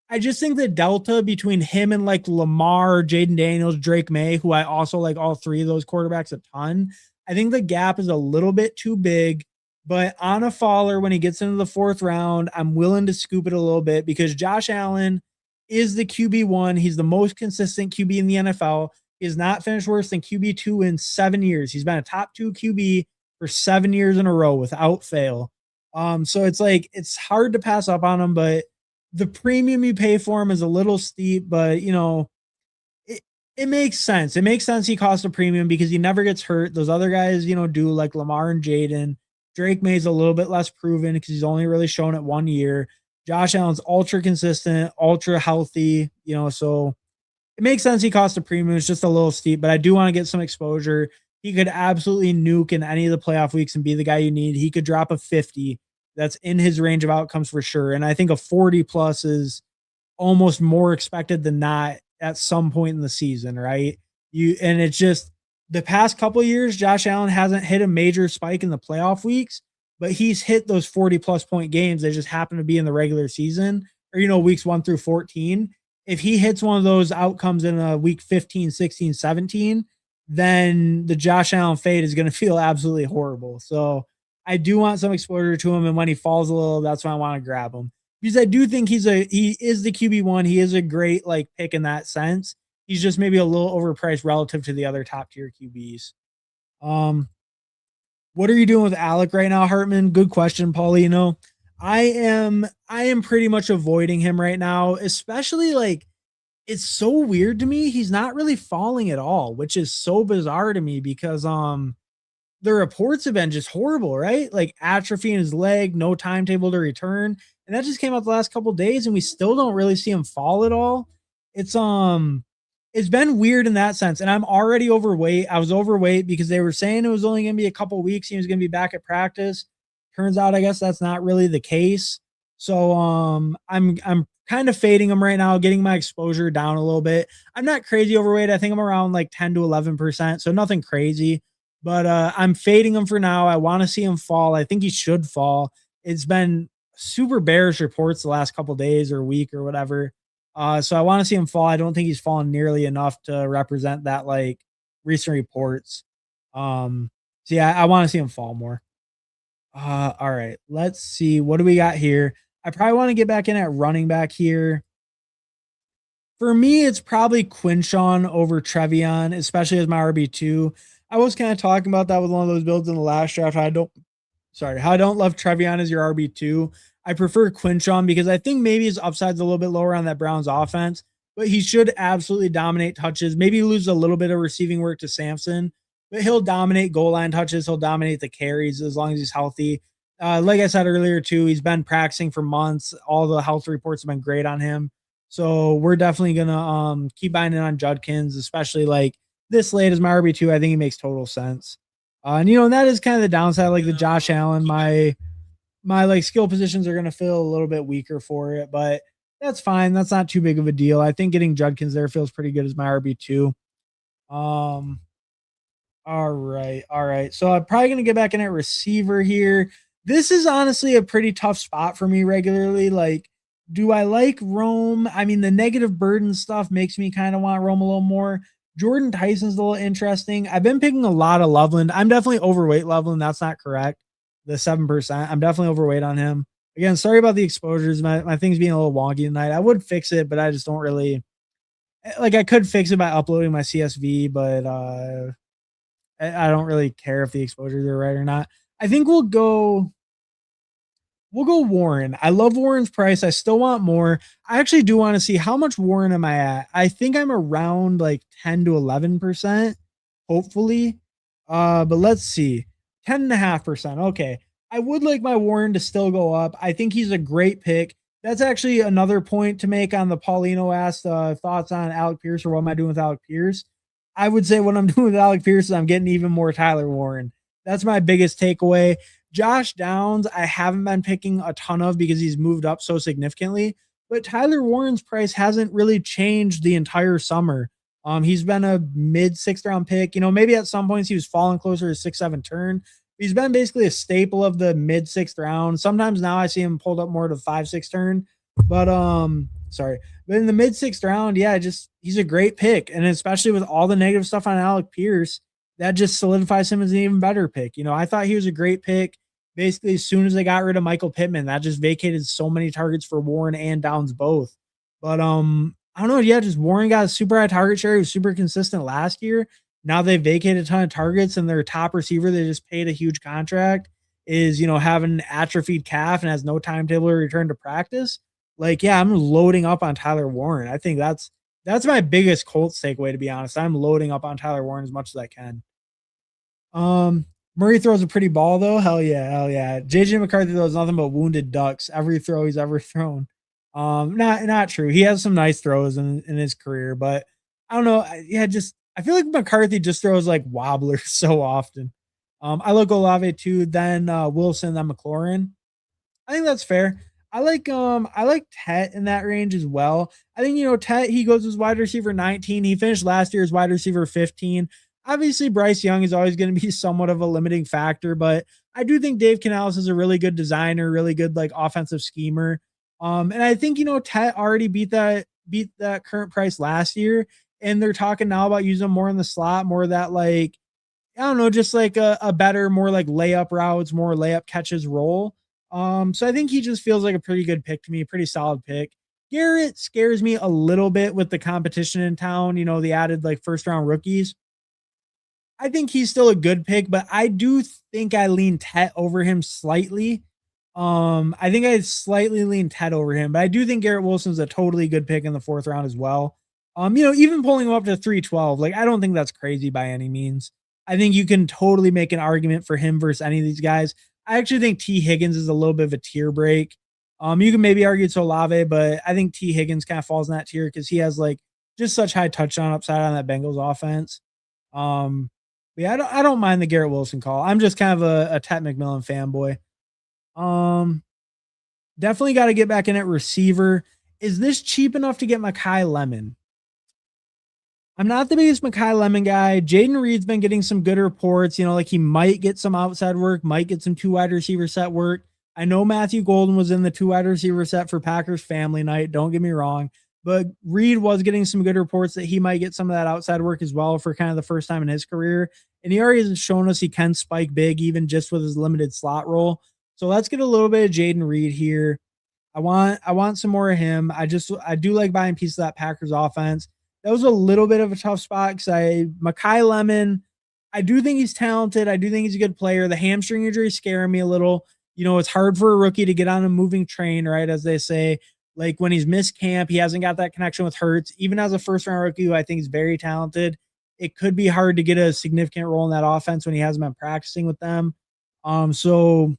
I just think the delta between him and like Lamar, Jaden Daniels, Drake May, who I also like all three of those quarterbacks a ton. I think the gap is a little bit too big, but on a faller when he gets into the fourth round, I'm willing to scoop it a little bit because Josh Allen is the QB1. He's the most consistent QB in the NFL. He has not finished worse than QB2 in 7 years. He's been a top 2 QB for 7 years in a row without fail. So it's like it's hard to pass up on him, but the premium you pay for him is a little steep, but it, it makes sense. It makes sense he costs a premium because he never gets hurt. Those other guys, do like Lamar and Jaden. Drake May's a little bit less proven because he's only really shown it 1 year. Josh Allen's ultra consistent, ultra healthy, so it makes sense he costs a premium. It's just a little steep, but I do want to get some exposure. He could absolutely nuke in any of the playoff weeks and be the guy you need. He could drop a 50. That's in his range of outcomes for sure. And I think a 40 plus is almost more expected than not at some point in the season, right? And it's just the past couple of years, Josh Allen hasn't hit a major spike in the playoff weeks, but he's hit those 40 plus point games that just happen to be in the regular season or, weeks 1 through 14. If he hits one of those outcomes in a week 15, 16, 17, then the Josh Allen fade is going to feel absolutely horrible. So I do want some exposure to him. And when he falls a little, that's when I want to grab him because I do think he is the QB1. He is a great like pick in that sense. He's just maybe a little overpriced relative to the other top tier QBs. What are you doing with Alec right now, Hartman? Good question, Paulie. I am pretty much avoiding him right now, especially like it's so weird to me. He's not really falling at all, which is so bizarre to me because the reports have been just horrible, right? Like atrophy in his leg, no timetable to return. And that just came out the last couple days and we still don't really see him fall at all. It's been weird in that sense. And I'm already overweight. I was overweight because they were saying it was only going to be a couple weeks. He was going to be back at practice. Turns out, I guess that's not really the case. So I'm kind of fading him right now, getting my exposure down a little bit. I'm not crazy overweight. I think I'm around like 10 to 11%. So nothing crazy, but I'm fading him for now. I want to see him fall. I think he should fall. It's been super bearish reports the last couple days or week or whatever. So I want to see him fall. I don't think he's fallen nearly enough to represent that like recent reports. So yeah, I want to see him fall more. All right, let's see. What do we got here? I probably want to get back in at running back here. For me, it's probably Quinshawn over Trevion, especially as my RB2. I was kind of talking about that with one of those builds in the last draft. How I don't love Trevion as your RB2. I prefer Quinshawn because I think maybe his upside's a little bit lower on that Browns offense, but he should absolutely dominate touches. Maybe lose a little bit of receiving work to Samson, but he'll dominate goal line touches. He'll dominate the carries as long as he's healthy. Like I said earlier, too, he's been practicing for months. All the health reports have been great on him. So we're definitely going to keep buying in on Judkins, especially like this late as my RB2. I think he makes total sense. And that is kind of the downside, like the Josh Allen, my like skill positions are going to feel a little bit weaker for it, but that's fine. That's not too big of a deal. I think getting Judkins there feels pretty good as my RB2. All right. So I'm probably going to get back in at receiver here. This is honestly a pretty tough spot for me regularly. Like, do I like Rome? I mean, the negative burden stuff makes me kind of want Rome a little more. Jordan Tyson's a little interesting. I've been picking a lot of Loveland. I'm definitely overweight Loveland. That's not correct. The 7%. I'm definitely overweight on him. Again, sorry about the exposures. My thing's being a little wonky tonight. I would fix it, but I just don't really like I could fix it by uploading my CSV, but I don't really care if the exposures are right or not. I think we'll go Warren. I love Warren's price. I still want more. I actually do want to see how much Warren am I at. I think I'm around like 10 to 11%, hopefully. But let's see. 10.5%. Okay. I would like my Warren to still go up. I think he's a great pick. That's actually another point to make on the Paulino asked thoughts on Alec Pierce or what am I doing with Alec Pierce. I would say what I'm doing with Alec Pierce is I'm getting even more Tyler Warren. That's my biggest takeaway. Josh Downs, I haven't been picking a ton of because he's moved up so significantly. but Tyler Warren's price hasn't really changed the entire summer. He's been a mid sixth round pick. You know, maybe at some points he was falling closer to 6, 7 turn. He's been basically a staple of the mid sixth round. Sometimes now I see him pulled up more to 5, 6 turn, but sorry, but in the mid sixth round, yeah, just he's a great pick, and especially with all the negative stuff on Alec Pierce, that just solidifies him as an even better pick. You know, I thought he was a great pick. Basically, as soon as they got rid of Michael Pittman, that just vacated so many targets for Warren and Downs both. But I don't know. Yeah, just Warren got a super high target share. He was super consistent last year. Now they vacated a ton of targets, and their top receiver they just paid a huge contract is having an atrophied calf and has no timetable to return to practice. Like, yeah, I'm loading up on Tyler Warren. I think that's my biggest Colts takeaway, to be honest. I'm loading up on Tyler Warren as much as I can. Murray throws a pretty ball though. Hell yeah, hell yeah. JJ McCarthy throws nothing but wounded ducks every throw he's ever thrown. Not true. He has some nice throws in his career, but I don't know. Yeah, just I feel like McCarthy just throws like wobblers so often. I like Olave too, then Wilson, then McLaurin. I think that's fair. I like Tet in that range as well. I think Tet he goes as wide receiver 19. He finished last year as wide receiver 15. Obviously, Bryce Young is always going to be somewhat of a limiting factor, but I do think Dave Canales is a really good designer, really good like offensive schemer. And I think Tet already beat that current price last year, and they're talking now about using him more in the slot, more of that like I don't know, just like a better, more like layup routes, more layup catches role. So I think he just feels like a pretty good pick to me, pretty solid pick. Garrett scares me a little bit with the competition in town, the added like first round rookies. I think he's still a good pick, but I do think I lean Tet over him slightly. I think I slightly lean Tet over him, but I do think Garrett Wilson's a totally good pick in the fourth round as well. Even pulling him up to 312, like I don't think that's crazy by any means. I think you can totally make an argument for him versus any of these guys. I actually think T. Higgins is a little bit of a tier break. You can maybe argue it's Olave, but I think T. Higgins kind of falls in that tier because he has like just such high touchdown upside on that Bengals offense. Um, yeah, I don't mind the Garrett Wilson call. I'm just kind of a Tet McMillan fanboy. Um, Definitely got to get back in at receiver. Is this cheap enough to get Makai Lemon? I'm not the biggest Makai Lemon guy. Jaden Reed's been getting some good reports. Like he might get some outside work, might get some two wide receiver set work. I know Matthew Golden was in the two wide receiver set for Packers family night. Don't get me wrong. But Reed was getting some good reports that he might get some of that outside work as well for kind of the first time in his career. And he already has shown us he can spike big, even just with his limited slot role. So let's get a little bit of Jaden Reed here. I want some more of him. I do like buying pieces of that Packers offense. That was a little bit of a tough spot because Makai Lemon, I do think he's talented. I do think he's a good player. The hamstring injury scaring me a little. It's hard for a rookie to get on a moving train, right? As they say, like when he's missed camp, he hasn't got that connection with Hurts. Even as a first round rookie who I think is very talented, it could be hard to get a significant role in that offense when he hasn't been practicing with them. So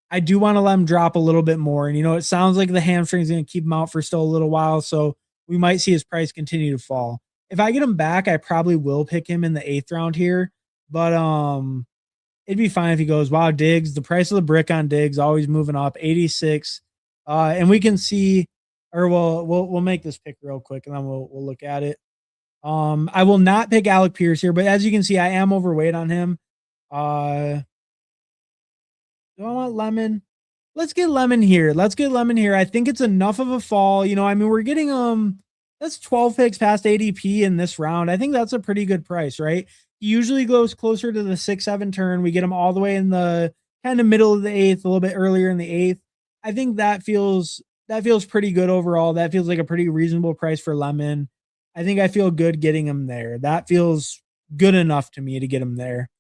I do want to let him drop a little bit more. And, it sounds like the hamstring is going to keep him out for still a little while. So we might see his price continue to fall. If I get him back, I probably will pick him in the 8th round here. But it'd be fine if he goes, wow, Diggs, the price of the brick on Diggs always moving up, 86. And we can see, or we'll make this pick real quick and then we'll look at it. I will not pick Alec Pierce here, but as you can see, I am overweight on him. Do I want Lemon? Let's get Lemon here. I think it's enough of a fall. We're getting that's 12 picks past ADP in this round. I think that's a pretty good price, right? He usually goes closer to the 6, 7 turn. We get him all the way in the kind of middle of the 8th, a little bit earlier in the 8th. I think that feels pretty good overall. That feels like a pretty reasonable price for Lemon. I think I feel good getting him there. That feels good enough to me to get him there.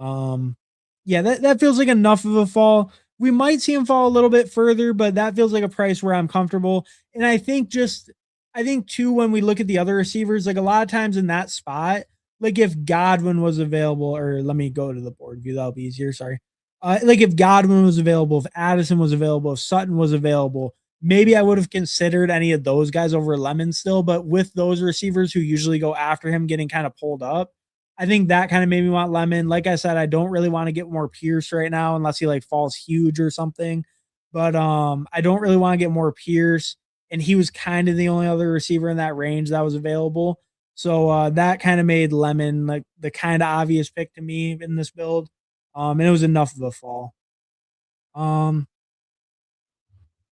Yeah, that feels like enough of a fall. We might see him fall a little bit further, but that feels like a price where I'm comfortable. And I think too, when we look at the other receivers, like a lot of times in that spot, like if Godwin was available, or let me go to the board view, that'll be easier. Sorry. Like if Godwin was available, if Addison was available, if Sutton was available, maybe I would have considered any of those guys over Lemon still. But with those receivers who usually go after him getting kind of pulled up, I think that kind of made me want Lemon. Like I said, I don't really want to get more Pierce right now unless he like falls huge or something. But I don't really want to get more Pierce. and he was kind of the only other receiver in that range that was available. So that kind of made Lemon like the kind of obvious pick to me in this build. And it was enough of a fall. Um,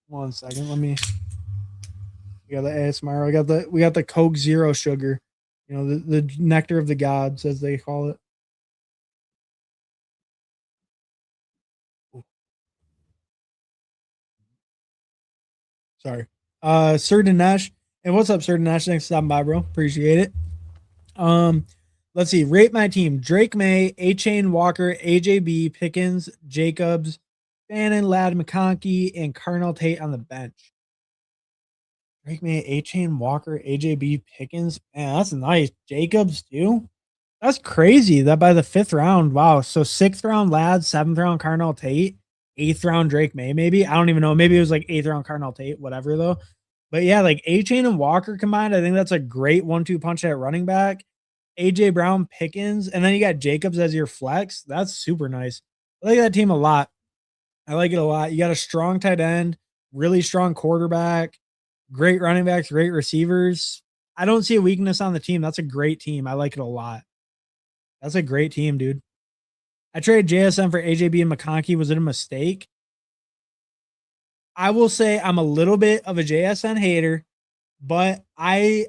1 second, let me. We got the ASMR. We got the Coke Zero sugar. You know, the nectar of the gods, as they call it. Sorry. Sir Dinesh. And what's up, Sir Dinesh? Thanks for stopping by, bro. Appreciate it. Um, let's see. Rate my team: Drake May, A Chain Walker, AJB, Pickens, Jacobs, Bannon, Lad McConkey, and Carnell Tate on the bench. Drake May, A Chain Walker, AJB, Pickens. Man, that's nice. Jacobs too. That's crazy. That by the 5th round. Wow. So 6th round Lad, 7th round Carnell Tate, 8th round Drake May. Maybe I don't even know. Maybe it was like 8th round Carnell Tate. Whatever though. But yeah, like A Chain and Walker combined, I think that's a great 1-2 punch at running back. AJ Brown, Pickens, and then you got Jacobs as your flex. That's super nice. I like that team a lot. I like it a lot. You got a strong tight end, really strong quarterback, great running backs, great receivers. I don't see a weakness on the team. That's a great team. I like it a lot. That's a great team, dude. I traded JSN for AJB and McConkey. Was it a mistake? I will say I'm a little bit of a JSN hater, but I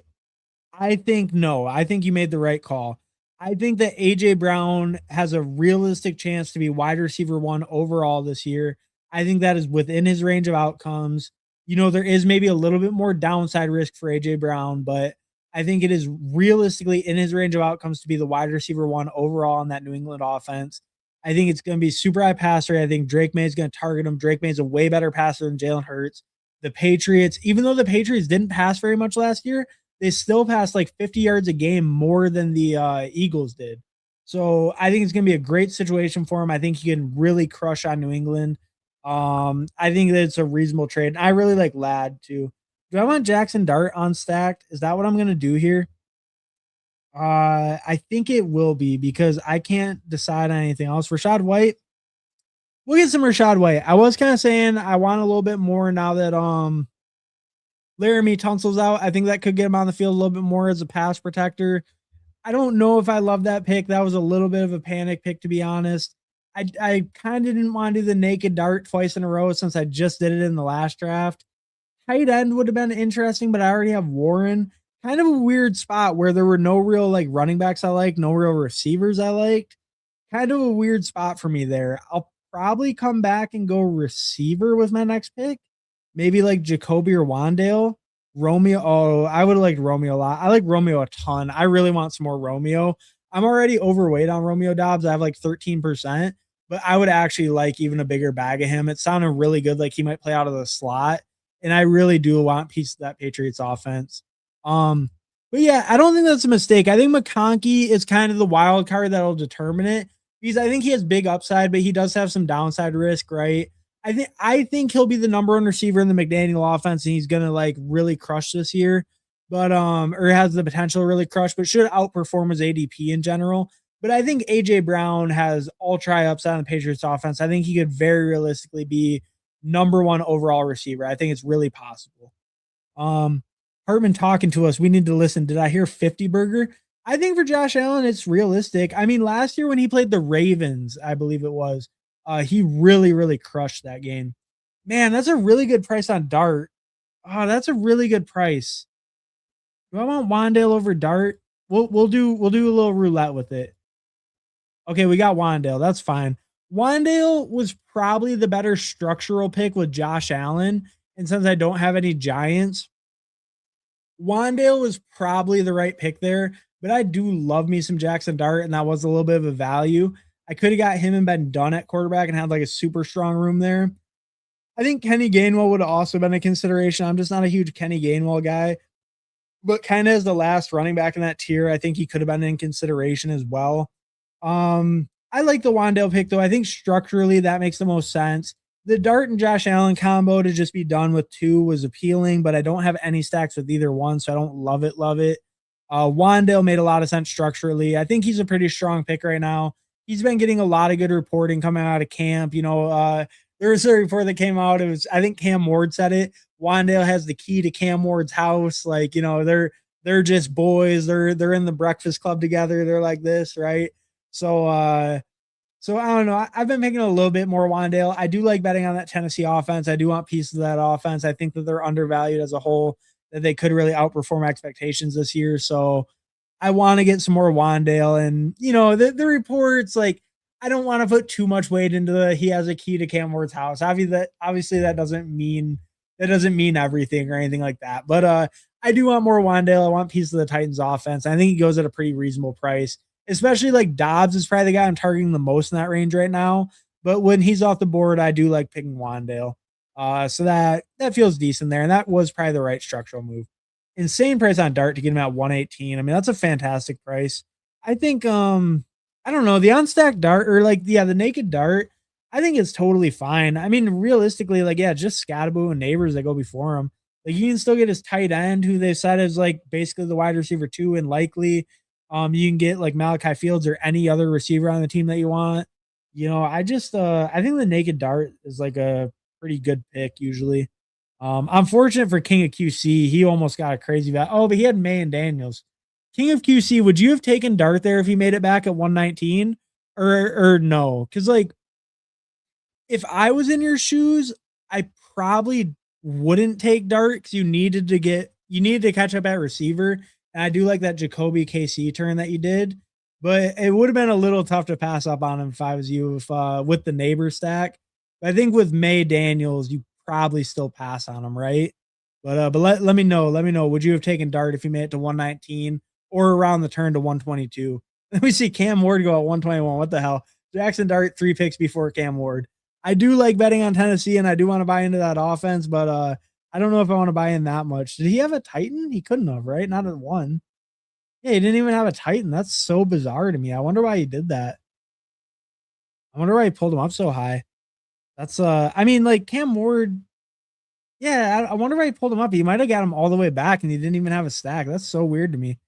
think no. I think you made the right call. I think that AJ Brown has a realistic chance to be wide receiver 1 overall this year. I think that is within his range of outcomes. You know, there is maybe a little bit more downside risk for AJ Brown, but I think it is realistically in his range of outcomes to be the wide receiver 1 overall in that New England offense. I think it's going to be super high passer. I think Drake May is going to target him. Drake May is a way better passer than Jalen Hurts. The Patriots, even though the Patriots didn't pass very much last year, they still passed like 50 yards a game more than the Eagles did. So I think it's going to be a great situation for him. I think he can really crush on New England. I think that it's a reasonable trade. I really like Lad too. Do I want Jackson Dart unstacked? Is that what I'm going to do here? I think it will be because I can't decide on anything else. Rashad White, we'll get some Rashad White. I was kind of saying I want a little bit more now that Laramie Tunsil's out. I think that could get him on the field a little bit more as a pass protector. I don't know if I love that pick. That was a little bit of a panic pick, to be honest. I kind of didn't want to do the naked dart twice in a row since I just did it in the last draft. Tight end would have been interesting, but I already have Warren. Kind of a weird spot where there were no real like running backs I like, no real receivers I liked. Kind of a weird spot for me there. I'll probably come back and go receiver with my next pick. Maybe like Jacoby or Wandale. Romeo. Oh, I would have liked Romeo a lot. I like Romeo a ton. I really want some more Romeo. I'm already overweight on Romeo Dobbs. I have like 13%, but I would actually like even a bigger bag of him. It sounded really good. Like he might play out of the slot. And I really do want a piece of that Patriots offense. But yeah, I don't think that's a mistake. I think McConkey is kind of the wild card that'll determine it. Because I think he has big upside, but he does have some downside risk, right? I think he'll be the number 1 receiver in the McDaniel offense, and he's gonna like really crush this year. But or has the potential to really crush, but should outperform his ADP in general. But I think AJ Brown has ultra high upside on the Patriots offense. I think he could very realistically be number 1 overall receiver. I think it's really possible. Hartman talking to us. We need to listen. Did I hear 50 burger? I think for Josh Allen, it's realistic. I mean, last year when he played the Ravens, I believe it was, he really, really crushed that game. Man, that's a really good price on Dart. Oh, that's a really good price. Do I want Wandale over Dart? We'll do a little roulette with it. Okay, we got Wandale. That's fine. Wandale was probably the better structural pick with Josh Allen. And since I don't have any Giants, Wandale was probably the right pick there. But I do love me some Jackson Dart, and that was a little bit of a value. I could have got him and been done at quarterback and had like a super strong room there. I think Kenny Gainwell would have also been a consideration. I'm just not a huge Kenny Gainwell guy, but kind of as the last running back in that tier, I think he could have been in consideration as well. I like the Wandale pick though. I think structurally that makes the most sense. The Dart and Josh Allen combo to just be done with 2 was appealing, but I don't have any stacks with either one, so I don't love it. Wandale made a lot of sense structurally. I think he's a pretty strong pick right now. He's been getting a lot of good reporting coming out of camp. You know, there was a report that came out. It was, I think Cam Ward said it. Wandale has the key to Cam Ward's house. Like, they're just boys. They're in the breakfast club together. They're like this, right? So so I don't know. Have been making a little bit more Wandale. I do like betting on that Tennessee offense. I do want pieces of that offense. I think that they're undervalued as a whole, that they could really outperform expectations this year. So I want to get some more Wandale. And, the reports, like, I don't want to put too much weight into he has a key to Cam Ward's house. Obviously that doesn't mean everything or anything like that. But I do want more Wandale. I want pieces of the Titans offense. I think he goes at a pretty reasonable price, especially like Dobbs is probably the guy I'm targeting the most in that range right now. But when he's off the board, I do like picking Wandale. So that feels decent there. And that was probably the right structural move. Insane price on Dart to get him at 118. I mean, that's a fantastic price. I think I don't know, the unstacked Dart, or like, yeah, the naked Dart, I think it's totally fine. I mean, realistically, like, yeah, just Scattaboo and Neighbors that go before him. Like, you can still get his tight end, who they said is like basically the wide receiver 2 and likely. You can get like Malachi Fields or any other receiver on the team that you want. I think the naked Dart is like a pretty good pick usually. I'm fortunate for King of QC. He almost got a crazy value. Oh, but he had May and Daniels. King of QC, would you have taken Dart there if he made it back at 119? Or no? Because like, if I was in your shoes, I probably wouldn't take Dart because you needed to catch up at receiver. And I do like that Jacoby KC turn that you did, but it would have been a little tough to pass up on him if I was you, if with the neighbor stack. But I think with May Daniels, you probably still pass on him, right? But let me know. Let me know. Would you have taken Dart if you made it to 119 or around the turn to 122? Let me see Cam Ward go at 121. What the hell? Jackson Dart 3 picks before Cam Ward. I do like betting on Tennessee, and I do want to buy into that offense, but I don't know if I want to buy in that much. Did he have a Titan? He couldn't have, right? Not at 1. Yeah, he didn't even have a Titan. That's so bizarre to me. I wonder why he did that. I wonder why he pulled him up so high. That's I mean, like, Cam Ward. Yeah, I wonder why he pulled him up. He might have got him all the way back, and he didn't even have a stack. That's so weird to me.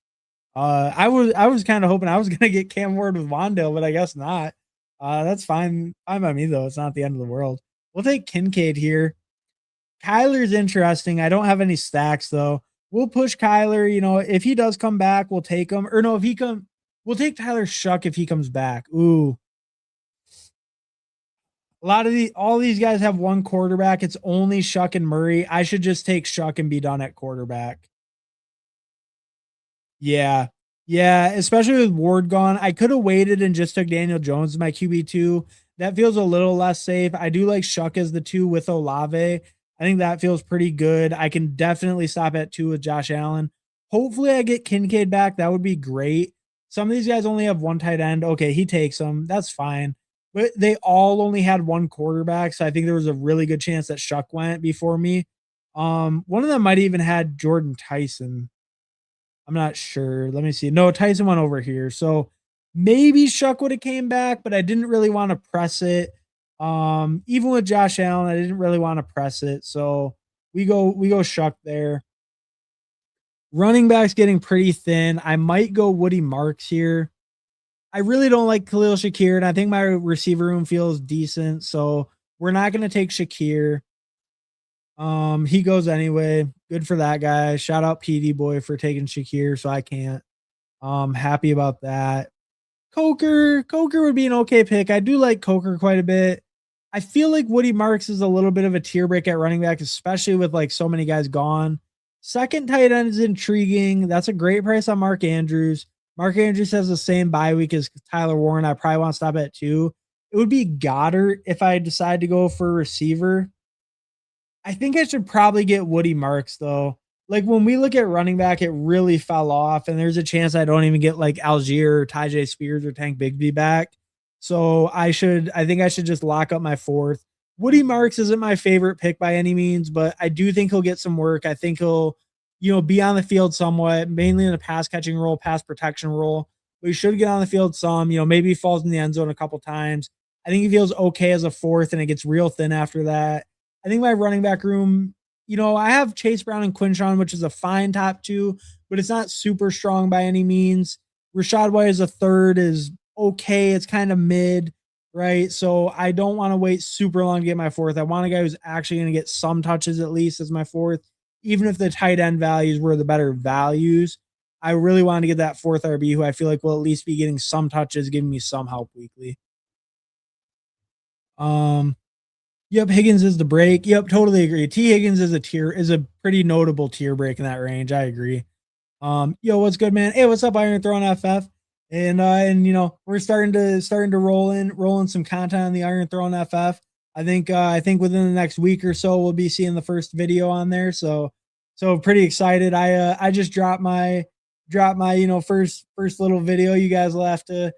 I was kind of hoping I was gonna get Cam Ward with Wandale, but I guess not. That's fine by me though. It's not the end of the world. We'll take Kincaid here. Kyler's interesting. I don't have any stacks though. We'll push Kyler. If he does come back, we'll take him. Or no, we'll take Tyler Shuck if he comes back. Ooh, all these guys have one quarterback. It's only Shuck and Murray. I should just take Shuck and be done at quarterback. Yeah. Yeah, especially with Ward gone. I could have waited and just took Daniel Jones as my QB2. That feels a little less safe. I do like Shuck as the 2 with Olave. I think that feels pretty good. I can definitely stop at 2 with Josh Allen. Hopefully I get Kincaid back. That would be great. Some of these guys only have one tight end. Okay, he takes them. That's fine. But they all only had one quarterback, so I think there was a really good chance that Shuck went before me. One of them might even had Jordan Tyson. I'm not sure. Let me see. No, Tyson went over here. So maybe Shuck would have came back, but I didn't really want to press it. Even with Josh Allen, I didn't really want to press it. So we go Shuck there. Running backs getting pretty thin. I might go Woody Marks here. I really don't like Khalil Shakir, and I think my receiver room feels decent. So we're not going to take Shakir. He goes anyway. Good for that guy. Shout out PD boy for taking Shakir, so I can't. Happy about that. Coker would be an okay pick. I do like Coker quite a bit. I feel like Woody Marks is a little bit of a tier break at running back, especially with like so many guys gone. Second tight end is intriguing. That's a great price on Mark Andrews. Mark Andrews has the same bye week as Tyler Warren. I probably want to stop at 2. It would be Goddard if I decide to go for a receiver. I think I should probably get Woody Marks though. Like when we look at running back, it really fell off, and there's a chance I don't even get like Algier or Tyjae Spears or Tank Bigsby back. So I think I should just lock up my 4th. Woody Marks isn't my favorite pick by any means, but I do think he'll get some work. I think he'll, be on the field somewhat, mainly in a pass catching role, pass protection role. But he should get on the field some, maybe he falls in the end zone a couple times. I think he feels okay as a 4th, and it gets real thin after that. I think my running back room, I have Chase Brown and Quinshawn, which is a fine top 2, but it's not super strong by any means. Rashad White as a 3rd is okay. It's kind of mid. right? So I don't want to wait super long to get my fourth. I want a guy who's actually going to get some touches at least as my fourth, even if the tight end values were the better values. I really want to get that fourth RB who I feel like will at least be getting some touches, giving me some help weekly. Um, Yep, Higgins is the break. Yep, totally agree. T Higgins is a pretty notable tier break in that range. I agree. Yo, what's good, man? Hey, what's up, Iron Throne FF? And we're starting to roll in some content on the Iron Throne FF. I think within the next week or so we'll be seeing the first video on there. So pretty excited. I just dropped my first little video. You guys will have to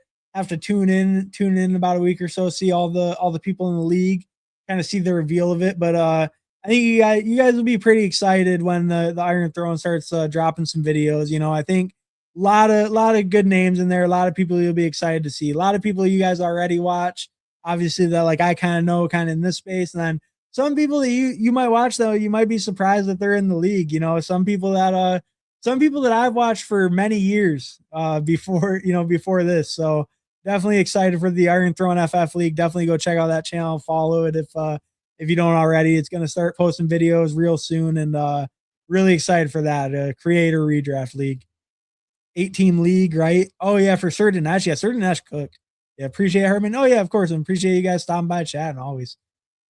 tune in about a week or so, see all the people in the league, kind of see the reveal of it. But I think you guys will be pretty excited when the Iron Throne starts dropping some videos. I think a lot of good names in there. A lot of people you'll be excited to see. A lot of people you guys already watch, obviously that like I kind of know kind of in this space, and then some people that you might watch though you might be surprised that they're in the league. Some people that I've watched for many years before this. So definitely excited for the Iron Throne FF League. Definitely go check out that channel, follow it if you don't already. It's gonna start posting videos real soon, and really excited for that. Creator redraft league, 8-team league, right? Oh yeah, for certain Ash. Yeah, certain Ash cooked. Yeah, appreciate it, Herman. Oh yeah, of course. I appreciate you guys stopping by chat and always.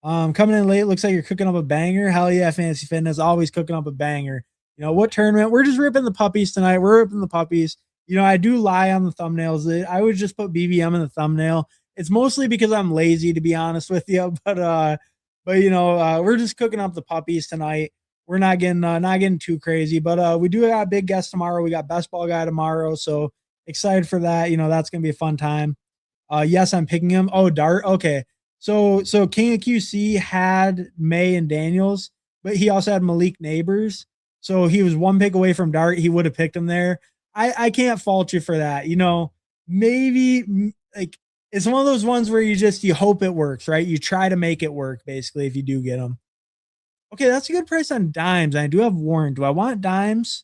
Coming in late, looks like you're cooking up a banger. Hell yeah, Fantasy Fitness, always cooking up a banger. What tournament? We're just ripping the puppies tonight. We're ripping the puppies. I do lie on the thumbnails. I would just put BBM in the thumbnail. It's mostly because I'm lazy, to be honest with you. But we're just cooking up the puppies tonight. We're not getting too crazy, but we do got a big guest tomorrow. We got best ball guy tomorrow, so excited for that. That's gonna be a fun time. Yes, I'm picking him. Oh, Dart. Okay. So King of QC had May and Daniels, but he also had Malik Neighbors. So he was one pick away from Dart. He would have picked him there. I can't fault you for that. Maybe like it's one of those ones where you hope it works, right? You try to make it work basically if you do get them. Okay, that's a good price on dimes. I do have Warren. Do I want dimes?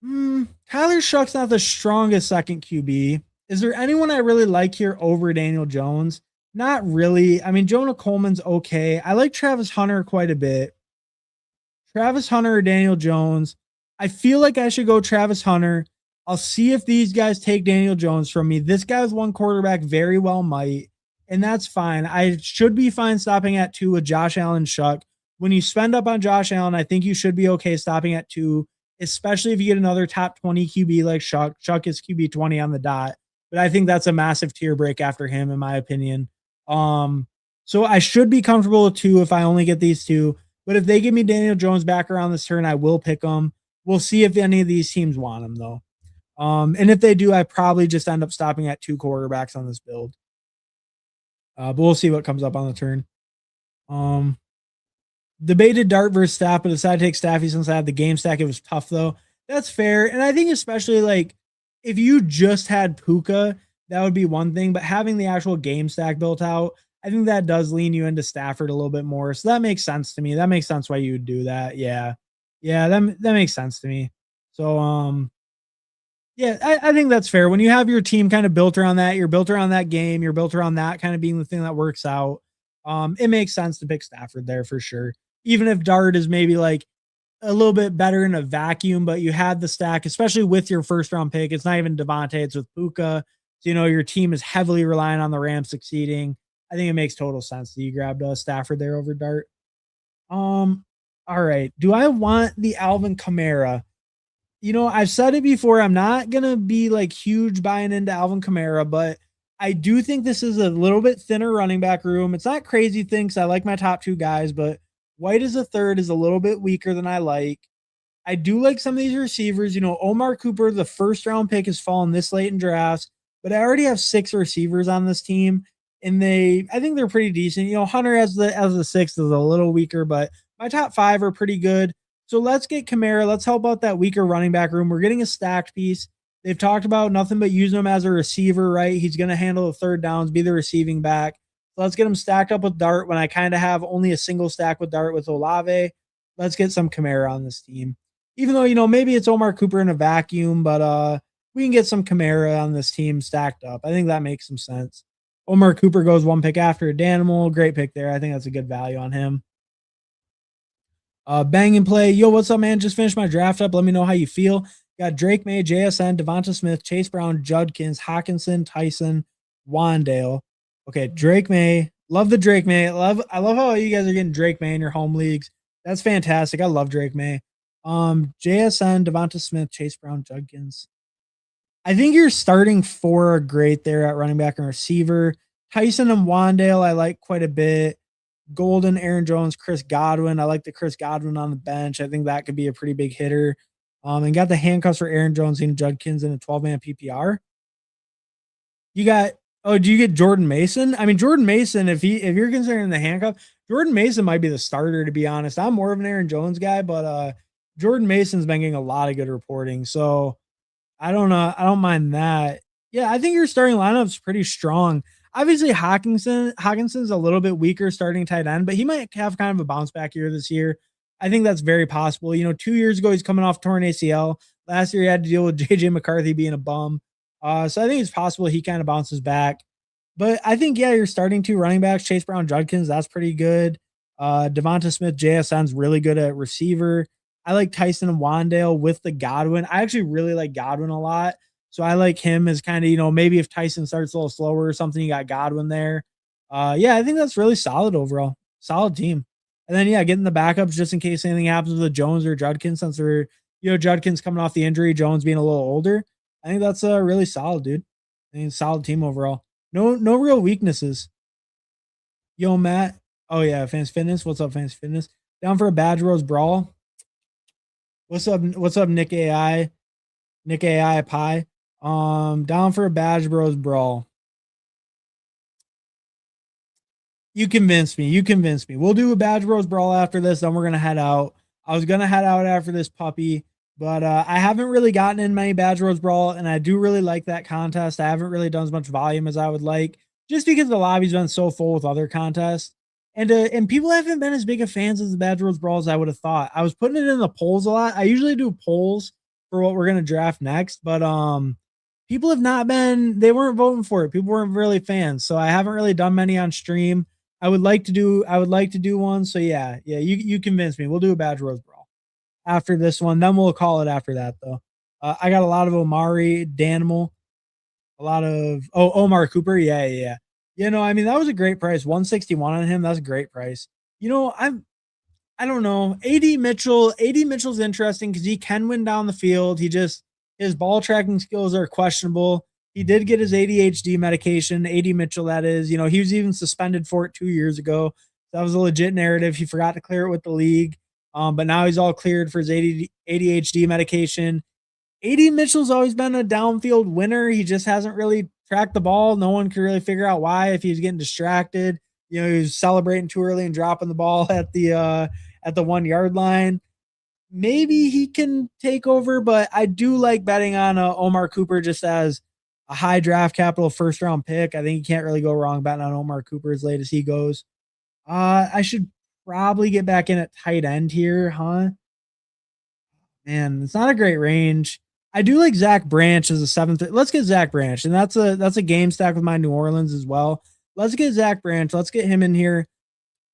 Tyler Shuck's not the strongest second QB. Is there anyone I really like here over Daniel Jones? Not really. I mean, Jonah Coleman's okay. I like Travis Hunter quite a bit. Travis Hunter or Daniel Jones. I feel like I should go Travis Hunter. I'll see if these guys take Daniel Jones from me. This guy with one quarterback very well might, and that's fine. I should be fine stopping at 2 with Josh Allen Shuck. When you spend up on Josh Allen, I think you should be okay stopping at 2, especially if you get another top 20 QB like Shuck. Shuck is QB 20 on the dot, but I think that's a massive tier break after him, in my opinion. So I should be comfortable with 2 if I only get these 2. But if they give me Daniel Jones back around this turn, I will pick them. We'll see if any of these teams want him though. And if they do, I probably just end up stopping at 2 quarterbacks on this build. But we'll see what comes up on the turn. Debated Dart versus Staff, but decided to take Staffy since I had the game stack. It was tough though. That's fair. And I think especially like if you just had Puka, that would be one thing. But having the actual game stack built out, I think that does lean you into Stafford a little bit more. So that makes sense to me. That makes sense why you would do that. Yeah. Yeah, that makes sense to me. So yeah, I think that's fair. When you have your team kind of built around that, you're built around that game, you're built around that kind of being the thing that works out. It makes sense to pick Stafford there for sure. Even if Dart is maybe like a little bit better in a vacuum, but you had the stack, especially with your first round pick. It's not even Devontae, it's with Puka. So, your team is heavily relying on the Rams succeeding. I think it makes total sense that you grabbed Stafford there over Dart. All right. Do I want the Alvin Kamara? I've said it before. I'm not going to be like huge buying into Alvin Kamara, but I do think this is a little bit thinner running back room. It's not crazy things. I like my top 2 guys, but White as a third is a little bit weaker than I like. I do like some of these receivers. Omar Cooper, the first round pick, has fallen this late in drafts, but I already have 6 receivers on this team, and I think they're pretty decent. Hunter as the 6th is a little weaker, but my top 5 are pretty good. So let's get Kamara. Let's help out that weaker running back room. We're getting a stacked piece. They've talked about nothing but using him as a receiver, right? He's going to handle the third downs, be the receiving back. So let's get him stacked up with Dart when I kind of have only a single stack with Dart with Olave. Let's get some Kamara on this team. Even though, maybe it's Omar Cooper in a vacuum, but we can get some Kamara on this team stacked up. I think that makes some sense. Omar Cooper goes one pick after Danimal. Great pick there. I think that's a good value on him. Bang and play. Yo, what's up, man? Just finished my draft up. Let me know how you feel. Got Drake May, JSN, Devonta Smith, Chase Brown, Judkins, Hawkinson, Tyson, Wandale. Okay, Drake May. Love the Drake May. I love how you guys are getting Drake May in your home leagues. That's fantastic. I love Drake May. JSN, Devonta Smith, Chase Brown, Judkins. I think your starting four are great there at running back and receiver. Tyson and Wandale, I like quite a bit. Golden, Aaron Jones, Chris Godwin. I like the Chris Godwin on the bench. I think that could be a pretty big hitter. And got the handcuffs for Aaron Jones and Judkins in a 12-man PPR. You got do you get Jordan Mason? I mean, Jordan Mason, if you're considering the handcuff, Jordan Mason might be the starter, to be honest. I'm more of an Aaron Jones guy, but Jordan Mason's been getting a lot of good reporting. So I don't know. I don't mind that. Yeah, I think your starting lineup's pretty strong. Obviously, Hawkinson's a little bit weaker starting tight end, but he might have kind of a bounce back year this year. I think that's very possible. 2 years ago, he's coming off torn ACL. Last year, he had to deal with JJ McCarthy being a bum. So I think it's possible he kind of bounces back. But I think, yeah, you're starting two running backs, Chase Brown, Judkins, that's pretty good. Devonta Smith, JSN's really good at receiver. I like Tyson and Wandale with the Godwin. I actually really like Godwin a lot. So I like him as kind of, maybe if Tyson starts a little slower or something, you got Godwin there. Yeah, I think that's really solid overall. Solid team. And then, yeah, getting the backups just in case anything happens with Jones or Judkins, since they're, Judkins coming off the injury, Jones being a little older. I think that's really solid, dude. I think solid team overall. No real weaknesses. Yo, Matt. Oh, yeah, Fans Fitness. What's up, Fans Fitness? Down for a Badge Rose Brawl. What's up, Nick AI? Nick AI Pie. Down for a Badge Bros Brawl. You convinced me. We'll do a Badge Bros Brawl after this, then we're gonna head out. I was gonna head out after this puppy, but I haven't really gotten in many Badge Bros Brawl, and I do really like that contest. I haven't really done as much volume as I would like, just because the lobby's been so full with other contests. And people haven't been as big of fans of the Badge Bros Brawl as I would have thought. I was putting it in the polls a lot. I usually do polls for what we're gonna draft next, but people have not been, they weren't voting for it. People weren't really fans. So I haven't really done many on stream. I would like to do one. So yeah, you convinced me. We'll do a Badge Rose Brawl after this one. Then we'll call it after that though. I got a lot of Omari, Danimal, a lot of Omar Cooper. Yeah. I mean, that was a great price. 161 on him. That's a great price. I don't know. AD Mitchell's interesting because he can win down the field. His ball tracking skills are questionable. He did get his ADHD medication, AD Mitchell, that is. He was even suspended for it 2 years ago. That was a legit narrative. He forgot to clear it with the league. But now he's all cleared for his ADHD medication. AD Mitchell's always been a downfield winner. He just hasn't really tracked the ball. No one could really figure out why, if he was getting distracted. He was celebrating too early and dropping the ball at the 1 yard line. Maybe he can take over, but I do like betting on Omar Cooper just as a high draft capital first round pick. I think you can't really go wrong betting on Omar Cooper as late as he goes. I should probably get back in at tight end here, huh? Man, it's not a great range. I do like Zach Branch as a seventh. Let's get Zach Branch, and that's a game stack with my New Orleans as well. Let's get Zach Branch. Let's get him in here.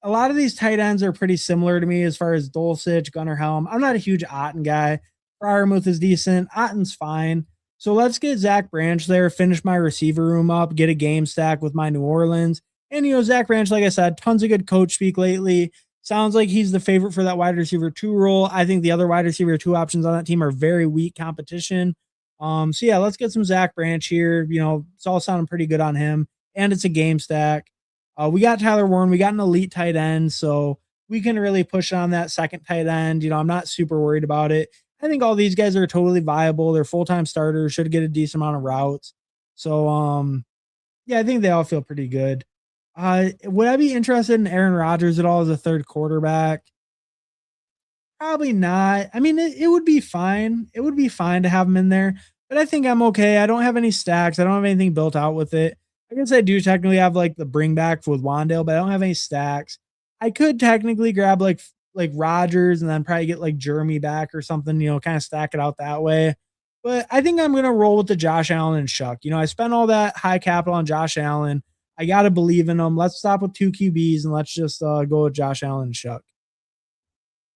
A lot of these tight ends are pretty similar to me as far as Dulcich, Gunnar Helm. I'm not a huge Otten guy. Fryermuth is decent. Otten's fine. So let's get Zach Branch there, finish my receiver room up, get a game stack with my New Orleans. And, Zach Branch, like I said, tons of good coach speak lately. Sounds like he's the favorite for that wide receiver 2 role. I think the other wide receiver 2 options on that team are very weak competition. So yeah, let's get some Zach Branch here. It's all sounding pretty good on him. And it's a game stack. We got Tyler Warren. We got an elite tight end. So we can really push on that second tight end. I'm not super worried about it. I think all these guys are totally viable. They're full-time starters, should get a decent amount of routes. So, yeah, I think they all feel pretty good. Would I be interested in Aaron Rodgers at all as a third quarterback? Probably not. I mean, it would be fine. It would be fine to have him in there, but I think I'm okay. I don't have any stacks. I don't have anything built out with it. I guess I do technically have like the bring back with Wandale, but I don't have any stacks. I could technically grab like Rodgers and then probably get like Jeremy back or something, kind of stack it out that way. But I think I'm gonna roll with the Josh Allen and Shuck. You know, I spent all that high capital on Josh Allen. I gotta believe in him. Let's stop with two QBs and let's just go with Josh Allen and Shuck.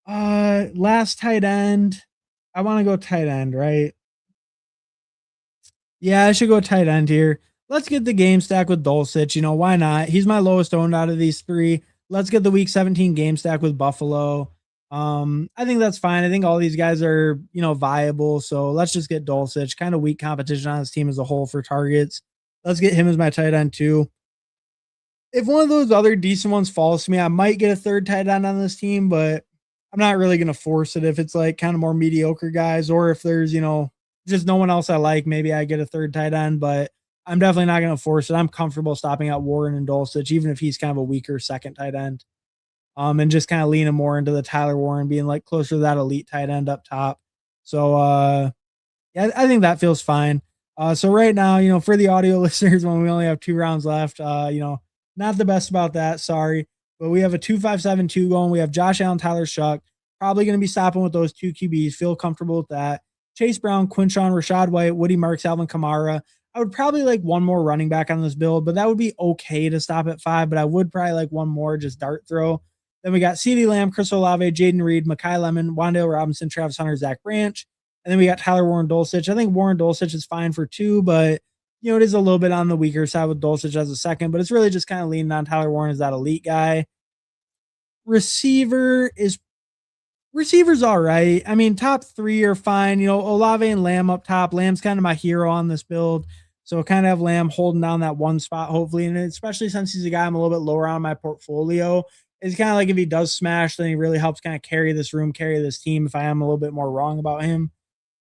Last tight end. I want to go tight end, right? Yeah, I should go tight end here. Let's get the game stack with Dulcich. You know, why not? He's my lowest owned out of these three. Let's get the week 17 game stack with Buffalo. I think that's fine. I think all these guys are, you know, viable. So let's just get Dulcich. Kind of weak competition on his team as a whole for targets. Let's get him as my tight end too. If one of those other decent ones falls to me, I might get a third tight end on this team, but I'm not really going to force it if it's like kind of more mediocre guys, or if there's, you know, just no one else I like, maybe I get a third tight end, but I'm definitely not going to force it. I'm comfortable stopping at Warren and Dulcich, even if he's kind of a weaker second tight end. And just kind of leaning more into the Tyler Warren being like closer to that elite tight end up top. So, yeah, I think that feels fine. So right now, you know, for the audio listeners, when we only have 2 rounds left, you know, not the best about that. Sorry. But we have a 2-5-7-2 going. We have Josh Allen, Tyler Shuck. Probably going to be stopping with those 2 QBs. Feel comfortable with that. Chase Brown, Quinshawn, Rashad White, Woody Marks, Alvin Kamara. I would probably like one more running back on this build, but that would be okay to stop at 5. But I would probably like one more just dart throw. Then we got CeeDee Lamb, Chris Olave, Jaden Reed, Mekhi Lemon, Wan'Dale Robinson, Travis Hunter, Zach Branch. And then we got Tyler Warren Dulcich. I think Warren Dulcich is fine for 2, but you know, it is a little bit on the weaker side with Dulcich as a second, but it's really just kind of leaning on Tyler Warren as that elite guy. Receiver's all right. I mean, top 3 are fine. You know, Olave and Lamb up top. Lamb's kind of my hero on this build. So kind of have Lamb holding down that one spot, hopefully. And especially since he's a guy I'm a little bit lower on my portfolio, it's kind of like if he does smash, then he really helps kind of carry this room, carry this team if I am a little bit more wrong about him.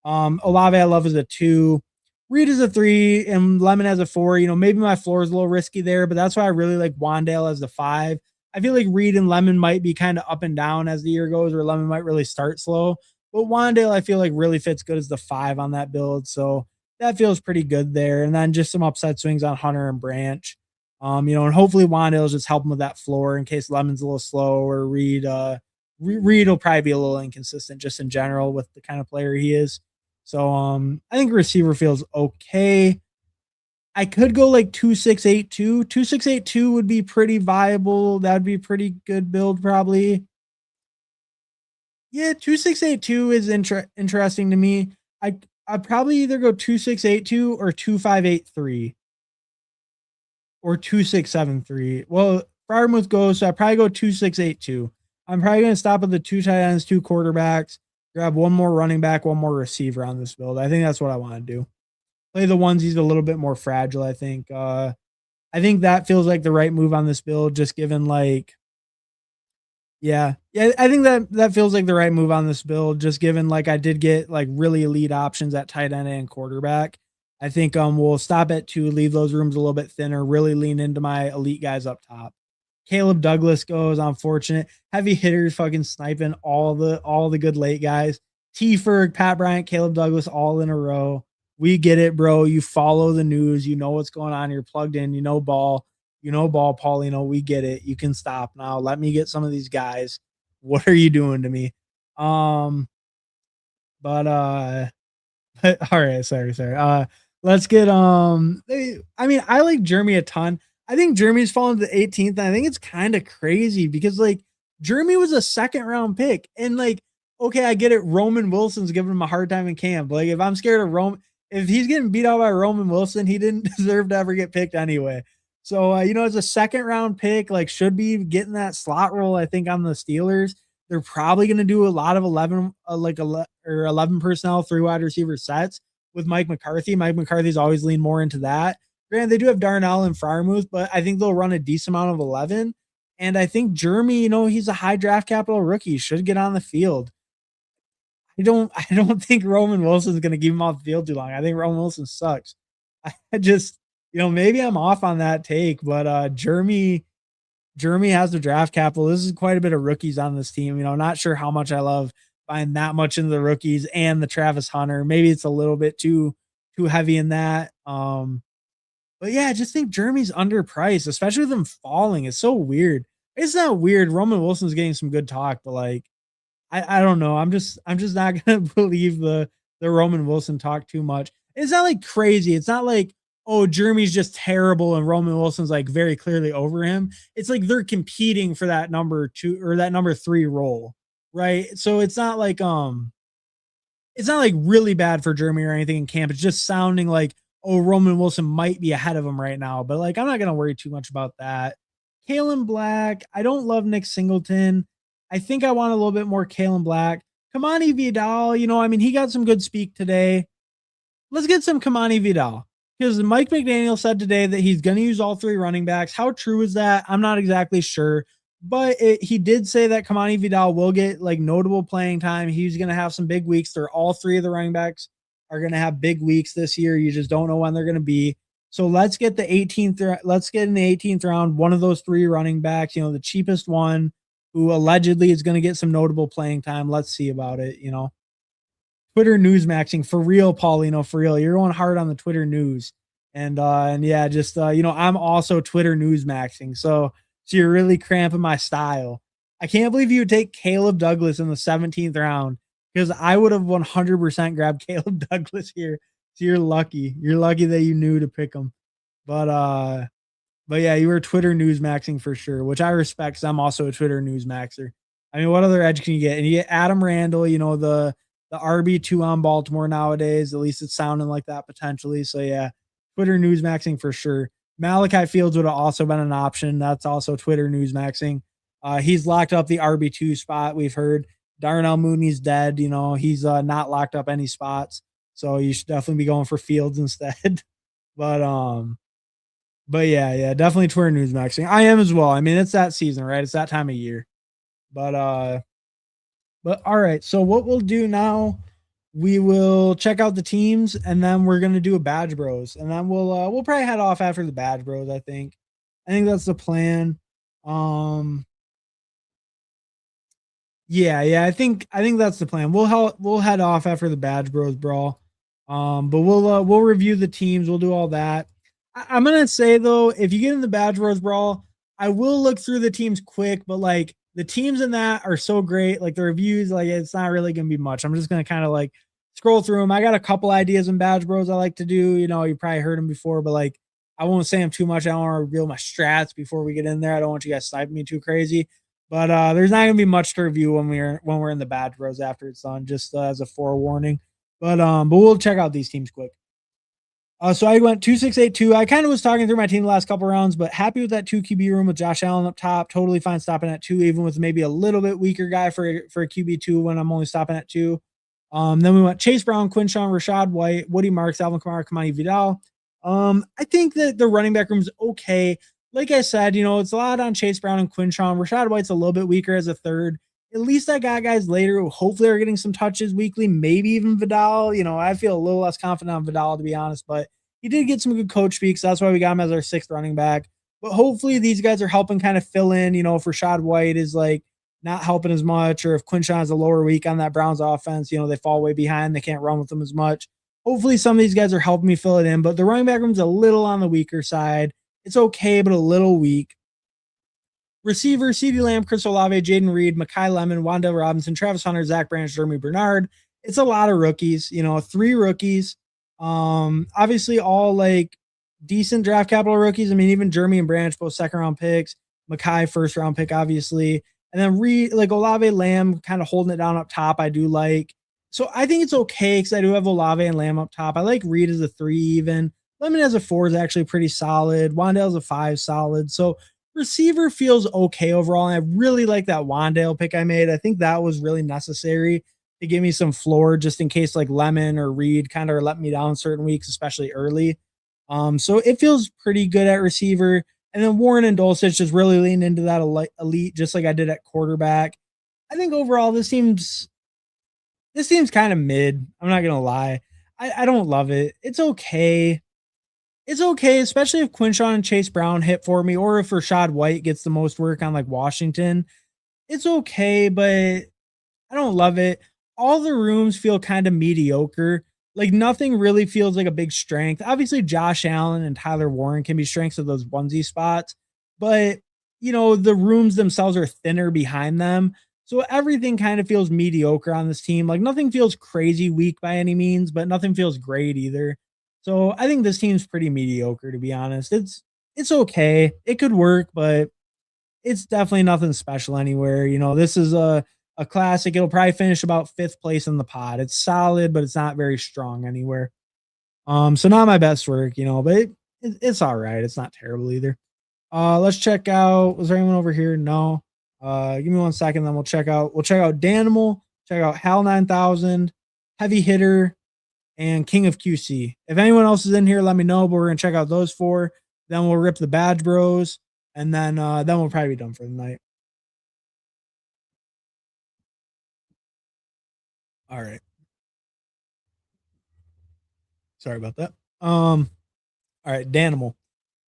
Olave I love as a 2. Reed is a 3 and Lemon as a 4. You know, maybe my floor is a little risky there, but that's why I really like Wan'Dale as the 5. I feel like Reed and Lemon might be kind of up and down as the year goes, or Lemon might really start slow. But Wan'Dale, I feel like really fits good as the 5 on that build. So that feels pretty good there. And then just some upside swings on Hunter and Branch. You know, and hopefully Wan'Dale is just helping with that floor in case Lemon's a little slow, or Reed will probably be a little inconsistent just in general with the kind of player he is. So I think receiver feels okay. I could go like 2-6-8-2. 2-6-8-2 would be pretty viable. That would be pretty good build probably. Yeah, 2-6-8-2 is interesting to me. I'd probably either go 2-6-8-2 or 2-5-8-3 or 2-6-7-3. Well, Fryermuth goes, so I probably go 2-6-8-2. I'm probably going to stop at the 2 tight ends, 2 quarterbacks, grab one more running back, one more receiver on this build. I think that's what I want to do. Play the onesies a little bit more fragile, I think. I think that feels like the right move on this build, just given like, yeah, I think that feels like the right move on this build, just given like I did get like really elite options at tight end and quarterback. I think we'll stop at 2, leave those rooms a little bit thinner, really lean into my elite guys up top. Caleb Douglas goes, unfortunate. Heavy hitters fucking sniping all the good late guys. T. Ferg, Pat Bryant, Caleb Douglas all in a row. We get it, bro. You follow the news. You know what's going on. You're plugged in. You know ball, Paulino. We get it. You can stop now. Let me get some of these guys. What are you doing to me? But all right, sorry. Let's get I mean, I like Jeremy a ton. I think Jeremy's fallen to the 18th, and I think it's kind of crazy because like Jeremy was a 2nd round pick, and like, okay, I get it. Roman Wilson's giving him a hard time in camp. But like, if I'm scared of Roman, if he's getting beat out by Roman Wilson, he didn't deserve to ever get picked anyway. So you know, as a 2nd round pick, like should be getting that slot role. I think on the Steelers, they're probably going to do a lot of 11 personnel 3 wide receiver sets with Mike McCarthy. Mike McCarthy's always leaned more into that. Granted, they do have Darnell and Fryermuth, but I think they'll run a decent amount of 11. And I think Jeremy, you know, he's a high draft capital rookie, should get on the field. I don't think Roman Wilson's going to keep him off the field too long. I think Roman Wilson sucks. I just, you know, maybe I'm off on that take, but Jeremy has the draft capital. This is quite a bit of rookies on this team. You know, not sure how much I love buying that much into the rookies and the Travis Hunter. Maybe it's a little bit too heavy in that. But yeah, I just think Jeremy's underpriced, especially with him falling. It's so weird. It's not weird. Roman Wilson's getting some good talk, but like, I don't know. I'm just not gonna believe the the Roman Wilson talk too much. It's not like crazy. It's not like, oh, Jeremy's just terrible and Roman Wilson's like very clearly over him. It's like they're competing for that number 2 or that number 3 role, right? So it's not like really bad for Jeremy or anything in camp. It's just sounding like, oh, Roman Wilson might be ahead of him right now. But like, I'm not going to worry too much about that. Kalen Black, I don't love Nick Singleton. I think I want a little bit more Kalen Black. Kamani Vidal, I mean, he got some good speak today. Let's get some Kamani Vidal because Mike McDaniel said today that he's going to use all 3 running backs. How true is that? I'm not exactly sure. But he did say that Kamani Vidal will get like notable playing time. He's going to have some big weeks. They're all 3 of the running backs are going to have big weeks this year. You just don't know when they're going to be. So let's get the 18th. Let's get in the 18th round one of those 3 running backs. The cheapest one who allegedly is going to get some notable playing time. Let's see about it. Twitter news maxing for real, Paulino, for real. You're going hard on the Twitter news, and yeah, just I'm also Twitter news maxing. So you're really cramping my style. I can't believe you would take Caleb Douglas in the 17th round because I would have 100% grabbed Caleb Douglas here. So you're lucky. You're lucky that you knew to pick him. But yeah, you were Twitter news maxing for sure, which I respect because I'm also a Twitter news maxer. I mean, what other edge can you get? And you get Adam Randall, the RB2 on Baltimore nowadays. At least it's sounding like that potentially. So yeah, Twitter news maxing for sure. Malachi Fields would have also been an option. That's also Twitter news maxing. He's locked up the RB2 spot. We've heard Darnell Mooney's dead. He's not locked up any spots. So you should definitely be going for Fields instead. But yeah, definitely Twitter news maxing. I am as well. I mean, it's that season, right? It's that time of year. But all right. So what we'll do now, we will check out the teams and then we're gonna do a Badge Bros. And then we'll probably head off after the Badge Bros, I think. I think that's the plan. Yeah, I think that's the plan. We'll head off after the Badge Bros brawl. But we'll review the teams, we'll do all that. I'm gonna say though, if you get in the Badge Bros brawl, I will look through the teams quick, but like the teams in that are so great, like the reviews, like it's not really gonna be much. I'm just gonna kind of like scroll through them. I got a couple ideas in Badge Bros I like to do. You probably heard them before, but like I won't say them too much. I don't want to reveal my strats before we get in there. I don't want you guys sniping me too crazy. But there's not gonna be much to review when we're in the Badge Bros after it's done, just as a forewarning. But we'll check out these teams quick. So I went 2-6-8-2. I kind of was talking through my team the last couple rounds, but happy with that 2 QB room with Josh Allen up top. Totally fine stopping at 2, even with maybe a little bit weaker guy for a QB2 when I'm only stopping at 2. Then we went Chase Brown, Quinshawn, Rashad White, Woody Marks, Alvin Kamara, Kamani Vidal. I think that the running back room is okay. Like I said, it's a lot on Chase Brown and Quinshawn. Rashad White's a little bit weaker as a third. At least I got guys later who hopefully are getting some touches weekly, maybe even Vidal. I feel a little less confident on Vidal, to be honest, but he did get some good coach speaks. So that's why we got him as our 6th running back. But hopefully these guys are helping kind of fill in, if Rashad White is like not helping as much, or if Quinshawn has a lower week on that Browns offense, they fall way behind. They can't run with them as much. Hopefully some of these guys are helping me fill it in, but the running back room's a little on the weaker side. It's okay, but a little weak. Receiver, CeeDee Lamb, Chris Olave, Jaden Reed, Mekhi Lemon, Wan'Dale Robinson, Travis Hunter, Zach Branch, Jeremy Bernard. It's a lot of rookies, 3 rookies. Obviously all like decent draft capital rookies. I mean, even Jeremy and Branch, both 2nd round picks, Mekhi 1st round pick, obviously. And then Reed, like Olave, Lamb kind of holding it down up top. I do like, so I think it's okay because I do have Olave and Lamb up top. I like Reed as a 3 even. Lemon as a 4 is actually pretty solid. Wan'Dale as a 5 solid. So receiver feels okay overall. And I really like that Wan'Dale pick I made. I think that was really necessary to give me some floor just in case like Lemon or Reed kind of let me down certain weeks, especially early. So it feels pretty good at receiver. And then Warren and Dulcich just really lean into that elite, just like I did at quarterback. I think overall this seems kind of mid. I'm not gonna lie. I don't love it. It's okay. It's okay, especially if Quinshawn and Chase Brown hit for me, or if Rashad White gets the most work on like Washington. It's okay, but I don't love it. All the rooms feel kind of mediocre. Like nothing really feels like a big strength. Obviously, Josh Allen and Tyler Warren can be strengths of those onesie spots, but the rooms themselves are thinner behind them. So everything kind of feels mediocre on this team. Like nothing feels crazy weak by any means, but nothing feels great either. So I think this team's pretty mediocre to be honest. It's okay. It could work, but it's definitely nothing special anywhere. This is a classic. It'll probably finish about fifth place in the pod. It's solid, but it's not very strong anywhere. So not my best work, but it's all right. It's not terrible either. Let's check out. Was there anyone over here? No. Give me 1 second, then we'll check out Danimal, check out Hal 9000, Heavy Hitter, and King of QC. If anyone else is in here, let me know. But we're gonna check out those four. Then we'll rip the Badge Bros, and then we'll probably be done for the night. All right. Sorry about that. All right, Danimal.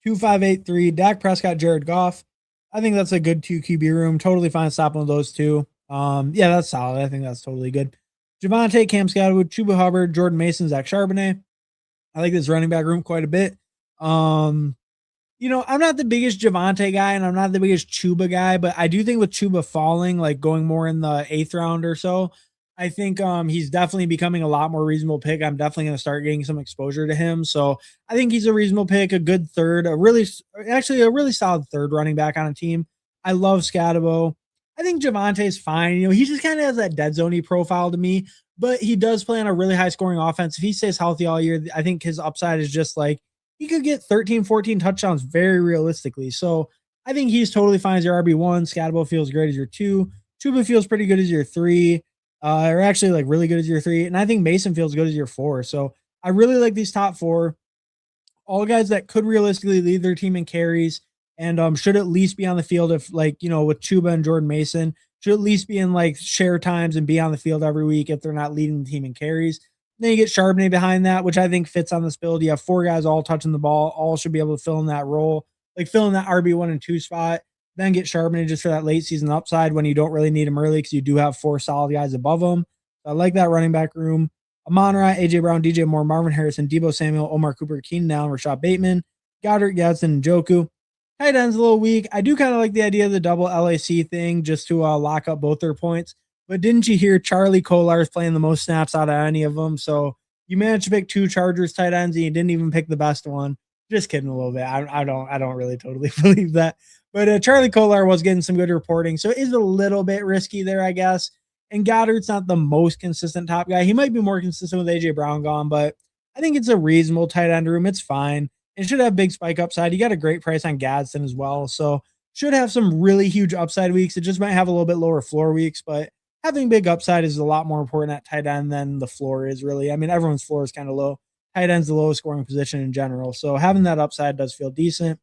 2583, Dak Prescott, Jared Goff. I think that's a good two QB room. Totally fine stopping with those two. Yeah, that's solid. I think that's totally good. Javante, Cam Scatterwood, Chuba Hubbard, Jordan Mason, Zach Charbonnet. I like this running back room quite a bit. I'm not the biggest Javante guy and I'm not the biggest Chuba guy, but I do think with Chuba falling, like going more in the eighth round or so, I think he's definitely becoming a lot more reasonable pick. I'm definitely going to start getting some exposure to him. So I think he's a reasonable pick, a good third, actually a really solid third running back on a team. I love Scatabo. I think Javante's fine. He just kind of has that dead zone profile to me, but he does play on a really high scoring offense. If he stays healthy all year, I think his upside is just like he could get 13, 14 touchdowns very realistically. So I think he's totally fine as your RB1. Scatabo feels great as your 2. Chuba feels pretty good as your 3, or actually like really good as your 3. And I think Mason feels good as your 4. So I really like these top 4. All guys that could realistically lead their team in carries and should at least be on the field if with Chuba and Jordan Mason, should at least be in like share times and be on the field every week if they're not leading the team in carries. Then you get Charbonnet behind that, which I think fits on this build. You have 4 guys all touching the ball, all should be able to fill in that role, like fill in that RB1 and 2 spot. Then get Charbonnet just for that late season upside when you don't really need him early because you do have 4 solid guys above him. So I like that running back room. Amon-Ra, AJ Brown, DJ Moore, Marvin Harrison, Debo Samuel, Omar Cooper, Keenan Allen, Rashad Bateman, Goddard, Gadsden, and Joku. Tight end's a little weak. I do kind of like the idea of the double LAC thing just to lock up both their points. But didn't you hear Charlie Kolar's playing the most snaps out of any of them? So you managed to pick 2 Chargers tight ends and you didn't even pick the best one. Just kidding a little bit. I don't really totally believe that. But Charlie Kolar was getting some good reporting, so it is a little bit risky there, I guess. And Goddard's not the most consistent top guy. He might be more consistent with AJ Brown gone, but I think it's a reasonable tight end room. It's fine. It should have big spike upside. You got a great price on Gadsden as well, so should have some really huge upside weeks. It just might have a little bit lower floor weeks, but having big upside is a lot more important at tight end than the floor is really. I mean, everyone's floor is kind of low. Tight end's the lowest scoring position in general, so having that upside does feel decent.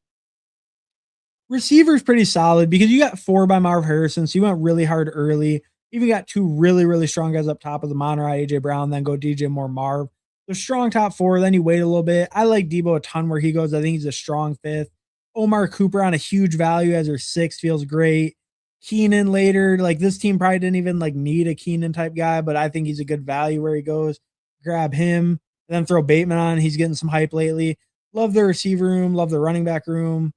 Receiver's pretty solid because you got 4 by Marv Harrison, so you went really hard early. Even got 2 really, really strong guys up top of the Amon-Ra, AJ Brown, then go DJ Moore, Marv. So strong top 4, then you wait a little bit. I like Debo a ton where he goes. I think he's a strong 5th. Omar Cooper on a huge value as her 6th feels great. Keenan later, like this team probably didn't even like need a Keenan type guy, but I think he's a good value where he goes. Grab him, then throw Bateman on. He's getting some hype lately. Love the receiver room, love the running back room.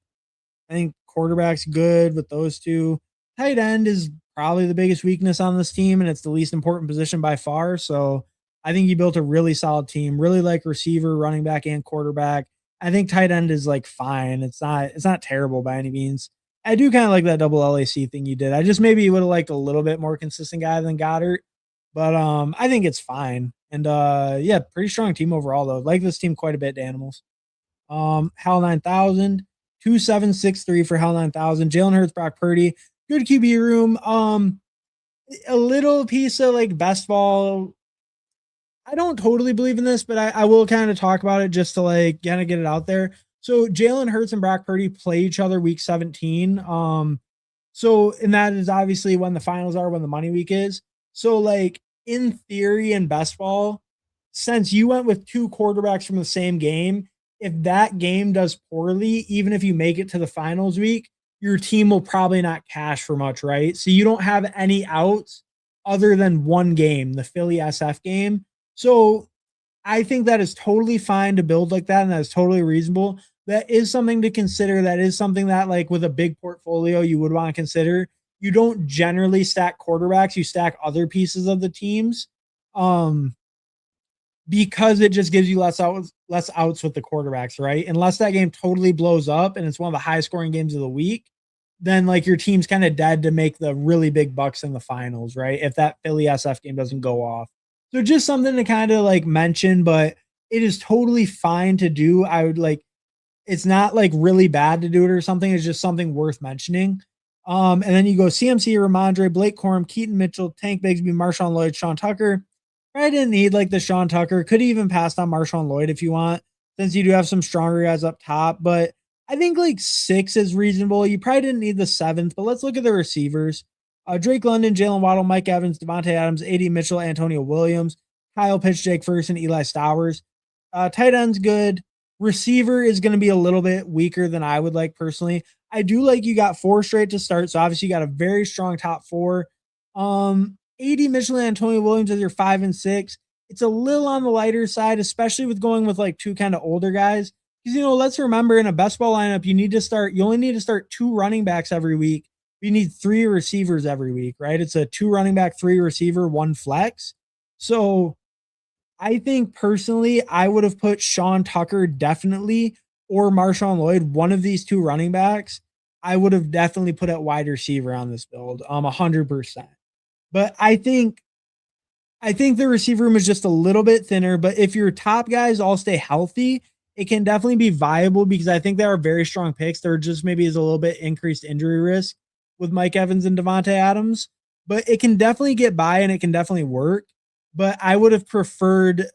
I think quarterback's good with those 2. Tight end is probably the biggest weakness on this team, and it's the least important position by far. So I think he built a really solid team. Really like receiver, running back, and quarterback. I think tight end is like fine. It's not terrible by any means. I do kind of like that double LAC thing you did. I just maybe would have liked a little bit more consistent guy than Goddard. But I think it's fine. And yeah, pretty strong team overall though. Like this team quite a bit to Animals. Hal 9000, 2763 for Hal 9000. Jalen Hurts, Brock Purdy. Good QB room. A little piece of like best ball. I don't totally believe in this, but I will kind of talk about it just to like kind of get it out there. So Jalen Hurts and Brock Purdy play each other week 17. And that is obviously when the finals are, when the money week is. So like in theory in best ball, since you went with 2 quarterbacks from the same game, if that game does poorly, even if you make it to the finals week, your team will probably not cash for much, right? So you don't have any outs other than one game, the Philly SF game. So I think that is totally fine to build like that, and that is totally reasonable. That is something to consider. That is something that, like, with a big portfolio, you would want to consider. you don't generally stack quarterbacks, you stack other pieces of the teams. Um, because it just gives you less outs with the quarterbacks, right? Unless that game totally blows up and it's one of the high scoring games of the week, then like your team's kind of dead to make the really big bucks in the finals, right? If that Philly SF game doesn't go off. So just something to kind of like mention, but it is totally fine to do. I would like it's not like really bad to do it or something. It's just something worth mentioning. And then you go CMC, Ramondre, Blake Corum, Keaton Mitchell, Tank Bigsby, Marshawn Lloyd, Sean Tucker. I didn't need like the Sean Tucker. Could even pass on Marshawn Lloyd if you want, since you do have some stronger guys up top. But I think like 6 is reasonable. You probably didn't need the 7th, but let's look at the receivers. Drake London, Jalen Waddle, Mike Evans, Devontae Adams, AD Mitchell, Antonio Williams, Kyle Pitts, Jake Ferguson, Eli Stowers. Tight end's good. Receiver is going to be a little bit weaker than I would like personally. I do like you got 4 straight to start, so obviously you got a very strong top 4. AD Mitchell and Antonio Williams as your 5 and 6. It's a little on the lighter side, especially with going with like 2 kind of older guys. Because let's remember in a best ball lineup, you only need to start 2 running backs every week. You need 3 receivers every week, right? It's a 2 running back, 3 receiver, 1 flex. So I think personally, I would have put Sean Tucker definitely or Marshawn Lloyd, one of these 2 running backs. I would have definitely put at wide receiver on this build, 100%. But I think the receiver room is just a little bit thinner. But if your top guys all stay healthy, it can definitely be viable because I think there are very strong picks. There just maybe is a little bit increased injury risk with Mike Evans and Devontae Adams, but it can definitely get by and it can definitely work. But I would have preferred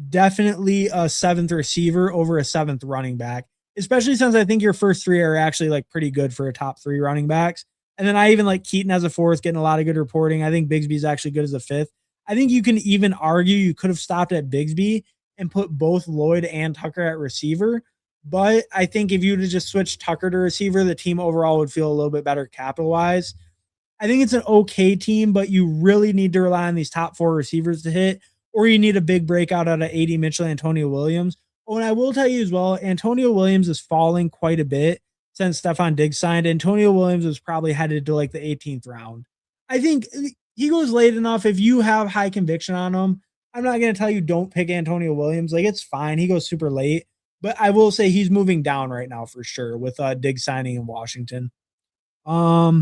definitely a 7th receiver over a 7th running back, especially since I think your first 3 are actually like pretty good for a top 3 running backs. And then I even like Keaton as a 4th, getting a lot of good reporting. I think Bigsby's actually good as a 5th. I think you can even argue you could have stopped at Bigsby and put both Lloyd and Tucker at receiver. But I think if you would have just switched Tucker to receiver, the team overall would feel a little bit better capital wise. I think it's an okay team, but you really need to rely on these top 4 receivers to hit, or you need a big breakout out of AD Mitchell, Antonio Williams. Oh, and I will tell you as well, Antonio Williams is falling quite a bit since Stephon Diggs signed. Antonio Williams was probably headed to like the 18th round. I think he goes late enough. If you have high conviction on him, I'm not going to tell you don't pick Antonio Williams. Like it's fine. He goes super late, but I will say he's moving down right now for sure with Diggs signing in Washington. Yeah,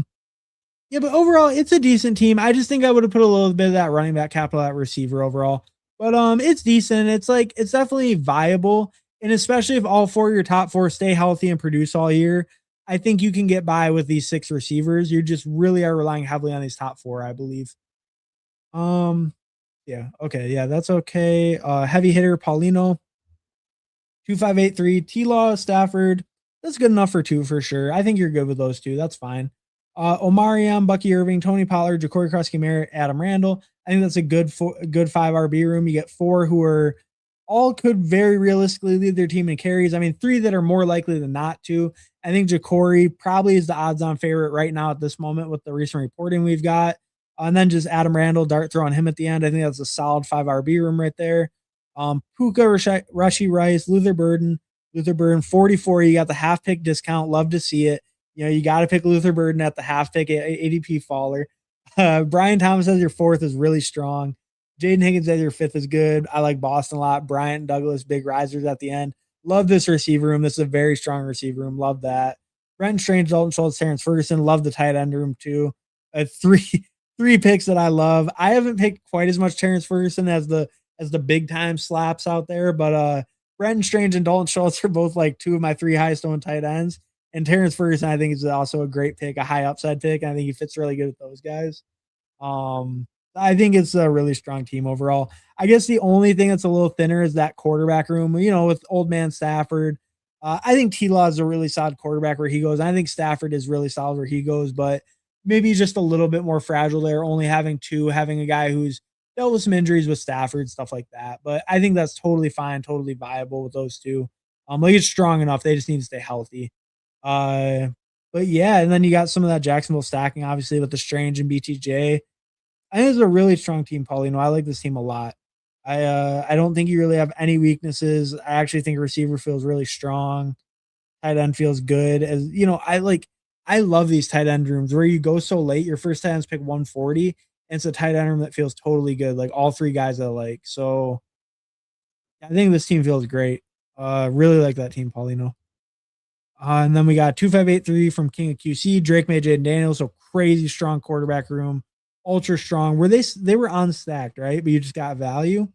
but overall, it's a decent team. I just think I would have put a little bit of that running back capital at receiver overall. But it's decent. It's definitely viable. And especially if all 4 of your top 4 stay healthy and produce all year, I think you can get by with these 6 receivers. You just really are relying heavily on these top 4, I believe. Yeah, okay, yeah, that's okay. Heavy hitter Paulino, 2583, T-Law, Stafford. That's good enough for 2 for sure. I think you're good with those 2. That's fine. Omarion, Bucky Irving, Tony Pollard, Ja'Cory Krusky-Merritt, Adam Randall. I think that's a good 5 RB room. You get 4 who are all could very realistically lead their team in carries. I mean, 3 that are more likely than not to. I think Ja'Cory probably is the odds-on favorite right now at this moment with the recent reporting we've got. And then just Adam Randall, dart throw on him at the end. I think that's a solid 5 RB room right there. Puka, Rashi Rice, Luther Burden, 44. You got the half pick discount. Love to see it. You got to pick Luther Burden at the half pick ADP faller. Brian Thomas as your 4th is really strong. Jaden Higgins as your 5th is good. I like Boston a lot. Bryant Douglas, big risers at the end. Love this receiver room. This is a very strong receiver room. Love that. Brenton Strange, Dalton Schultz, Terrence Ferguson. Love the tight end room too. Three picks that I love. I haven't picked quite as much Terrence Ferguson as the big time slaps out there, but Brenton Strange and Dalton Schultz are both like 2 of my 3 highest owned tight ends. And Terrence Ferguson, I think, is also a great pick, a high upside pick. And I think he fits really good with those guys. I think it's a really strong team overall. I guess the only thing that's a little thinner is that quarterback room, with old man Stafford. I think T-Law is a really solid quarterback where he goes. I think Stafford is really solid where he goes, but maybe just a little bit more fragile there, only having a guy who's dealt with some injuries with Stafford, stuff like that. But I think that's totally fine, totally viable with those 2. Like it's strong enough. They just need to stay healthy. But yeah, and then you got some of that Jacksonville stacking, obviously, with the Strange and BTJ. I think it's a really strong team, Paulino. I like this team a lot. I don't think you really have any weaknesses. I actually think receiver feels really strong. Tight end feels good. I like I love these tight end rooms where you go so late, your first tight ends pick 140, and it's a tight end room that feels totally good, like all 3 guys I like. So, I think this team feels great. Really like that team, Paulino. And then we got 2583 from King of QC, Drake May, Jaden Daniels. So crazy strong quarterback room, ultra strong. Were they were unstacked, right? But you just got value.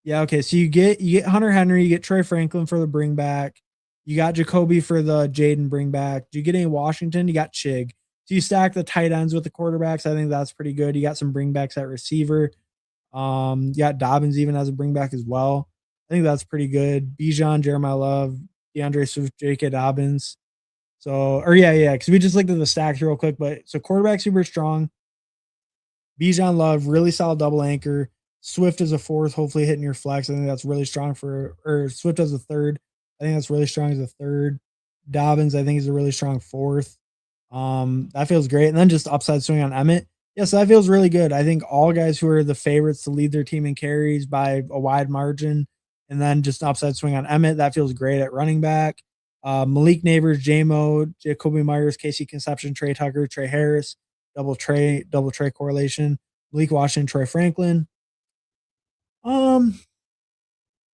Yeah, okay. So you get Hunter Henry, you get Troy Franklin for the bring back, you got Jacoby for the Jaden bring back. Do you get any Washington? You got Chig. So you stack the tight ends with the quarterbacks. I think that's pretty good. You got some bringbacks at receiver. You got Dobbins even as a bring back as well. I think that's pretty good. Bijan, Jeremiah Love, DeAndre Swift, J.K. Dobbins. So, or yeah, because we just looked at the stacks real quick. But so quarterback super strong. Bijan Love, really solid double anchor. Swift is a fourth, hopefully hitting your flex. I think that's really strong or Swift as a third. I think that's really strong as a third. Dobbins, I think, is a really strong fourth. That feels great. And then just upside swing on Emmett. Yes, that feels really good. I think all guys who are the favorites to lead their team in carries by a wide margin, and then just upside swing on Emmett. That feels great at running back. Malik Neighbors, JMO, Jacoby Myers, Casey Conception, Trey Tucker, Trey Harris, double Trey correlation. Malik Washington, Troy Franklin. Um,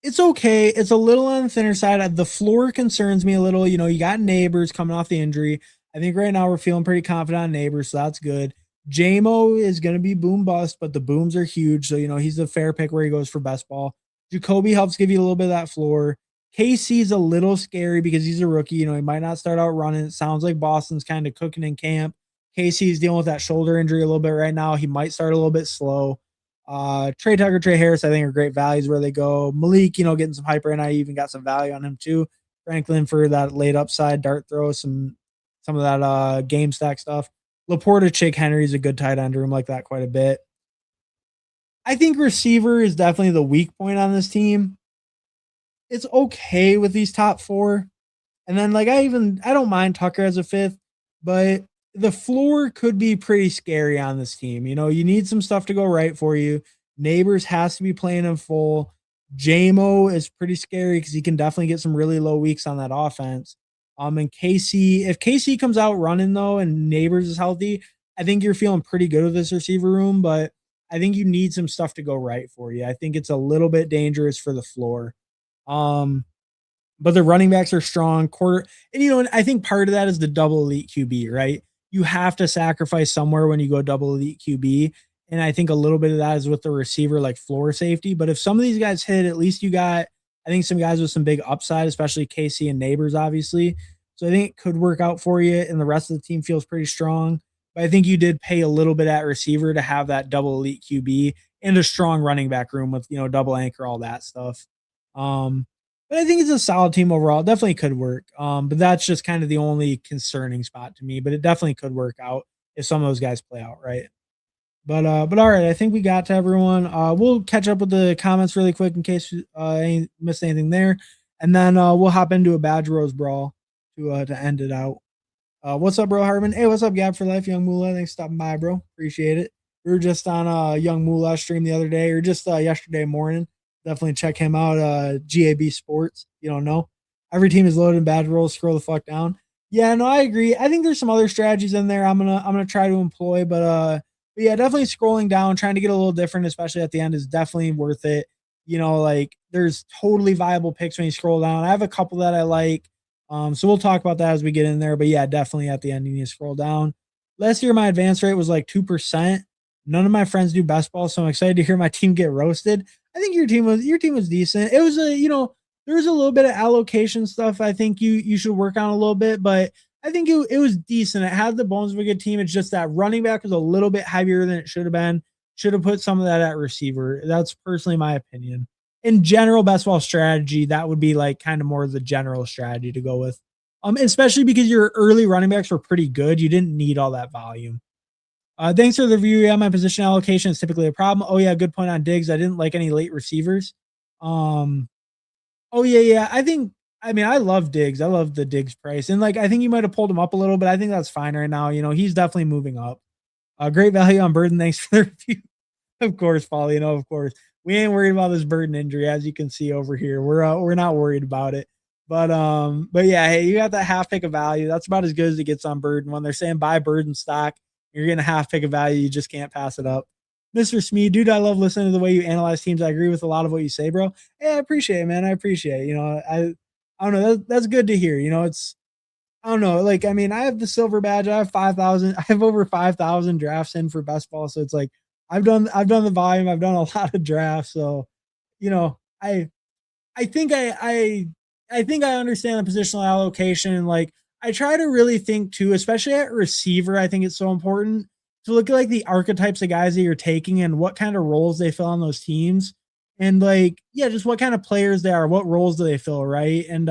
it's okay. It's a little on the thinner side. The floor concerns me a little. You know, you got Neighbors coming off the injury. I think right now we're feeling pretty confident on Neighbors, so that's good. JMO is going to be boom bust, but the booms are huge. So, you know, he's the fair pick where he goes for best ball. Jacoby helps give you a little bit of that floor. KC's a little scary because he's a rookie. You know, he might not start out running. It sounds like Boston's kind of cooking in camp. KC's dealing with that shoulder injury a little bit right now. He might start a little bit slow. Trey Tucker, Trey Harris, I think are great values where they go. Malik, you know, getting some hype right now. I even got some value on him too. Franklin for that late upside dart throw, some of that game stack stuff. Laporta, Chick Henry is a good tight end room like that quite a bit. I think receiver is definitely the weak point on this team. It's okay with these top 4. And then like I don't mind Tucker as a 5th, but the floor could be pretty scary on this team. You know, you need some stuff to go right for you. Neighbors has to be playing in full. JMO is pretty scary because he can definitely get some really low weeks on that offense. And if KC comes out running though and Neighbors is healthy, I think you're feeling pretty good with this receiver room, but I think you need some stuff to go right for you. I think it's a little bit dangerous for the floor. But the running backs are strong. And you know, and I think part of that is the double elite QB, right? You have to sacrifice somewhere when you go double elite QB. And I think a little bit of that is with the receiver, like floor safety. But if some of these guys hit, at least you got, I think, some guys with some big upside, especially Casey and Neighbors, obviously. So I think it could work out for you. And the rest of the team feels pretty strong. But I think you did pay a little bit at receiver to have that double elite QB and a strong running back room with, you know, double anchor, all that stuff. But I think it's a solid team overall. It definitely could work. But that's just kind of the only concerning spot to me. But it definitely could work out if some of those guys play out right. But all right, I think we got to everyone. We'll catch up with the comments really quick in case I missed anything there, and then we'll hop into a Badge Rose brawl to end it out. What's up, bro, Harmon? Hey, what's up, Gab for Life, Young Moolah? Thanks for stopping by, bro. Appreciate it. We were just on Young Moolah stream the other day, or just yesterday morning. Definitely check him out. GAB Sports. You don't know. Every team is loaded in Badge Rolls. Scroll the fuck down. Yeah, no, I agree. I think there's some other strategies in there I'm gonna try to employ, but yeah, definitely scrolling down, trying to get a little different, especially at the end, is definitely worth it. You know, like there's totally viable picks when you scroll down. I have a couple that I like. So we'll talk about that as we get in there. But yeah, definitely at the end, you need to scroll down. Last year, my advance rate was like 2%. None of my friends do best ball, so I'm excited to hear my team get roasted. I think your team was decent. It was there was a little bit of allocation stuff I think you should work on a little bit, but I think it was decent. It had the bones of a good team. It's just that running back was a little bit heavier than it should have been. Should have put some of that at receiver. That's personally my opinion. In general, best ball strategy, that would be like kind of more of the general strategy to go with. Especially because your early running backs were pretty good. You didn't need all that volume. Thanks for the review. Yeah, my position allocation is typically a problem. Oh yeah, good point on Diggs. I didn't like any late receivers. Oh yeah. I mean, I love Diggs. I love the Diggs price. And like I think you might have pulled him up a little, but I think that's fine right now. You know, he's definitely moving up. Great value on Burden. Thanks for the review. Of course, Paul, of course. We ain't worried about this Burden injury, as you can see over here. We're not worried about it. But yeah, hey, you got that half pick of value. That's about as good as it gets on Bird. And when they're saying buy Bird in stock, you're getting a half pick of value. You just can't pass it up. Mr. Smee, dude, I love listening to the way you analyze teams. I agree with a lot of what you say, bro. Hey, I appreciate it, man. I appreciate it. I don't know. That's good to hear. I don't know. Like, I mean, I have the silver badge. I have 5,000. I have over 5,000 drafts in for best ball. So it's like I've done the volume. I've done a lot of drafts. So, you know, I think I think I understand the positional allocation. Like I try to really think too, especially at receiver. I think it's so important to look at like the archetypes of guys that you're taking and what kind of roles they fill on those teams. And like, yeah, just what kind of players they are, what roles do they fill, right? And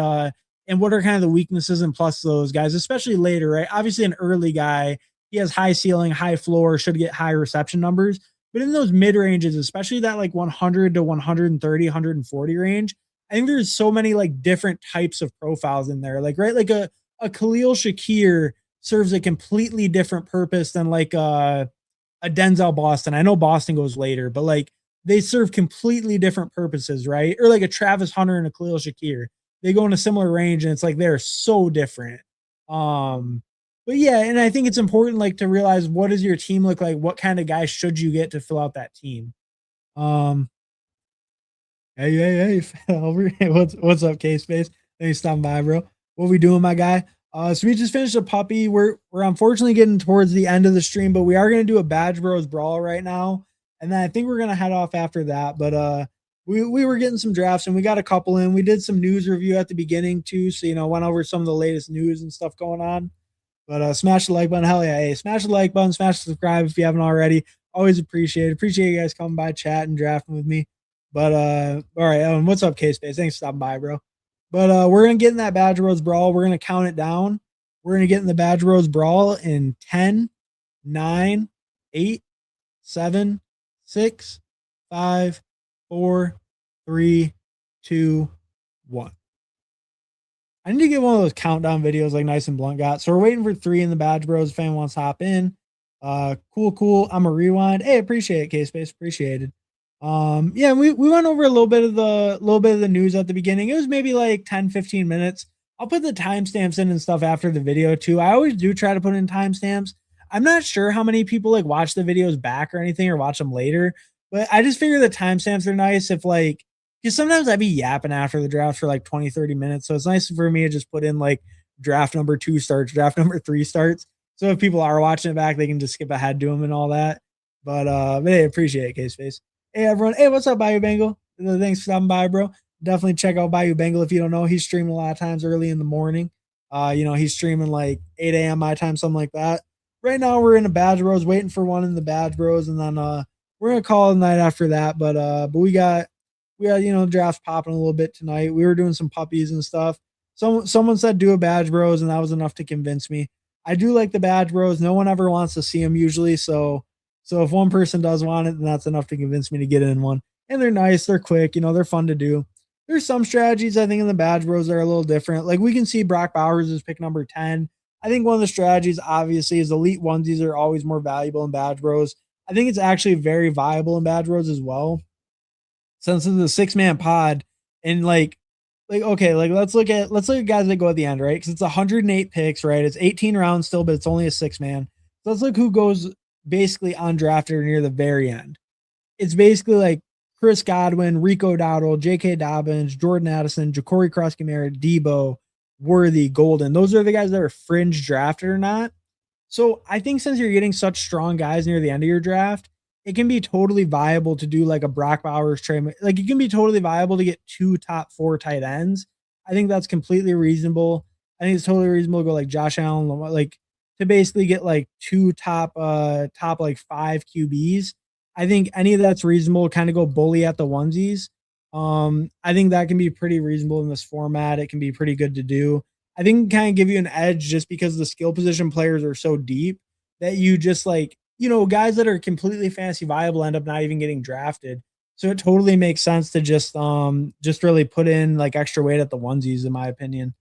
what are kind of the weaknesses and plus those guys, especially later, right? Obviously, an early guy, he has high ceiling, high floor, should get high reception numbers. But in those mid ranges, especially that like 100 to 130, 140 range, I think there's so many like different types of profiles in there. Like, right, like a Khalil Shakir serves a completely different purpose than like a Denzel Boston. I know Boston goes later, but like they serve completely different purposes, right? Or like a Travis Hunter and a Khalil Shakir. They go in a similar range and it's like they're so different. Um, but yeah, and I think it's important like to realize what does your team look like? What kind of guys should you get to fill out that team? Um, hey, over. What's up, K Space? Thanks for stopping by, bro. What we doing, my guy? So we just finished a puppy. We're unfortunately getting towards the end of the stream, but we are gonna do a Badge Bros Brawl right now, and then I think we're gonna head off after that. But we were getting some drafts and we got a couple in. We did some news review at the beginning too, so went over some of the latest news and stuff going on. But smash the like button, hell yeah! Hey, smash the like button, smash the subscribe if you haven't already. Always appreciate it. Appreciate you guys coming by, chat and drafting with me. But all right, what's up, K Space? Thanks for stopping by, bro. But we're gonna get in that Badge Rose Brawl. We're gonna count it down. We're gonna get in the Badge Rose Brawl in 10, 9, 8, 7, 6, 5, 4, 3, 2, 1. I need to get one of those countdown videos like Nice and Blunt got. So we're waiting for 3 in the Badge Bros. Fan wants to hop in. Cool. I'm a rewind. Hey, appreciate it, K Space. Appreciated. Yeah, we went over a little bit of the news at the beginning. It was maybe like 10, 15 minutes. I'll put the timestamps in and stuff after the video too. I always do try to put in timestamps. I'm not sure how many people like watch the videos back or anything or watch them later, but I just figure the timestamps are nice if like because sometimes I'd be yapping after the draft for like 20, 30 minutes. So it's nice for me to just put in like draft number 2 starts, draft number 3 starts. So if people are watching it back, they can just skip ahead to them and all that. But hey, appreciate it, K-Space. Hey everyone. Hey, what's up, Bayou Bengal? Thanks for stopping by, bro. Definitely check out Bayou Bengal if you don't know. He's streaming a lot of times early in the morning. He's streaming like 8 a.m. my time, something like that. Right now we're in the Badge Bros, waiting for one in the Badge Bros, and then we're gonna call it a night after that. But we got drafts popping a little bit tonight. We were doing some puppies and stuff. Someone said do a Badge Bros, and that was enough to convince me. I do like the Badge Bros. No one ever wants to see them usually, so if one person does want it, then that's enough to convince me to get in one. And they're nice, they're quick, they're fun to do. There's some strategies I think in the Badge Bros that are a little different. Like we can see Brock Bowers is pick number 10. I think one of the strategies obviously is elite onesies are always more valuable in Badge Bros. I think it's actually very viable in Badge Bros as well since it's a 6-man pod and like okay, like let's look at guys that go at the end, right? Because it's 108 picks, right? It's 18 rounds still, but it's only a 6-man. So let's look who goes basically undrafted or near the very end. It's basically like Chris Godwin, Rico Dowdle, J.K. Dobbins, Jordan Addison, Ja'Cory Cross-Kamara, Debo, Worthy, Golden. Those are the guys that are fringe drafted or not. So I think since you're getting such strong guys near the end of your draft, it can be totally viable to do like a Brock Bowers trade. Like it can be totally viable to get 2 top 4 tight ends. I think that's completely reasonable. I think it's totally reasonable to go like Josh Allen, like to basically get like 2 top like 5 QBs. I think any of that's reasonable. Kind of go bully at the onesies. I think that can be pretty reasonable in this format. It can be pretty good to do. I think kind of give you an edge just because the skill position players are so deep that you just like, guys that are completely fantasy viable end up not even getting drafted. So it totally makes sense to just really put in like extra weight at the onesies, in my opinion.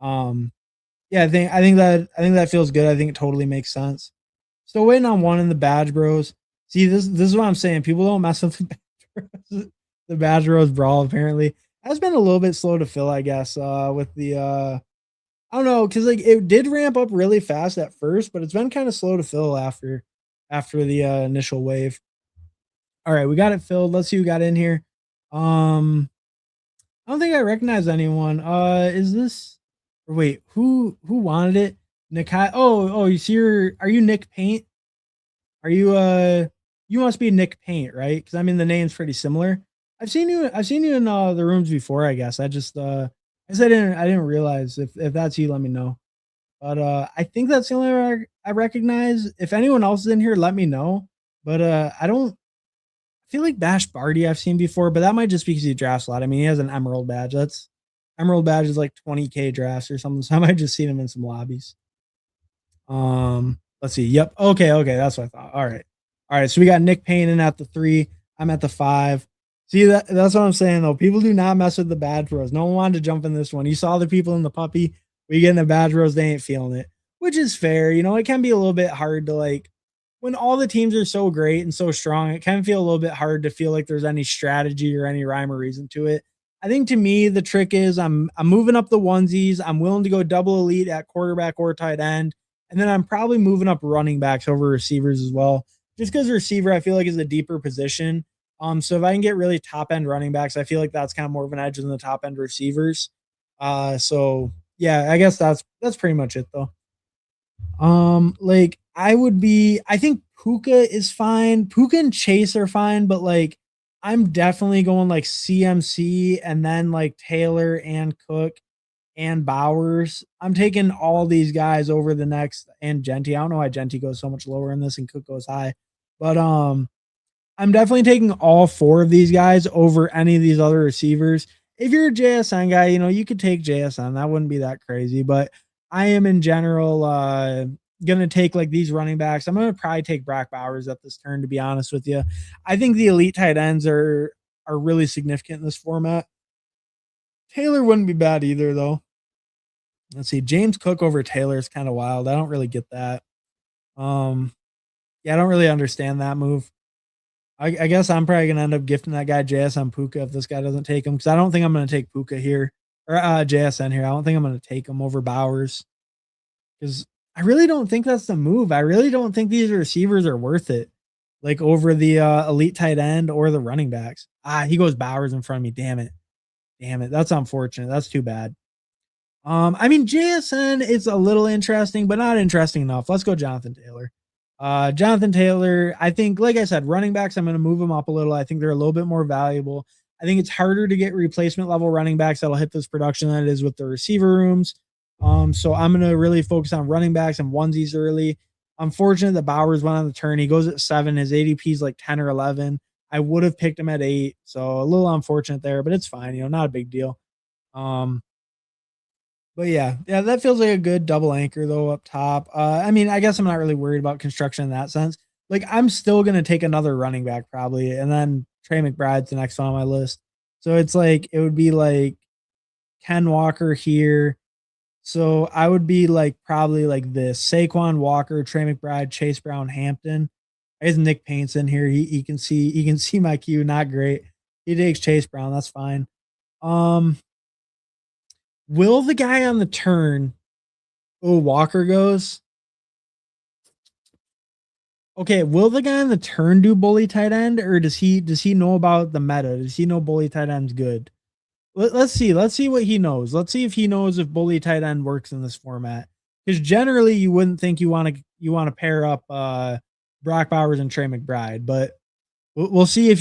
Yeah, I think that feels good. I think it totally makes sense. Still waiting on one in the Badge Bros. See, this is what I'm saying. People don't mess with the Badge Bros brawl, apparently. has been a little bit slow to fill, I guess, with the I don't know, because like it did ramp up really fast at first, but it's been kind of slow to fill after the initial wave. All right, we got it filled. Let's see who got in here. Um, I don't think I recognize anyone. Is this? Or wait, who wanted it? Nikai. Oh, you see your? Are you Nick Paint? Are you You must be Nick Paint, right? Because I mean the name's pretty similar. I've seen you in the rooms before, I guess. I said I didn't realize if that's you, let me know. But I think that's the only one I recognize. If anyone else is in here, let me know. But I don't feel like Bash Barty I've seen before, but that might just be because he drafts a lot. I mean, he has an Emerald badge. That's Emerald badge is like 20K drafts or something. So I might just seen him in some lobbies. Let's see. Yep. Okay. That's what I thought. All right. So we got Nick Payne in at the 3. I'm at the 5. See that's what I'm saying though. People do not mess with the badge bros. No one wanted to jump in this one. You saw the people in the puppy. We get in the badge bros, they ain't feeling it, which is fair. You know, it can be a little bit hard to like when all the teams are so great and so strong. It can feel a little bit hard to feel like there's any strategy or any rhyme or reason to it. I think to me the trick is I'm moving up the onesies. I'm willing to go double elite at quarterback or tight end. And then I'm probably moving up running backs over receivers as well. Just because receiver, I feel like is a deeper position. So if I can get really top end running backs, I feel like that's kind of more of an edge than the top end receivers. So yeah, I guess that's pretty much it though. Like I think Puka is fine. Puka and Chase are fine, but like I'm definitely going like CMC and then like Taylor and Cook and Bowers. I'm taking all these guys over the next and Genty. I don't know why Genty goes so much lower in this and Cook goes high, but I'm definitely taking all 4 of these guys over any of these other receivers. If you're a JSN guy, you know, you could take JSN. That wouldn't be that crazy, but I am in general going to take like these running backs. I'm going to probably take Brock Bowers at this turn, to be honest with you. I think the elite tight ends are really significant in this format. Taylor wouldn't be bad either, though. Let's see. James Cook over Taylor is kind of wild. I don't really get that. Um, yeah, I don't really understand that move. I guess I'm probably gonna end up gifting that guy JSN Puka if this guy doesn't take him because I don't think I'm gonna take Puka here or JSN here. I don't think I'm gonna take him over Bowers because I really don't think that's the move. I really don't think these receivers are worth it, like over the elite tight end or the running backs. He goes Bowers in front of me. Damn it. That's unfortunate. That's too bad. I mean, JSN is a little interesting, but not interesting enough. Let's go Jonathan Taylor. Jonathan Taylor, I think, like I said, running backs, I'm going to move them up a little. I think they're a little bit more valuable. I think it's harder to get replacement level running backs that'll hit this production than it is with the receiver rooms. So I'm going to really focus on running backs and onesies early. Unfortunate that Bowers went on the turn. He goes at 7. His ADP is like 10 or 11. I would have picked him at 8. So a little unfortunate there, but it's fine. You know, not a big deal. But yeah, that feels like a good double anchor though up top. I mean, I guess I'm not really worried about construction in that sense. Like I'm still gonna take another running back probably, and then Trey McBride's the next one on my list. So it's like it would be like Ken Walker here. So I would be like probably like this: Saquon Walker, Trey McBride, Chase Brown, Hampton. I guess Nick Paint's in here. He can see my queue. Not great. He takes Chase Brown. That's fine. Um, will the guy on the turn? Oh, Walker goes. Okay, will the guy on the turn do bully tight end, or does he know about the meta? Does he know bully tight end's good? Let's see. Let's see what he knows. Let's see if he knows if bully tight end works in this format. Because generally, you wouldn't think you want to pair up Brock Bowers and Trey McBride, but we'll see if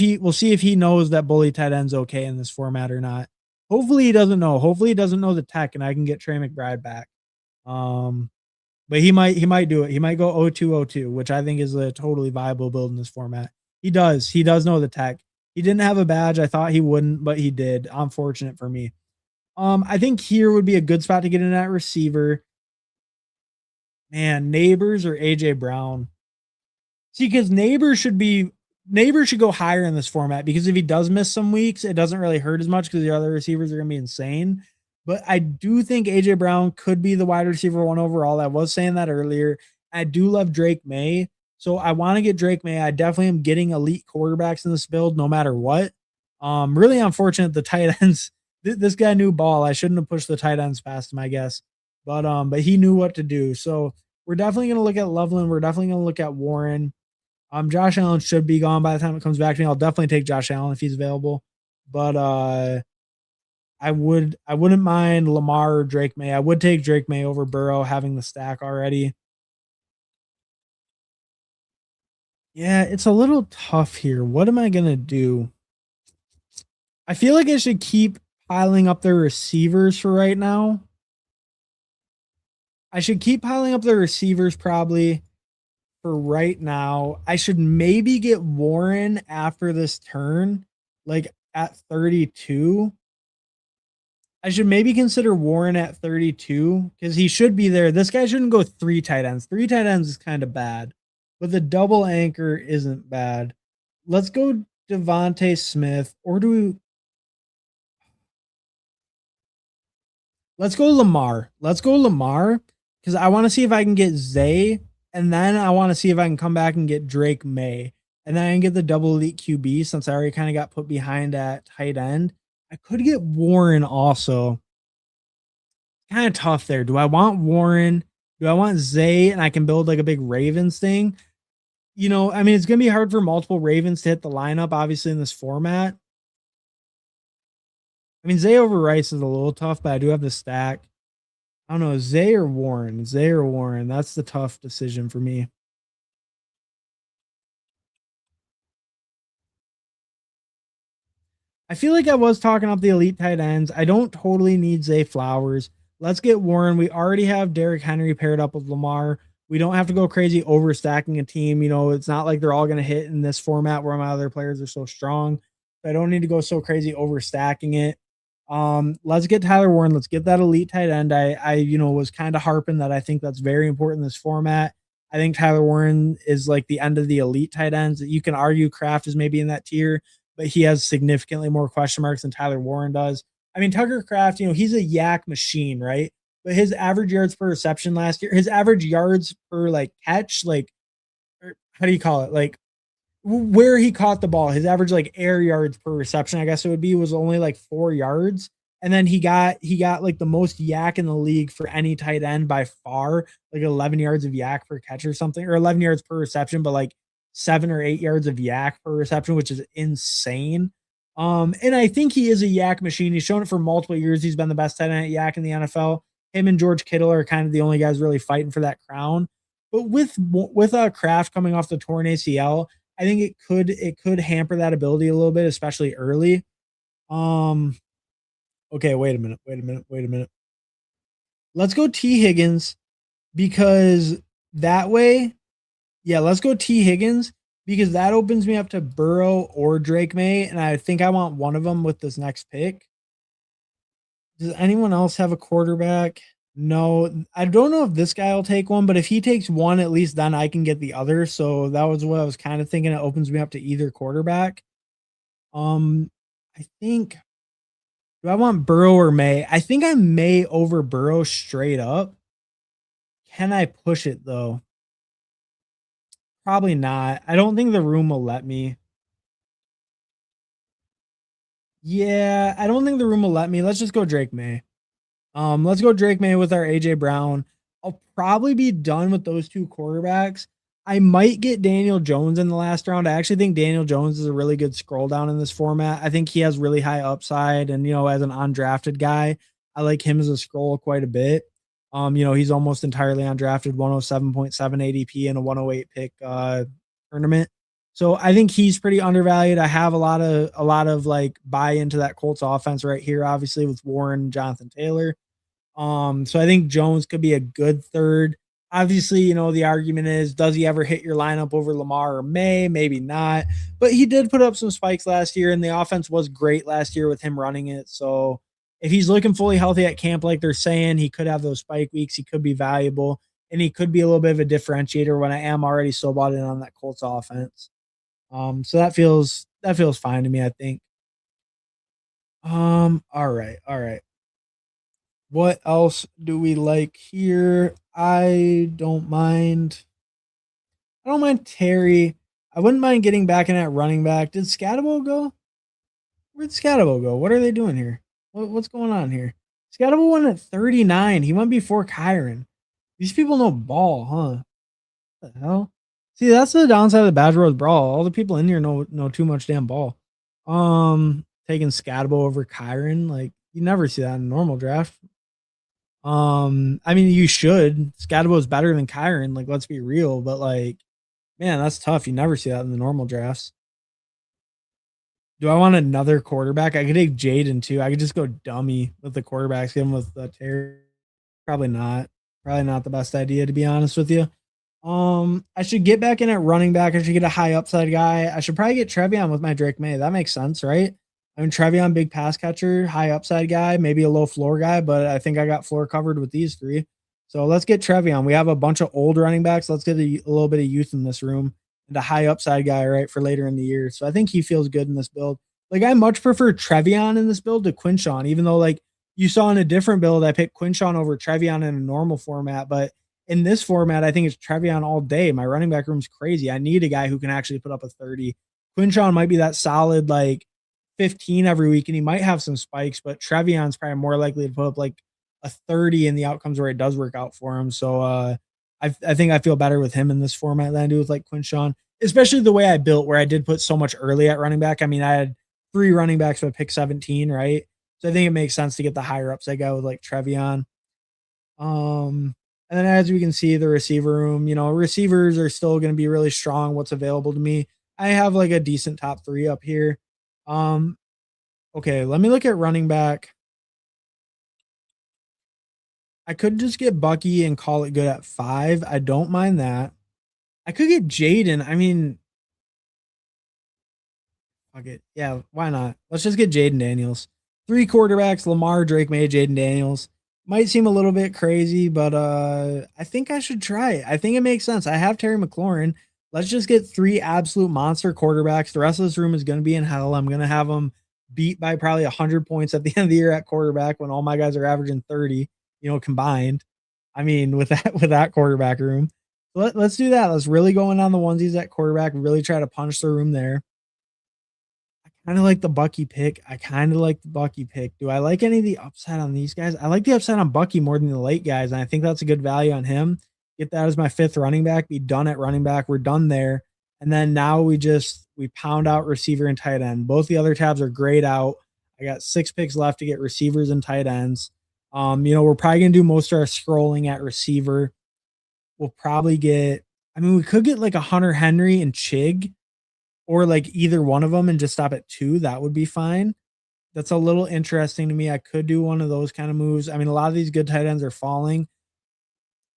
he knows that bully tight end's okay in this format or not. Hopefully, he doesn't know. Hopefully, he doesn't know the tech, and I can get Trey McBride back. But he might do it. He might go 0-2-0-2, which I think is a totally viable build in this format. He does know the tech. He didn't have a badge. I thought he wouldn't, but he did. Unfortunate for me. I think here would be a good spot to get in that receiver. Man, Neighbors or AJ Brown. See, because Neighbors should go higher in this format because if he does miss some weeks, it doesn't really hurt as much because the other receivers are gonna be insane. But I do think AJ Brown could be the wide receiver 1 overall. I was saying that earlier. I do love Drake May. So I want to get Drake May. I definitely am getting elite quarterbacks in this build no matter what. Really unfortunate the tight ends. This guy knew ball. I shouldn't have pushed the tight ends past him, I guess. But he knew what to do. So we're definitely gonna look at Loveland. We're definitely gonna look at Warren. Josh Allen should be gone by the time it comes back to me. I'll definitely take Josh Allen if he's available. But I wouldn't mind Lamar or Drake May. I would take Drake May over Burrow having the stack already. Yeah, it's a little tough here. What am I gonna do? I feel like I should keep piling up their receivers for right now. I should keep piling up the receivers probably for right now. I should maybe get Warren after this turn, like at 32. I should maybe consider Warren at 32 because he should be there. This guy shouldn't go three tight ends. Three tight ends is kind of bad, but the double anchor isn't bad. Let's go Devontae Smith, or do we? Let's go Lamar. Let's go Lamar because I want to see if I can get Zay, and then I want to see if I can come back and get Drake May, and then I can get the double elite QB since I already kind of got put behind at tight end. I could get Warren also. Kind of tough there. Do I want Warren? Do I want Zay and I can build like a big Ravens thing? I mean, it's going to be hard for multiple Ravens to hit the lineup, obviously, in this format. I mean, Zay over Rice is a little tough, but I do have the stack. I don't know, Zay or Warren? Zay or Warren? That's the tough decision for me. I feel like I was talking up the elite tight ends. I don't totally need Zay Flowers. Let's get Warren. We already have Derrick Henry paired up with Lamar. We don't have to go crazy overstacking a team. It's not like they're all going to hit in this format where my other players are so strong. I don't need to go so crazy overstacking it. Let's get Tyler Warren. Let's get that elite tight end. I was kind of harping that I think that's very important in this format. I think Tyler Warren is like the end of the elite tight ends. You can argue Kraft is maybe in that tier, but he has significantly more question marks than Tyler Warren does. I mean, Tucker Kraft, he's a yak machine, right? But his average yards per reception last year, his average yards per like catch, like how do you call it? Like where he caught the ball, his average like air yards per reception, I guess it would be, was only like 4 yards. And then he got like the most yak in the league for any tight end by far, like 11 yards of yak per catch or something, or 11 yards per reception, but like 7 or 8 yards of yak per reception, which is insane. And I think he is a yak machine. He's shown it for multiple years. He's been the best tight end at yak in the NFL. Him and George Kittle are kind of the only guys really fighting for that crown. But with Kraft coming off the torn ACL, I think it could hamper that ability a little bit, especially early. Um, okay, wait a minute. Let's go T Higgins because that way, yeah, let's go T Higgins because that opens me up to Burrow or Drake May, and I think I want one of them with this next pick. Does anyone else have a quarterback? No, I don't know if this guy will take one, but if he takes one, at least then I can get the other. So that was what I was kind of thinking. It opens me up to either quarterback. I think, do I want Burrow or May? I think I May over Burrow straight up. Can I push it though? Probably not. I don't think the room will let me. Yeah, I don't think the room will let me. Let's just go Drake May. Let's go Drake May with our AJ Brown. I'll probably be done with those two quarterbacks. I might get Daniel Jones in the last round. I actually think Daniel Jones is a really good scroll down in this format. I think he has really high upside, and as an undrafted guy, I like him as a scroll quite a bit. He's almost entirely undrafted, 107.7 ADP in a 108 pick tournament. So I think he's pretty undervalued. I have a lot of like buy into that Colts offense right here, obviously with Warren and Jonathan Taylor. So I think Jones could be a good third. Obviously, the argument is, does he ever hit your lineup over Lamar or May? Maybe not. But he did put up some spikes last year, and the offense was great last year with him running it. So if he's looking fully healthy at camp, like they're saying, he could have those spike weeks. He could be valuable, and he could be a little bit of a differentiator when I am already so bought in on that Colts offense. So that feels fine to me, I think. All right, all right. What else do we like here? I don't mind Terry. I wouldn't mind getting back in at running back. Did Scatabo go? Where'd Scatabo go? What are they doing here? What's going on here? Scatable went at 39. He went before Kyron. These people know ball, huh? What the hell? See, that's the downside of the Badger Rose Brawl. All the people in here know too much damn ball. Taking Scatable over Kyron, like you never see that in a normal draft. I mean, you should. Scatable is better than Kyron. Like, let's be real. But like, man, that's tough. You never see that in the normal drafts. Do I want another quarterback? I could take Jaden too. I could just go dummy with the quarterbacks, give him with Terry. Probably not. Probably not the best idea, to be honest with you. I should get back in at running back. I should get a high upside guy. I should probably get Trevion with my Drake May. That makes sense, right? I mean, Trevion, big pass catcher, high upside guy, maybe a low floor guy, but I think I got floor covered with these three. So let's get Trevion. We have a bunch of old running backs. Let's get a little bit of youth in this room and a high upside guy, right, for later in the year. So I think he feels good in this build. Like, I much prefer Trevion in this build to Quinshon, even though, like, you saw in a different build, I picked Quinshon over Trevion in a normal format, but in this format, I think it's Trevion all day. My running back room's crazy. I need a guy who can actually put up a 30. Quinshon might be that solid, like, 15 every week, and he might have some spikes, but Trevion's probably more likely to put up like a 30 in the outcomes where it does work out for him. So I think I feel better with him in this format than I do with like Quinshon, especially the way I built where I did put so much early at running back. I mean, I had 3 running backs by pick 17, right? So I think it makes sense to get the higher upside guy with like Trevion. And then as we can see, the receiver room, receivers are still going to be really strong. What's available to me, I have like a decent top 3 up here. Okay, let me look at running back. I could just get Bucky and call it good at 5. I don't mind that. I could get Jaden. I mean, fuck it. Yeah, why not? Let's just get Jaden Daniels. 3 quarterbacks, Lamar, Drake May, Jaden Daniels. Might seem a little bit crazy, but I think I should try it. I think it makes sense. I have Terry McLaurin. Let's just get 3 absolute monster quarterbacks. The rest of this room is going to be in hell. I'm going to have them beat by probably 100 points at the end of the year at quarterback when all my guys are averaging 30, combined. I mean, with that quarterback room. Let's do that. Let's really go in on the onesies at quarterback and really try to punch the room there. Kind of like the Bucky pick. Do I like any of the upside on these guys? I like the upside on Bucky more than the late guys, and I think that's a good value on him. Get that as my 5th running back. Be done at running back. We're done there, and then now we pound out receiver and tight end. Both the other tabs are grayed out. I got 6 picks left to get receivers and tight ends. We're probably gonna do most of our scrolling at receiver. We'll probably get. I mean, we could get like a Hunter Henry and Chig, or like either one of them and just stop at 2. That would be fine. That's a little interesting to me. I could do one of those kind of moves. I mean, a lot of these good tight ends are falling.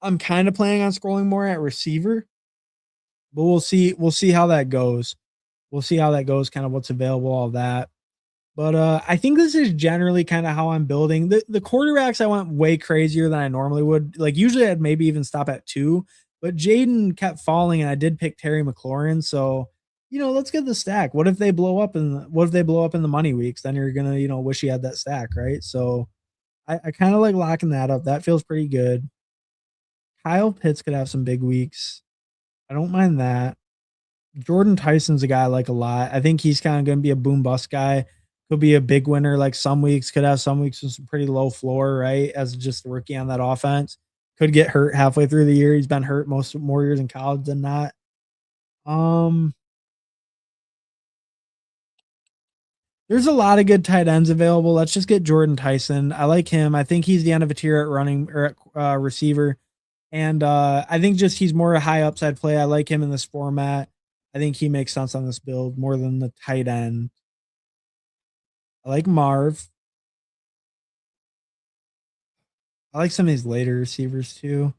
I'm kind of planning on scrolling more at receiver, but we'll see. We'll see how that goes. Kind of what's available, all that. But I think this is generally kind of how I'm building. The quarterbacks, I went way crazier than I normally would. Like, usually I'd maybe even stop at 2, but Jaden kept falling and I did pick Terry McLaurin. So, let's get the stack. What if they blow up in the money weeks? Then you're gonna, wish you had that stack, right? So I kind of like locking that up. That feels pretty good. Kyle Pitts could have some big weeks. I don't mind that. Jordan Tyson's a guy I like a lot. I think he's kind of gonna be a boom bust guy. Could be a big winner like some weeks, could have some weeks with some pretty low floor, right? As just a rookie on that offense. Could get hurt halfway through the year. He's been hurt more years in college than not. There's a lot of good tight ends available. Let's just get Jordan Tyson. I like him. I think he's the end of a tier at running or at receiver. And I think just he's more a high upside play. I like him in this format. I think he makes sense on this build more than the tight end. I like Marv. I like some of these later receivers too.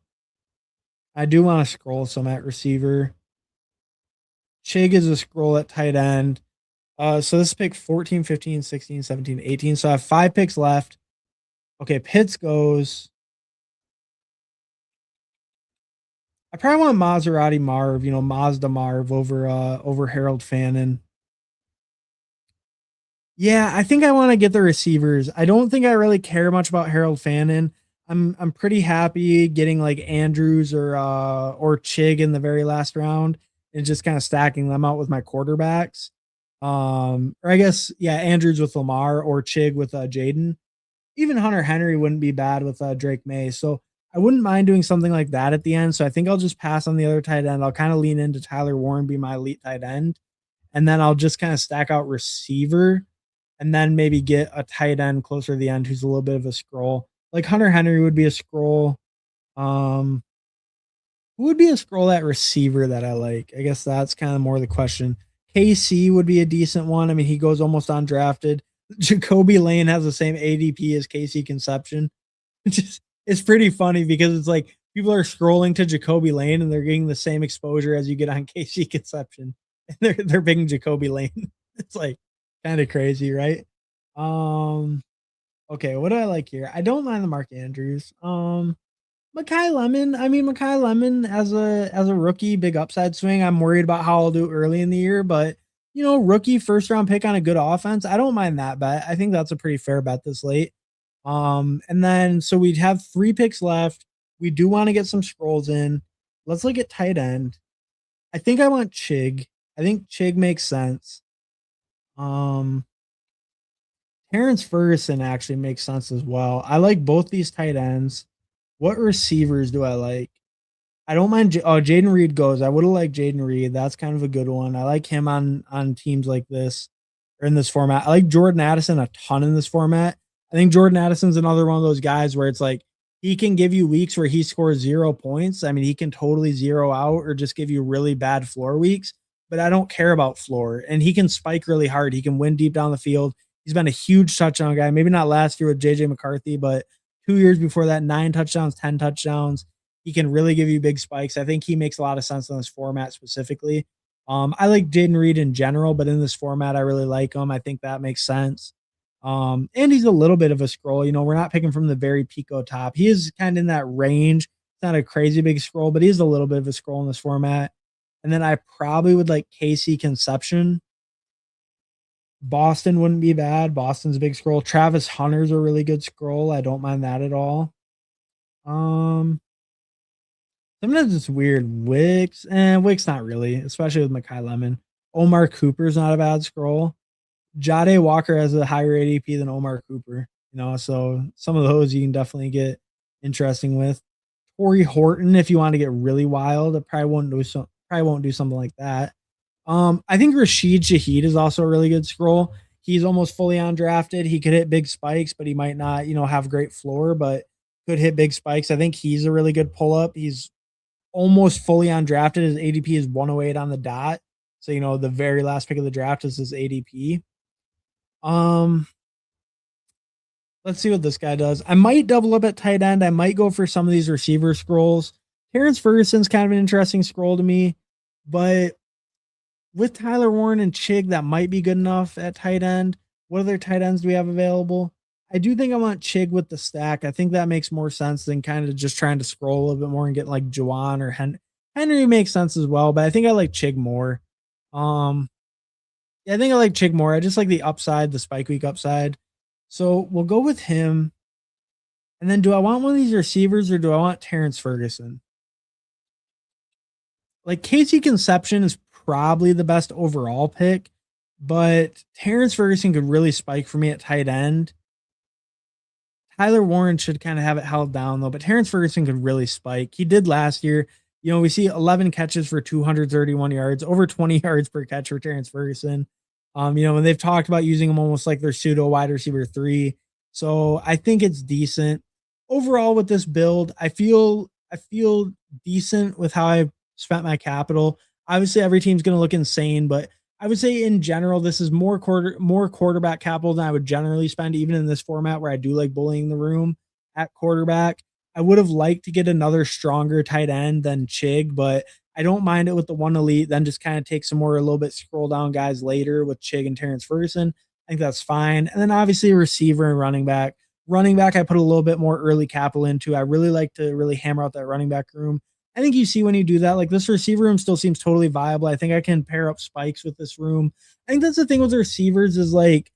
I do want to scroll some at receiver. Chig is a scroll at tight end. So this pick 14, 15, 16, 17, 18. So I have 5 picks left. Okay, Pitts goes. I probably want Maserati Marv, Mazda Marv over Harold Fannin. Yeah, I think I want to get the receivers. I don't think I really care much about Harold Fannin. I'm pretty happy getting like Andrews or Chig in the very last round and just kind of stacking them out with my quarterbacks. Or I guess, yeah, Andrews with Lamar or Chig with Jaden. even Hunter Henry wouldn't be bad with Drake May. So I wouldn't mind doing something like that at the end. So I think I'll just pass on the other tight end. I'll kind of lean into Tyler Warren, be my elite tight end. And then I'll just kind of stack out receiver and then maybe get a tight end closer to the end who's a little bit of a scroll. Like Hunter Henry would be a scroll. Who would be a scroll at receiver that I like? I guess that's kind of more the question. KC would be a decent one. I mean, he goes almost undrafted. Jacoby Lane has the same ADP as Casey Conception. It's pretty funny because it's like people are scrolling to Jacoby Lane and they're getting the same exposure as you get on KC Conception. And they're picking Jacoby Lane. It's like kind of crazy, right? Okay, what do I like here? I don't mind the Mark Andrews. Makai Lemon. I mean, Makai Lemon as a rookie, big upside swing. I'm worried about how I'll do early in the year, but rookie first round pick on a good offense. I don't mind that bet. I think that's a pretty fair bet this late. And then so we'd have 3 picks left. We do want to get some scrolls in. Let's look at tight end. I think I want Chig. I think Chig makes sense. Terrence Ferguson actually makes sense as well. I like both these tight ends. What receivers do I like? I don't mind. Jaden Reed goes. I would have liked Jaden Reed. That's kind of a good one. I like him on teams like this or in this format. I like Jordan Addison a ton in this format. I think Jordan Addison's another one of those guys where it's like he can give you weeks where he scores 0 points. I mean, he can totally zero out or just give you really bad floor weeks, but I don't care about floor. And he can spike really hard. He can win deep down the field. He's been a huge touchdown guy. Maybe not last year with JJ McCarthy, but 2 years before that, 9 touchdowns, 10 touchdowns. He can really give you big spikes. I think he makes a lot of sense in this format specifically. I like Jaden Reed in general, but in this format, I really like him. I think that makes sense. And he's a little bit of a scroll. We're not picking from the very pico top. He is kind of in that range. It's not a crazy big scroll, but he's a little bit of a scroll in this format. And then I probably would like Casey Conception. Boston wouldn't be bad. Boston's a big scroll. Travis Hunter's a really good scroll. I don't mind that at all. Sometimes it's weird. Wicks not really, especially with Makai Lemon. Omar Cooper's not a bad scroll. Jade Walker has a higher ADP than Omar Cooper, so some of those you can definitely get interesting with. Torrey Horton, if you want to get really wild, it probably won't do something like that. I think Rashid Shaheed is also a really good scroll. He's almost fully undrafted. He could hit big spikes, but he might not, have great floor, but could hit big spikes. I think he's a really good pull up. He's almost fully undrafted. His ADP is 108 on the dot. So, the very last pick of the draft is his ADP. Let's see what this guy does. I might double up at tight end. I might go for some of these receiver scrolls. Terrence Ferguson's kind of an interesting scroll to me, but with Tyler Warren and Chig, that might be good enough at tight end. What other tight ends do we have available? I do think I want Chig with the stack. I think that makes more sense than kind of just trying to scroll a little bit more and get like Juwan or Henry makes sense as well, but I think I like Chig more. Yeah, I think I like Chig more. I just like the upside, the spike week upside. So we'll go with him. And then do I want one of these receivers or do I want Terrence Ferguson? Like Casey Conception is probably the best overall pick, but Terrence Ferguson could really spike for me at tight end. Tyler Warren should kind of have it held down though, but Terrence Ferguson could really spike. He did last year. We see 11 catches for 231 yards, over 20 yards per catch for Terrence Ferguson. And they've talked about using him almost like their pseudo wide receiver 3. So I think it's decent. Overall with this build, I feel decent with how I spent my capital. Obviously, every team's going to look insane, but I would say in general, this is more quarterback capital than I would generally spend, even in this format where I do like bullying the room at quarterback. I would have liked to get another stronger tight end than Chig, but I don't mind it with the one elite, then just kind of take some more a little bit scroll down guys later with Chig and Terrence Ferguson. I think that's fine. And then obviously receiver and running back. Running back, I put a little bit more early capital into. I really like to really hammer out that running back room. I think you see when you do that, like this receiver room still seems totally viable. I think I can pair up spikes with this room. I think that's the thing with the receivers is like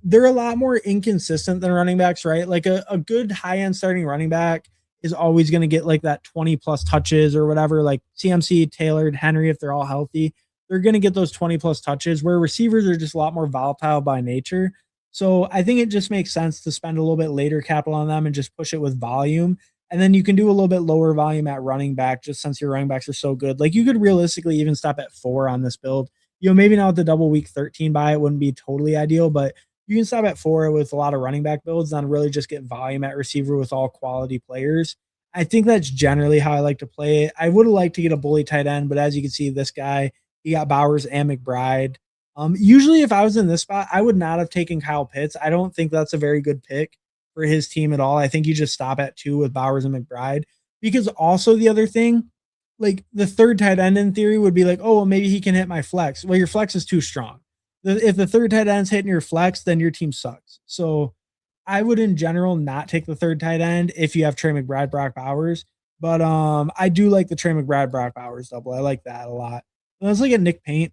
they're a lot more inconsistent than running backs, right? Like a good high-end starting running back is always going to get like that 20 plus touches or whatever, like CMC, Taylor, Henry, if they're all healthy, they're going to get those 20 plus touches where receivers are just a lot more volatile by nature. So I think it just makes sense to spend a little bit later capital on them and just push it with volume. And then you can do a little bit lower volume at running back just since your running backs are so good. Like you could realistically even stop at 4 on this build. Maybe not with the double week 13 buy, it wouldn't be totally ideal, but you can stop at 4 with a lot of running back builds and really just get volume at receiver with all quality players. I think that's generally how I like to play it. I would have liked to get a bully tight end, but as you can see, this guy, he got Bowers and McBride. Usually, if I was in this spot, I would not have taken Kyle Pitts. I don't think that's a very good pick for his team at all. I think you just stop at 2 with Bowers and McBride because also the other thing, like the third tight end in theory would be like, oh, well, maybe he can hit my flex. Well, your flex is too strong. If the third tight end's hitting your flex, then your team sucks. So I would in general not take the third tight end if you have Trey McBride, Brock Bowers. But I do like the Trey McBride, Brock Bowers double. I like that a lot. Let's look at Nick Paint.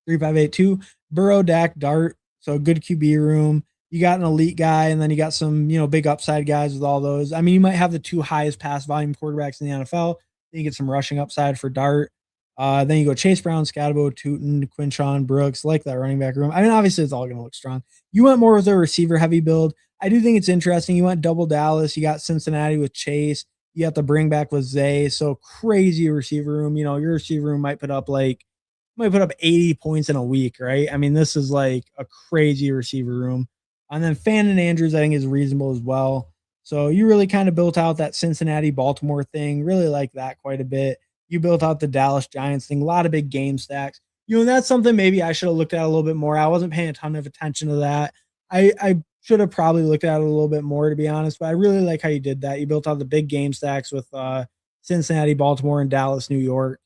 3582, Burrow, Dak, Dart. So good QB room. You got an elite guy, and then you got some, big upside guys with all those. I mean, you might have the 2 highest pass volume quarterbacks in the NFL. Then you get some rushing upside for Dart. Then you go Chase Brown, Scatabo, Tootin, Quinshawn, Brooks, like that running back room. I mean, obviously it's all going to look strong. You went more with a receiver heavy build. I do think it's interesting. You went double Dallas. You got Cincinnati with Chase. You got the bring back with Zay. So crazy receiver room. Your receiver room might put up 80 points in a week, right? I mean, this is like a crazy receiver room. And then Fan and Andrews, I think, is reasonable as well. So you really kind of built out that Cincinnati Baltimore thing. Really like that quite a bit. You built out the Dallas Giants thing, a lot of big game stacks. That's something maybe I should have looked at a little bit more. I wasn't paying a ton of attention to that. I should have probably looked at it a little bit more, to be honest, but I really like how you did that. You built out the big game stacks with Cincinnati, Baltimore, and Dallas, New York.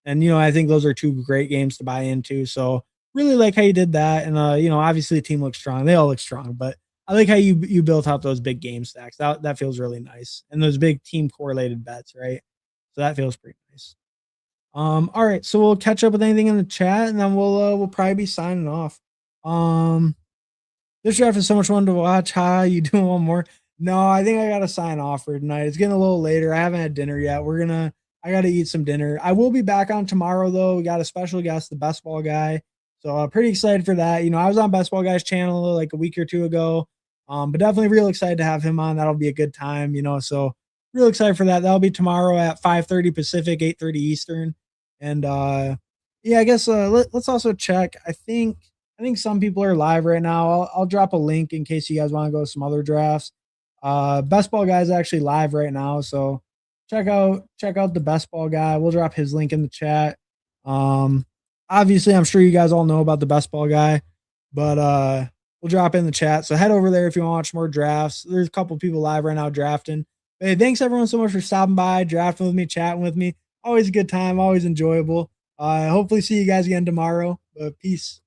And, I think those are 2 great games to buy into. So really like how you did that. And, obviously the team looks strong. They all look strong, but I like how you built out those big game stacks. That feels really nice. And those big team correlated bets, right? So that feels pretty nice. All right. So we'll catch up with anything in the chat and then we'll probably be signing off. This draft is so much fun to watch. Hi, you doing one more? No, I think I gotta sign off for tonight. It's getting a little later. I haven't had dinner yet. I gotta eat some dinner. I will be back on tomorrow though. We got a special guest, the Best Ball Guy. So I'm pretty excited for that. I was on Best Ball Guy's channel like a week or 2 ago. But definitely real excited to have him on. That'll be a good time, so real excited for that. That'll be tomorrow at 5:30 Pacific, 8:30 Eastern. And yeah, I guess let's also check. I think some people are live right now. I'll drop a link in case you guys want to go to some other drafts. Best Ball Guy's actually live right now, so check out the Best Ball Guy. We'll drop his link in the chat. Obviously, I'm sure you guys all know about the Best Ball Guy, but we'll drop it in the chat. So head over there if you want to watch more drafts. There's a couple people live right now drafting. But hey, thanks everyone so much for stopping by, drafting with me, chatting with me. Always a good time, always enjoyable. Hopefully see you guys again tomorrow. Peace.